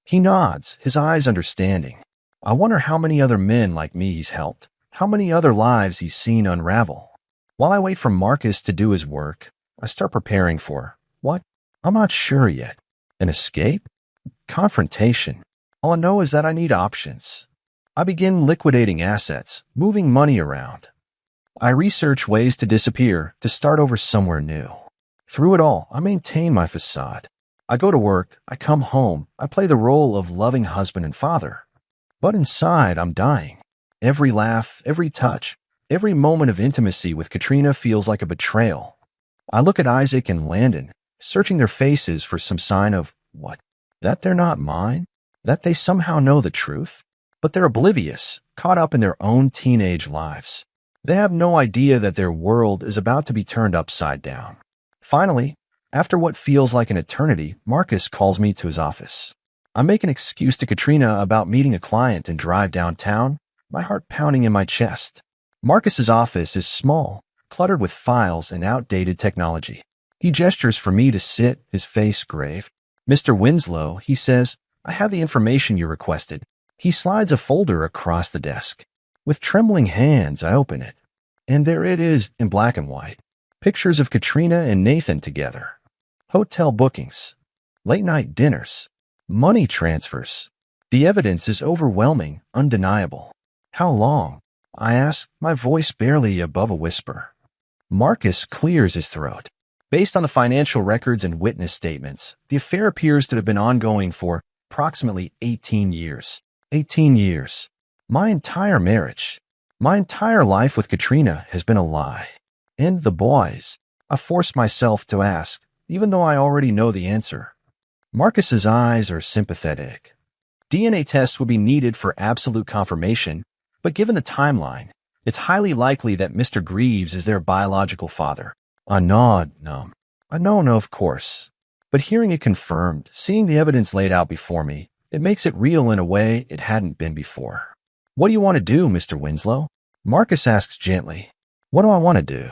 He nods, his eyes understanding. I wonder how many other men like me he's helped, how many other lives he's seen unravel. While I wait for Marcus to do his work, I start preparing for, what? I'm not sure yet. An escape? Confrontation. All I know is that I need options. I begin liquidating assets, moving money around. I research ways to disappear, to start over somewhere new. Through it all, I maintain my facade. I go to work, I come home, I play the role of loving husband and father. But inside, I'm dying. Every laugh, every touch, every moment of intimacy with Katrina feels like a betrayal. I look at Isaac and Landon, searching their faces for some sign of, what? That they're not mine? That they somehow know the truth? But they're oblivious, caught up in their own teenage lives. They have no idea that their world is about to be turned upside down. Finally, after what feels like an eternity, Marcus calls me to his office. I make an excuse to Katrina about meeting a client and drive downtown, my heart pounding in my chest. Marcus's office is small, cluttered with files and outdated technology. He gestures for me to sit, his face grave. Mr. Winslow, he says, I have the information you requested. He slides a folder across the desk. With trembling hands, I open it. And there it is in black and white. Pictures of Katrina and Nathan together. Hotel bookings. Late-night dinners. Money transfers. The evidence is overwhelming, undeniable. How long? I ask, my voice barely above a whisper. Marcus clears his throat. Based on the financial records and witness statements, the affair appears to have been ongoing for approximately 18 years. 18 years. My entire marriage, my entire life with Katrina has been a lie. And the boys, I force myself to ask, even though I already know the answer. Marcus's eyes are sympathetic. DNA tests would be needed for absolute confirmation, but given the timeline, it's highly likely that Mr. Greaves is their biological father. I nod, numb. I know, of course. But hearing it confirmed, seeing the evidence laid out before me, it makes it real in a way it hadn't been before. What do you want to do, Mr. Winslow? Marcus asks gently. What do I want to do?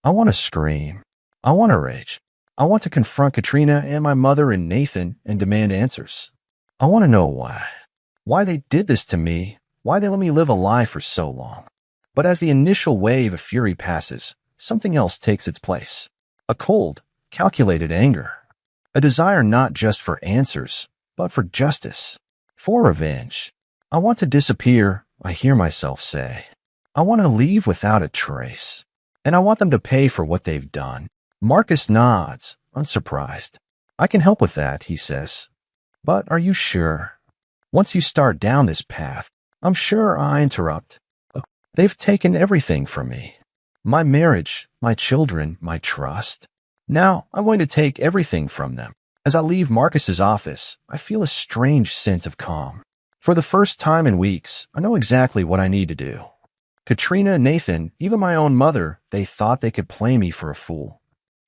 I want to scream. I want to rage. I want to confront Katrina and my mother and Nathan and demand answers. I want to know why. Why they did this to me, why they let me live a lie for so long. But as the initial wave of fury passes, something else takes its place. A cold, calculated anger. A desire not just for answers, but for justice. For revenge. I want to disappear, I hear myself say. I want to leave without a trace. And I want them to pay for what they've done. Marcus nods, unsurprised. I can help with that, he says. But are you sure? Once you start down this path, I'm sure I interrupt. They've taken everything from me. My marriage, my children, my trust. Now I'm going to take everything from them. As I leave Marcus's office, I feel a strange sense of calm. For the first time in weeks, I know exactly what I need to do. Katrina, Nathan, even my own mother, they thought they could play me for a fool.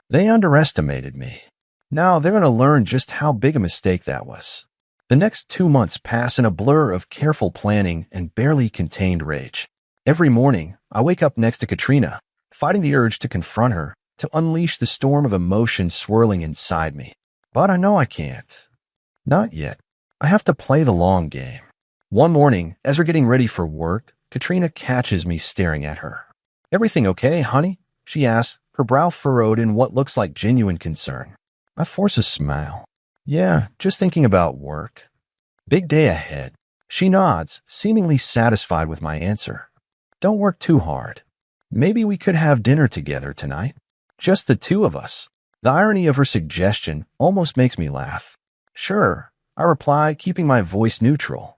They underestimated me. Now they're going to learn just how big a mistake that was. The next 2 months pass in a blur of careful planning and barely contained rage. Every morning, I wake up next to Katrina, fighting the urge to confront her, to unleash the storm of emotion swirling inside me. But I know I can't. Not yet. I have to play the long game. One morning, as we're getting ready for work, Katrina catches me staring at her. "Everything okay, honey?" she asks, her brow furrowed in what looks like genuine concern. I force a smile. "Yeah, just thinking about work. Big day ahead." She nods, seemingly satisfied with my answer. "Don't work too hard. Maybe we could have dinner together tonight. Just the two of us." The irony of her suggestion almost makes me laugh. "Sure," I reply, keeping my voice neutral.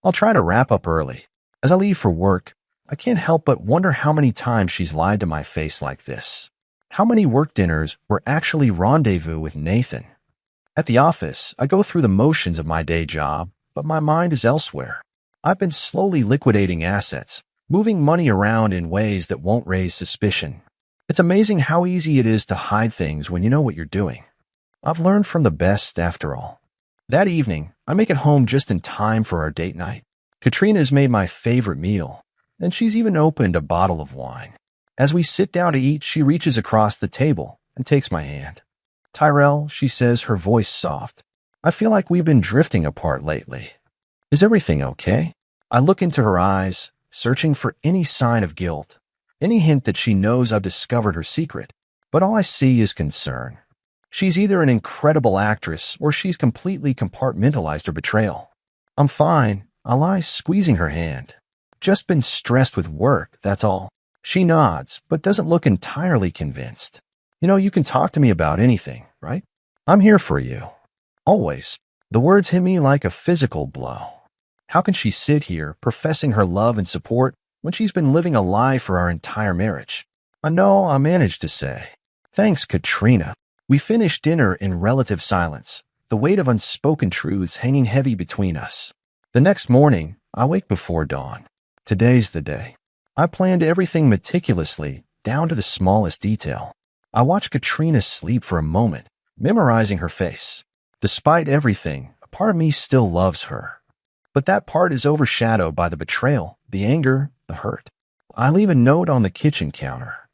"I'll try to wrap up early." As I leave for work, I can't help but wonder how many times she's lied to my face like this. How many work dinners were actually rendezvous with Nathan? At the office, I go through the motions of my day job, but my mind is elsewhere. I've been slowly liquidating assets, moving money around in ways that won't raise suspicion. It's amazing how easy it is to hide things when you know what you're doing. I've learned from the best after all. That evening, I make it home just in time for our date night. Katrina's made my favorite meal, and she's even opened a bottle of wine. As we sit down to eat, she reaches across the table and takes my hand. "Tyrell," she says, her voice soft. "I feel like we've been drifting apart lately. Is everything okay?" I look into her eyes, searching for any sign of guilt, any hint that she knows I've discovered her secret, but all I see is concern. She's either an incredible actress or she's completely compartmentalized her betrayal. "I'm fine," I lie, squeezing her hand. "Just been stressed with work, that's all." She nods, but doesn't look entirely convinced. You can talk to me about anything, right? I'm here for you. Always." The words hit me like a physical blow. How can she sit here, professing her love and support, when she's been living a lie for our entire marriage? I know I managed to say, "Thanks, Katrina." We finish dinner in relative silence, the weight of unspoken truths hanging heavy between us. The next morning, I wake before dawn. Today's the day. I planned everything meticulously, down to the smallest detail. I watch Katrina sleep for a moment, memorizing her face. Despite everything, a part of me still loves her. But that part is overshadowed by the betrayal, the anger, the hurt. I leave a note on the kitchen counter.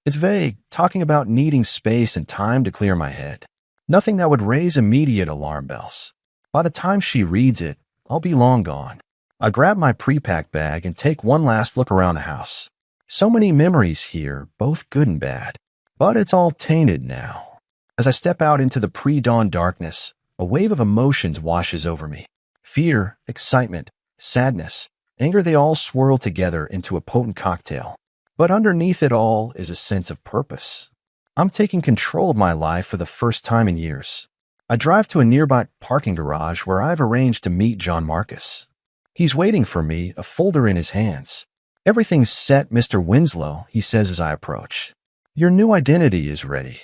It's vague, talking about needing space and time to clear my head. Nothing that would raise immediate alarm bells. By the time she reads it, I'll be long gone. I grab my pre-packed bag and take one last look around the house. So many memories here, both good and bad. But it's all tainted now. As I step out into the pre-dawn darkness, a wave of emotions washes over me. Fear, excitement, sadness, anger, they all swirl together into a potent cocktail. But underneath it all is a sense of purpose. I'm taking control of my life for the first time in years. I drive to a nearby parking garage where I've arranged to meet John Marcus. He's waiting for me, a folder in his hands. "Everything's set, Mr. Winslow," he says as I approach. "Your new identity is ready.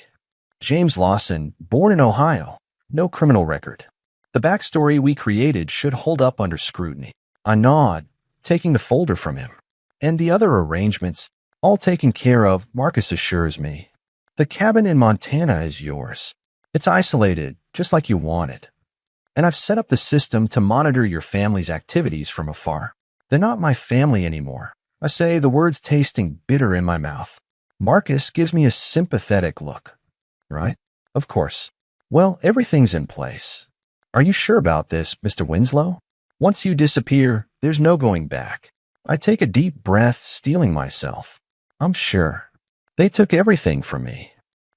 James Lawson, born in Ohio, no criminal record. The backstory we created should hold up under scrutiny." I nod, taking the folder from him. "And the other arrangements, all taken care of," Marcus assures me. "The cabin in Montana is yours. It's isolated, just like you wanted. And I've set up the system to monitor your family's activities from afar." "They're not my family anymore," I say, the words tasting bitter in my mouth. Marcus gives me a sympathetic look. "Right? Of course. Well, everything's in place. Are you sure about this, Mr. Winslow? Once you disappear, there's no going back." I take a deep breath, steeling myself. "I'm sure. They took everything from me.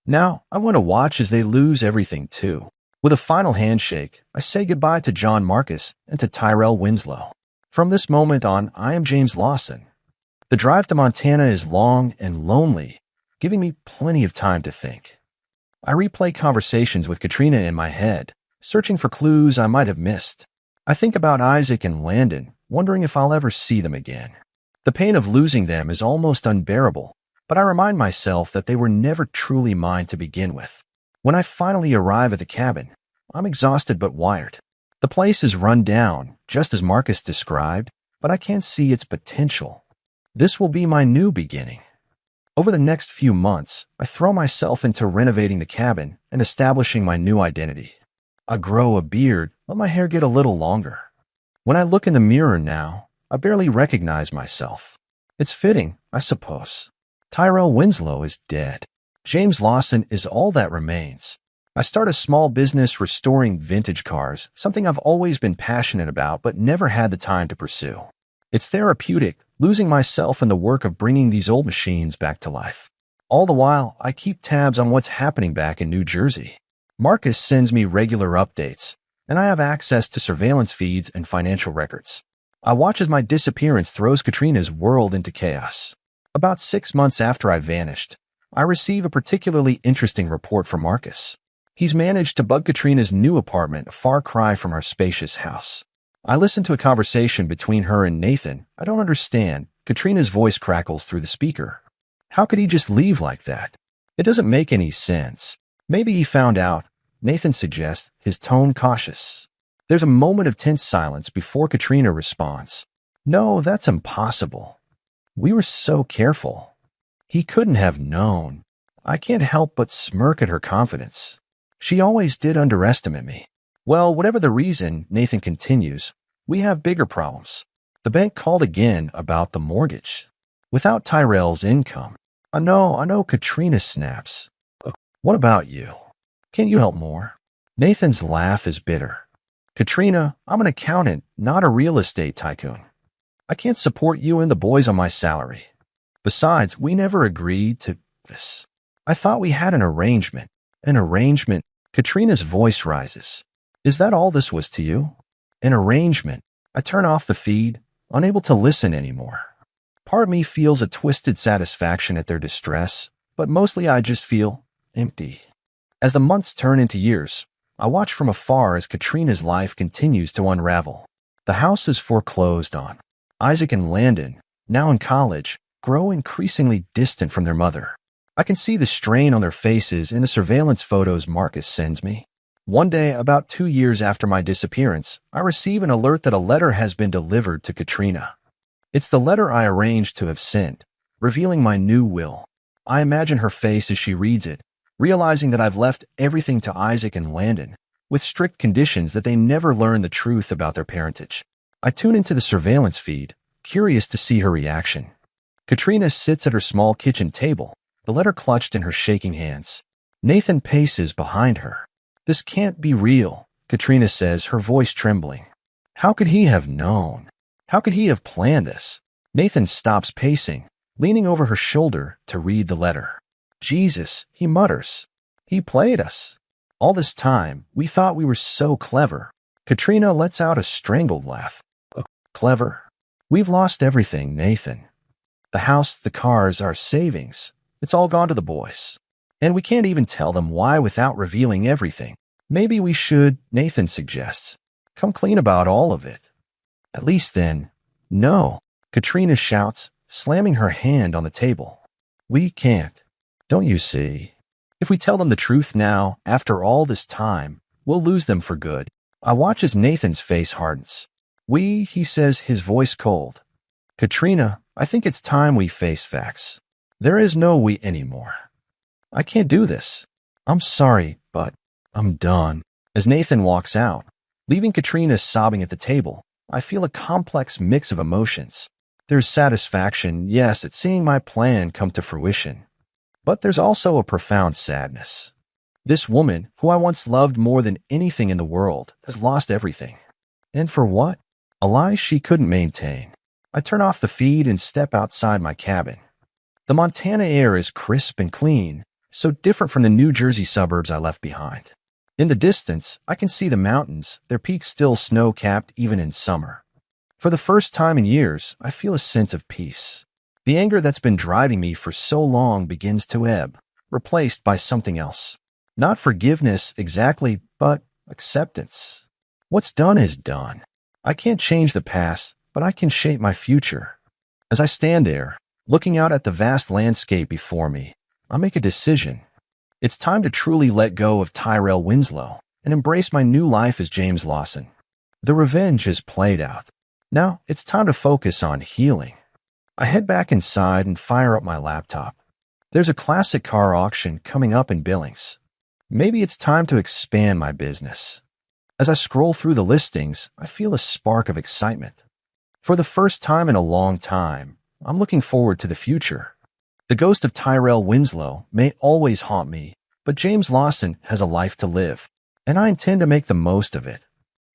Now, I want to watch as they lose everything too. With a final handshake, I say goodbye to John Marcus and to Tyrell Winslow. From this moment on, I am James Lawson. The drive to Montana is long and lonely, giving me plenty of time to think. I replay conversations with Katrina in my head, searching for clues I might have missed. I think about Isaac and Landon, wondering if I'll ever see them again. The pain of losing them is almost unbearable, but I remind myself that they were never truly mine to begin with. When I finally arrive at the cabin, I'm exhausted but wired. The place is run down, just as Marcus described, but I can't see its potential. This will be my new beginning. Over the next few months, I throw myself into renovating the cabin and establishing my new identity. I grow a beard, let my hair get a little longer. When I look in the mirror now, I barely recognize myself. It's fitting, I suppose. Tyrell Winslow is dead. James Lawson is all that remains. I start a small business restoring vintage cars, something I've always been passionate about but never had the time to pursue. It's therapeutic, losing myself in the work of bringing these old machines back to life. All the while, I keep tabs on what's happening back in New Jersey. Marcus sends me regular updates, and I have access to surveillance feeds and financial records. I watch as my disappearance throws Katrina's world into chaos. About 6 months after I vanished, I receive a particularly interesting report from Marcus. He's managed to bug Katrina's new apartment a far cry from our spacious house. I listen to a conversation between her and Nathan. I don't understand. Katrina's voice crackles through the speaker. How could he just leave like that? It doesn't make any sense. Maybe he found out. Nathan suggests, his tone cautious. There's a moment of tense silence before Katrina responds. No, that's impossible. We were so careful. He couldn't have known. I can't help but smirk at her confidence. She always did underestimate me. Well, whatever the reason, Nathan continues, we have bigger problems. The bank called again about the mortgage. Without Tyrell's income. I know, Katrina snaps. What about you? Can't you help more? Nathan's laugh is bitter. Katrina, I'm an accountant, not a real estate tycoon. I can't support you and the boys on my salary. Besides, we never agreed to this. I thought we had an arrangement. An arrangement? Katrina's voice rises. Is that all this was to you? An arrangement. I turn off the feed, unable to listen anymore. Part of me feels a twisted satisfaction at their distress, but mostly I just feel empty. As the months turn into years, I watch from afar as Katrina's life continues to unravel. The house is foreclosed on. Isaac and Landon, now in college, grow increasingly distant from their mother. I can see the strain on their faces in the surveillance photos Marcus sends me. One day, about 2 years after my disappearance, I receive an alert that a letter has been delivered to Katrina. It's the letter I arranged to have sent, revealing my new will. I imagine her face as she reads it, realizing that I've left everything to Isaac and Landon, with strict conditions that they never learn the truth about their parentage. I tune into the surveillance feed, curious to see her reaction. Katrina sits at her small kitchen table, the letter clutched in her shaking hands. Nathan paces behind her. This can't be real, Katrina says, her voice trembling. How could he have known? How could he have planned this? Nathan stops pacing, leaning over her shoulder to read the letter. Jesus, he mutters. He played us. All this time, we thought we were so clever. Katrina lets out a strangled laugh. Clever? We've lost everything, Nathan. The house, the cars, our savings. It's all gone to the boys. And we can't even tell them why without revealing everything. Maybe we should, Nathan suggests. Come clean about all of it. At least then. No, Katrina shouts, slamming her hand on the table. We can't. Don't you see? If we tell them the truth now, after all this time, we'll lose them for good. I watch as Nathan's face hardens. We, he says, his voice cold. Katrina, I think it's time we face facts. There is no we anymore. I can't do this. I'm sorry, but I'm done. As Nathan walks out, leaving Katrina sobbing at the table, I feel a complex mix of emotions. There's satisfaction, yes, at seeing my plan come to fruition. But there's also a profound sadness. This woman, who I once loved more than anything in the world, has lost everything. And for what? A lie she couldn't maintain. I turn off the feed and step outside my cabin. The Montana air is crisp and clean, so different from the New Jersey suburbs I left behind. In the distance, I can see the mountains, their peaks still snow-capped even in summer. For the first time in years, I feel a sense of peace. The anger that's been driving me for so long begins to ebb, replaced by something else. Not forgiveness exactly, but acceptance. What's done is done. I can't change the past, but I can shape my future. As I stand there, looking out at the vast landscape before me, I make a decision. It's time to truly let go of Tyrell Winslow and embrace my new life as James Lawson. The revenge is played out. Now it's time to focus on healing. I head back inside and fire up my laptop. There's a classic car auction coming up in Billings. Maybe it's time to expand my business. As I scroll through the listings, I feel a spark of excitement. For the first time in a long time, I'm looking forward to the future. The ghost of Tyrell Winslow may always haunt me, but James Lawson has a life to live, and I intend to make the most of it.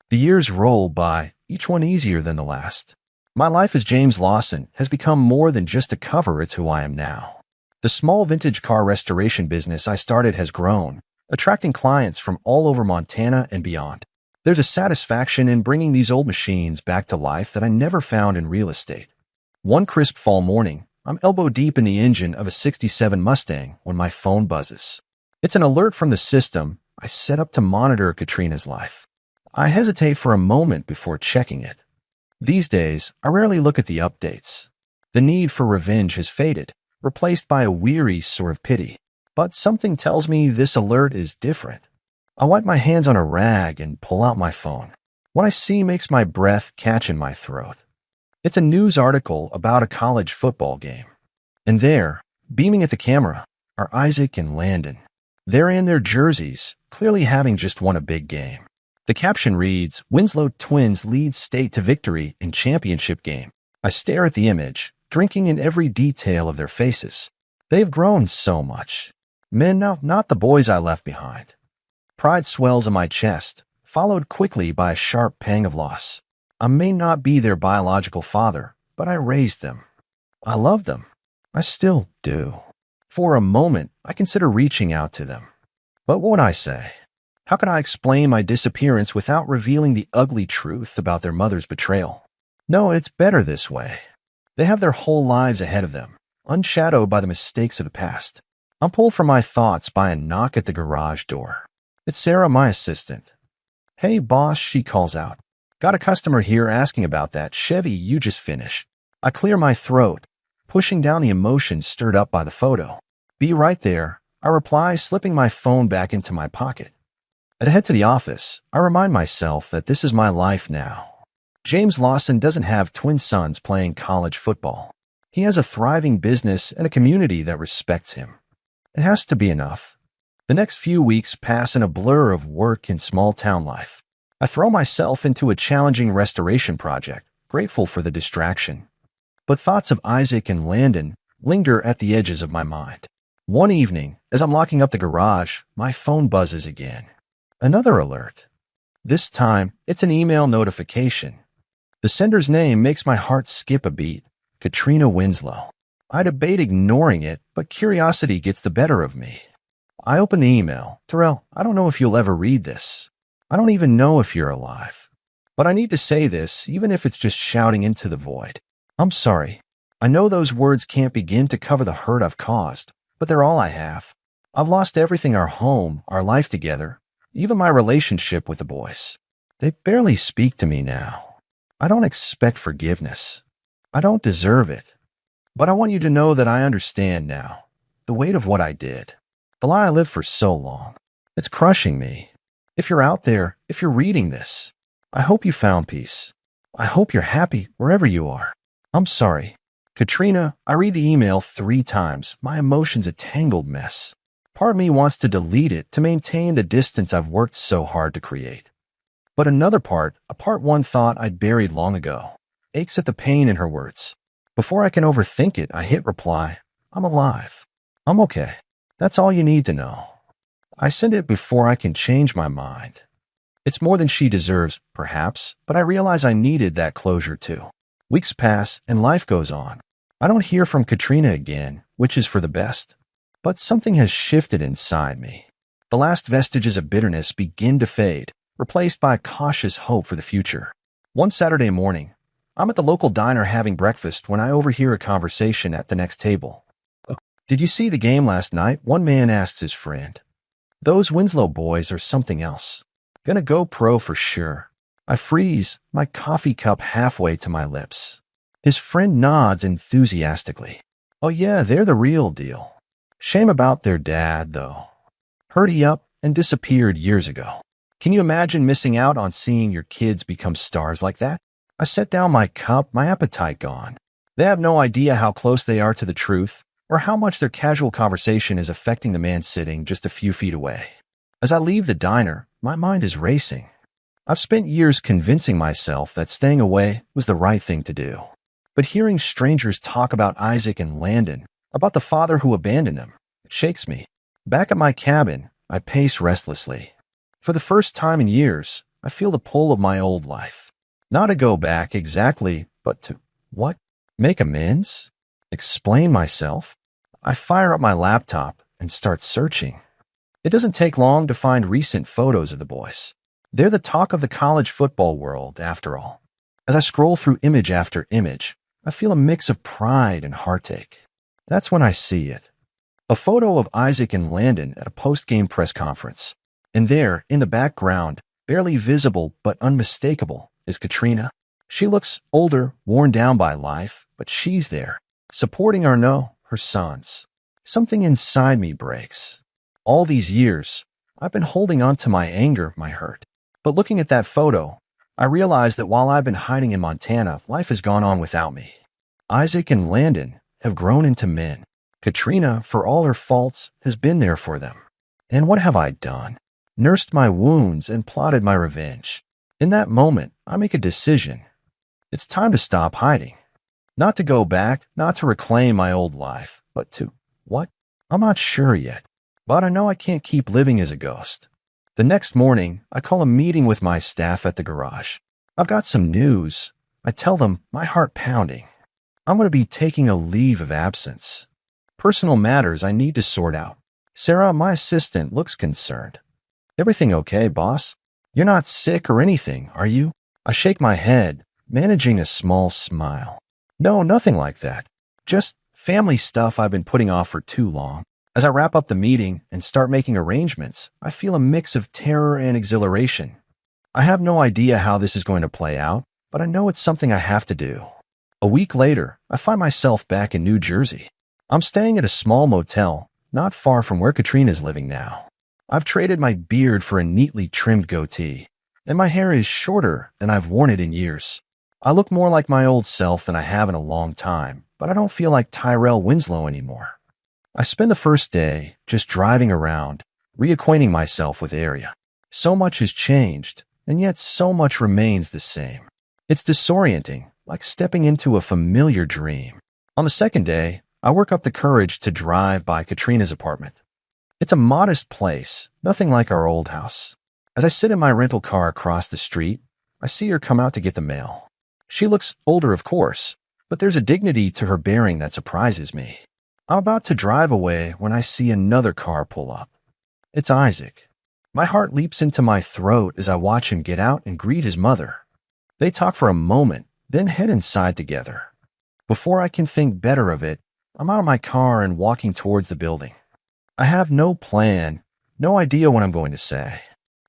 The years roll by, each one easier than the last. My life as James Lawson has become more than just a cover. It's who I am now. The small vintage car restoration business I started has grown, attracting clients from all over Montana and beyond. There's a satisfaction in bringing these old machines back to life that I never found in real estate. One crisp fall morning, I'm elbow deep in the engine of a '67 Mustang when my phone buzzes. It's an alert from the system I set up to monitor Katrina's life. I hesitate for a moment before checking it. These days, I rarely look at the updates. The need for revenge has faded, replaced by a weary sort of pity. But something tells me this alert is different. I wipe my hands on a rag and pull out my phone. What I see makes my breath catch in my throat. It's a news article about a college football game. And there, beaming at the camera, are Isaac and Landon. They're in their jerseys, clearly having just won a big game. The caption reads, "Winslow Twins lead state to victory in championship game." I stare at the image, drinking in every detail of their faces. They've grown so much. Men now, not the boys I left behind. Pride swells in my chest, followed quickly by a sharp pang of loss. I may not be their biological father, but I raised them. I love them. I still do. For a moment, I consider reaching out to them. But what would I say? How can I explain my disappearance without revealing the ugly truth about their mother's betrayal? No, it's better this way. They have their whole lives ahead of them, unshadowed by the mistakes of the past. I'm pulled from my thoughts by a knock at the garage door. It's Sarah, my assistant. "Hey, boss," she calls out. "Got a customer here asking about that Chevy you just finished." I clear my throat, pushing down the emotions stirred up by the photo. "Be right there," I reply, slipping my phone back into my pocket. As I head to the office, I remind myself that this is my life now. James Lawson doesn't have twin sons playing college football. He has a thriving business and a community that respects him. It has to be enough. The next few weeks pass in a blur of work and small-town life. I throw myself into a challenging restoration project, grateful for the distraction. But thoughts of Isaac and Landon linger at the edges of my mind. One evening, as I'm locking up the garage, my phone buzzes again. Another alert. This time, it's an email notification. The sender's name makes my heart skip a beat. Katrina Winslow. I debate ignoring it, but curiosity gets the better of me. I open the email. "Terrell, I don't know if you'll ever read this. I don't even know if you're alive. But I need to say this, even if it's just shouting into the void. I'm sorry. I know those words can't begin to cover the hurt I've caused, but they're all I have. I've lost everything: our home, our life together, even my relationship with the boys. They barely speak to me now. I don't expect forgiveness. I don't deserve it. But I want you to know that I understand now the weight of what I did. The lie I lived for so long. It's crushing me. If you're out there, if you're reading this, I hope you found peace. I hope you're happy wherever you are. I'm sorry. Katrina." I read the email 3 times, my emotions a tangled mess. Part of me wants to delete it to maintain the distance I've worked so hard to create. But another part, a part one thought I'd buried long ago, aches at the pain in her words. Before I can overthink it, I hit reply. "I'm alive. I'm okay. That's all you need to know." I send it before I can change my mind. It's more than she deserves, perhaps, but I realize I needed that closure too. Weeks pass and life goes on. I don't hear from Katrina again, which is for the best. But something has shifted inside me. The last vestiges of bitterness begin to fade, replaced by a cautious hope for the future. One Saturday morning, I'm at the local diner having breakfast when I overhear a conversation at the next table. "Did you see the game last night?" one man asks his friend. "Those Winslow boys are something else. Gonna go pro for sure." I freeze, my coffee cup halfway to my lips. His friend nods enthusiastically. "Oh yeah, they're the real deal. Shame about their dad, though. Heard he up and disappeared years ago. Can you imagine missing out on seeing your kids become stars like that?" I set down my cup, my appetite gone. They have no idea how close they are to the truth, or how much their casual conversation is affecting the man sitting just a few feet away. As I leave the diner, my mind is racing. I've spent years convincing myself that staying away was the right thing to do. But hearing strangers talk about Isaac and Landon, about the father who abandoned them, it shakes me. Back at my cabin, I pace restlessly. For the first time in years, I feel the pull of my old life. Not to go back exactly, but to, what? Make amends? Explain myself? I fire up my laptop and start searching. It doesn't take long to find recent photos of the boys. They're the talk of the college football world, after all. As I scroll through image after image, I feel a mix of pride and heartache. That's when I see it. A photo of Isaac and Landon at a post-game press conference. And there, in the background, barely visible but unmistakable, is Katrina. She looks older, worn down by life, but she's there, supporting Arnaud, her sons. Something inside me breaks. All these years, I've been holding on to my anger, my hurt. But looking at that photo, I realize that while I've been hiding in Montana, life has gone on without me. Isaac and Landon have grown into men. Katrina, for all her faults, has been there for them. And what have I done? Nursed my wounds and plotted my revenge. In that moment, I make a decision. It's time to stop hiding. Not to go back, not to reclaim my old life, but to, what? I'm not sure yet. But I know I can't keep living as a ghost. The next morning, I call a meeting with my staff at the garage. I've got some news. I tell them, my heart pounding. I'm going to be taking a leave of absence. Personal matters I need to sort out. Sarah, my assistant, looks concerned. "Everything okay, boss? You're not sick or anything, are you?" I shake my head, managing a small smile. "No, nothing like that. Just family stuff I've been putting off for too long." As I wrap up the meeting and start making arrangements, I feel a mix of terror and exhilaration. I have no idea how this is going to play out, but I know it's something I have to do. A week later, I find myself back in New Jersey. I'm staying at a small motel, not far from where Katrina's living now. I've traded my beard for a neatly trimmed goatee, and my hair is shorter than I've worn it in years. I look more like my old self than I have in a long time, but I don't feel like Tyrell Winslow anymore. I spend the first day just driving around, reacquainting myself with the area. So much has changed, and yet so much remains the same. It's disorienting, like stepping into a familiar dream. On the second day, I work up the courage to drive by Katrina's apartment. It's a modest place, nothing like our old house. As I sit in my rental car across the street, I see her come out to get the mail. She looks older, of course, but there's a dignity to her bearing that surprises me. I'm about to drive away when I see another car pull up. It's Isaac. My heart leaps into my throat as I watch him get out and greet his mother. They talk for a moment, then head inside together. Before I can think better of it, I'm out of my car and walking towards the building. I have no plan, no idea what I'm going to say.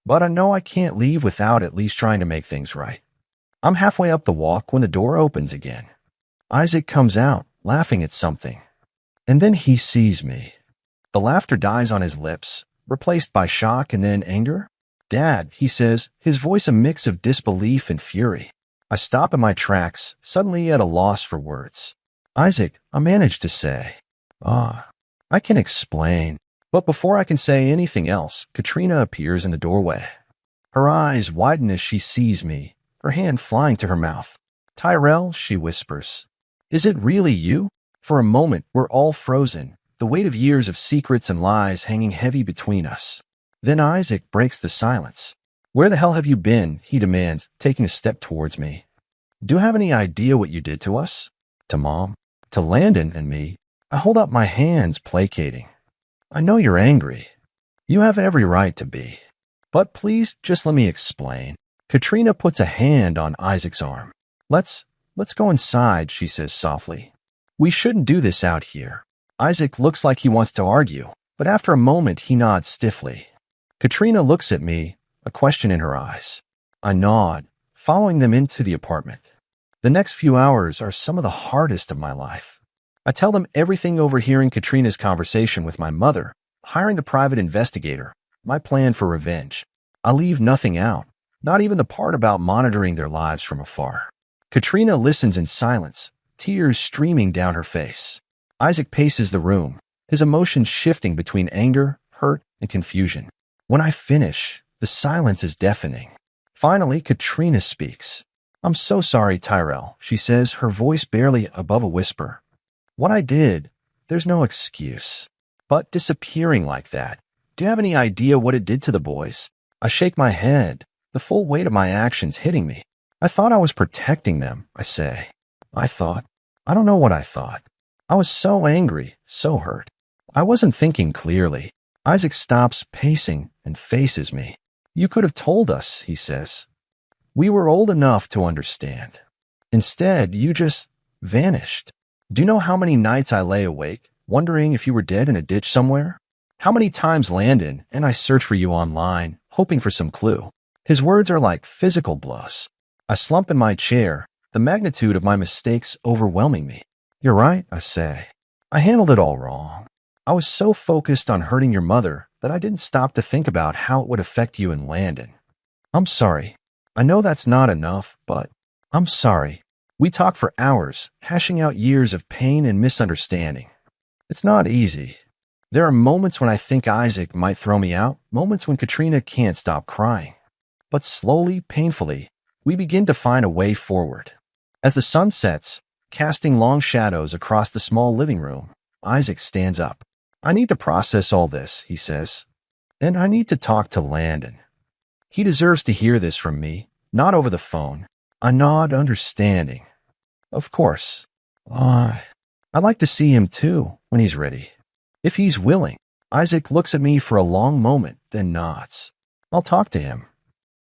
But I know I can't leave without at least trying to make things right. I'm halfway up the walk when the door opens again. Isaac comes out, laughing at something. And then he sees me. The laughter dies on his lips, replaced by shock and then anger. "Dad," he says, his voice a mix of disbelief and fury. I stop in my tracks, suddenly at a loss for words. "Isaac," I manage to say. I can explain." But before I can say anything else, Katrina appears in the doorway. Her eyes widen as she sees me, her hand flying to her mouth. "Tyrell," she whispers. "Is it really you?" For a moment, we're all frozen, the weight of years of secrets and lies hanging heavy between us. Then Isaac breaks the silence. "Where the hell have you been?" he demands, taking a step towards me. "Do you have any idea what you did to us? To Mom? To Landon and me?" I hold up my hands, placating. I know you're angry. You have every right to be. But please just let me explain. Katrina puts a hand on Isaac's arm. Let's go inside, she says softly. We shouldn't do this out here. Isaac looks like he wants to argue, but after a moment he nods stiffly. Katrina looks at me, a question in her eyes. I nod, following them into the apartment. The next few hours are some of the hardest of my life. I tell them everything overhearing Katrina's conversation with my mother, hiring the private investigator, my plan for revenge. I leave nothing out, not even the part about monitoring their lives from afar. Katrina listens in silence, tears streaming down her face. Isaac paces the room, his emotions shifting between anger, hurt, and confusion. When I finish, the silence is deafening. Finally, Katrina speaks. I'm so sorry, Tyrell, she says, her voice barely above a whisper. What I did, there's no excuse. But disappearing like that, do you have any idea what it did to the boys? I shake my head, the full weight of my actions hitting me. I thought I was protecting them, I say. I don't know what I thought. I was so angry, so hurt. I wasn't thinking clearly. Isaac stops pacing and faces me. You could have told us, he says. We were old enough to understand. Instead, you just vanished. Do you know how many nights I lay awake, wondering if you were dead in a ditch somewhere? How many times Landon and I search for you online, hoping for some clue? His words are like physical blows. I slump in my chair, the magnitude of my mistakes overwhelming me. You're right, I say. I handled it all wrong. I was so focused on hurting your mother that I didn't stop to think about how it would affect you and Landon. I'm sorry. I know that's not enough, but I'm sorry. We talk for hours, hashing out years of pain and misunderstanding. It's not easy. There are moments when I think Isaac might throw me out, moments when Katrina can't stop crying. But slowly, painfully, we begin to find a way forward. As the sun sets, casting long shadows across the small living room, Isaac stands up. I need to process all this, he says. And I need to talk to Landon. He deserves to hear this from me, not over the phone. I nod, understanding. Of course. I'd like to see him too, when he's ready. If he's willing. Isaac looks at me for a long moment, then nods. I'll talk to him.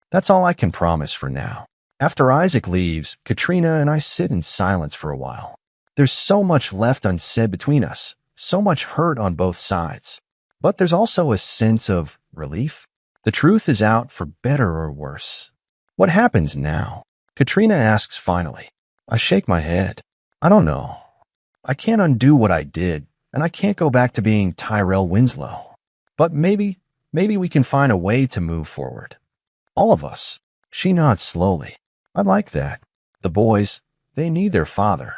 That's all I can promise for now. After Isaac leaves, Katrina and I sit in silence for a while. There's so much left unsaid between us, so much hurt on both sides. But there's also a sense of relief. The truth is out for better or worse. What happens now? Katrina asks finally. I shake my head. I don't know. I can't undo what I did, and I can't go back to being Tyrell Winslow. But maybe we can find a way to move forward. All of us. She nods slowly. I like that. The boys, they need their father.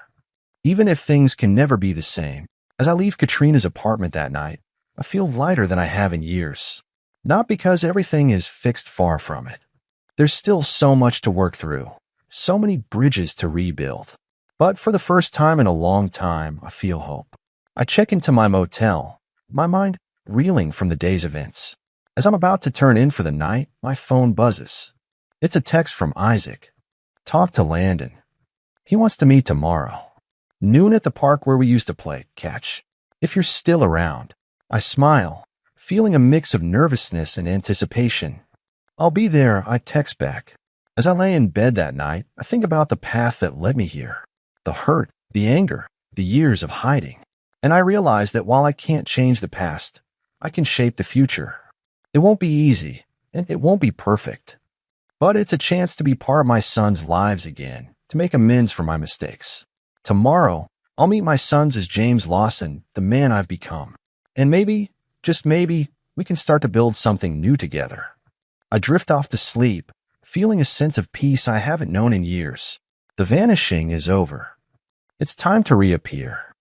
Even if things can never be the same, as I leave Katrina's apartment that night, I feel lighter than I have in years. Not because everything is fixed, far from it. There's still so much to work through, so many bridges to rebuild. But for the first time in a long time, I feel hope. I check into my motel, my mind reeling from the day's events. As I'm about to turn in for the night, my phone buzzes. It's a text from Isaac. Talk to Landon. He wants to meet tomorrow. Noon at the park where we used to play catch. If you're still around. I smile, feeling a mix of nervousness and anticipation. I'll be there, I text back. As I lay in bed that night, I think about the path that led me here. The hurt, the anger, the years of hiding. And I realize that while I can't change the past, I can shape the future. It won't be easy, and it won't be perfect. But it's a chance to be part of my son's lives again, to make amends for my mistakes. Tomorrow, I'll meet my sons as James Lawson, the man I've become. And maybe, just maybe, we can start to build something new together. I drift off to sleep, feeling a sense of peace I haven't known in years. The vanishing is over. It's time to reappear.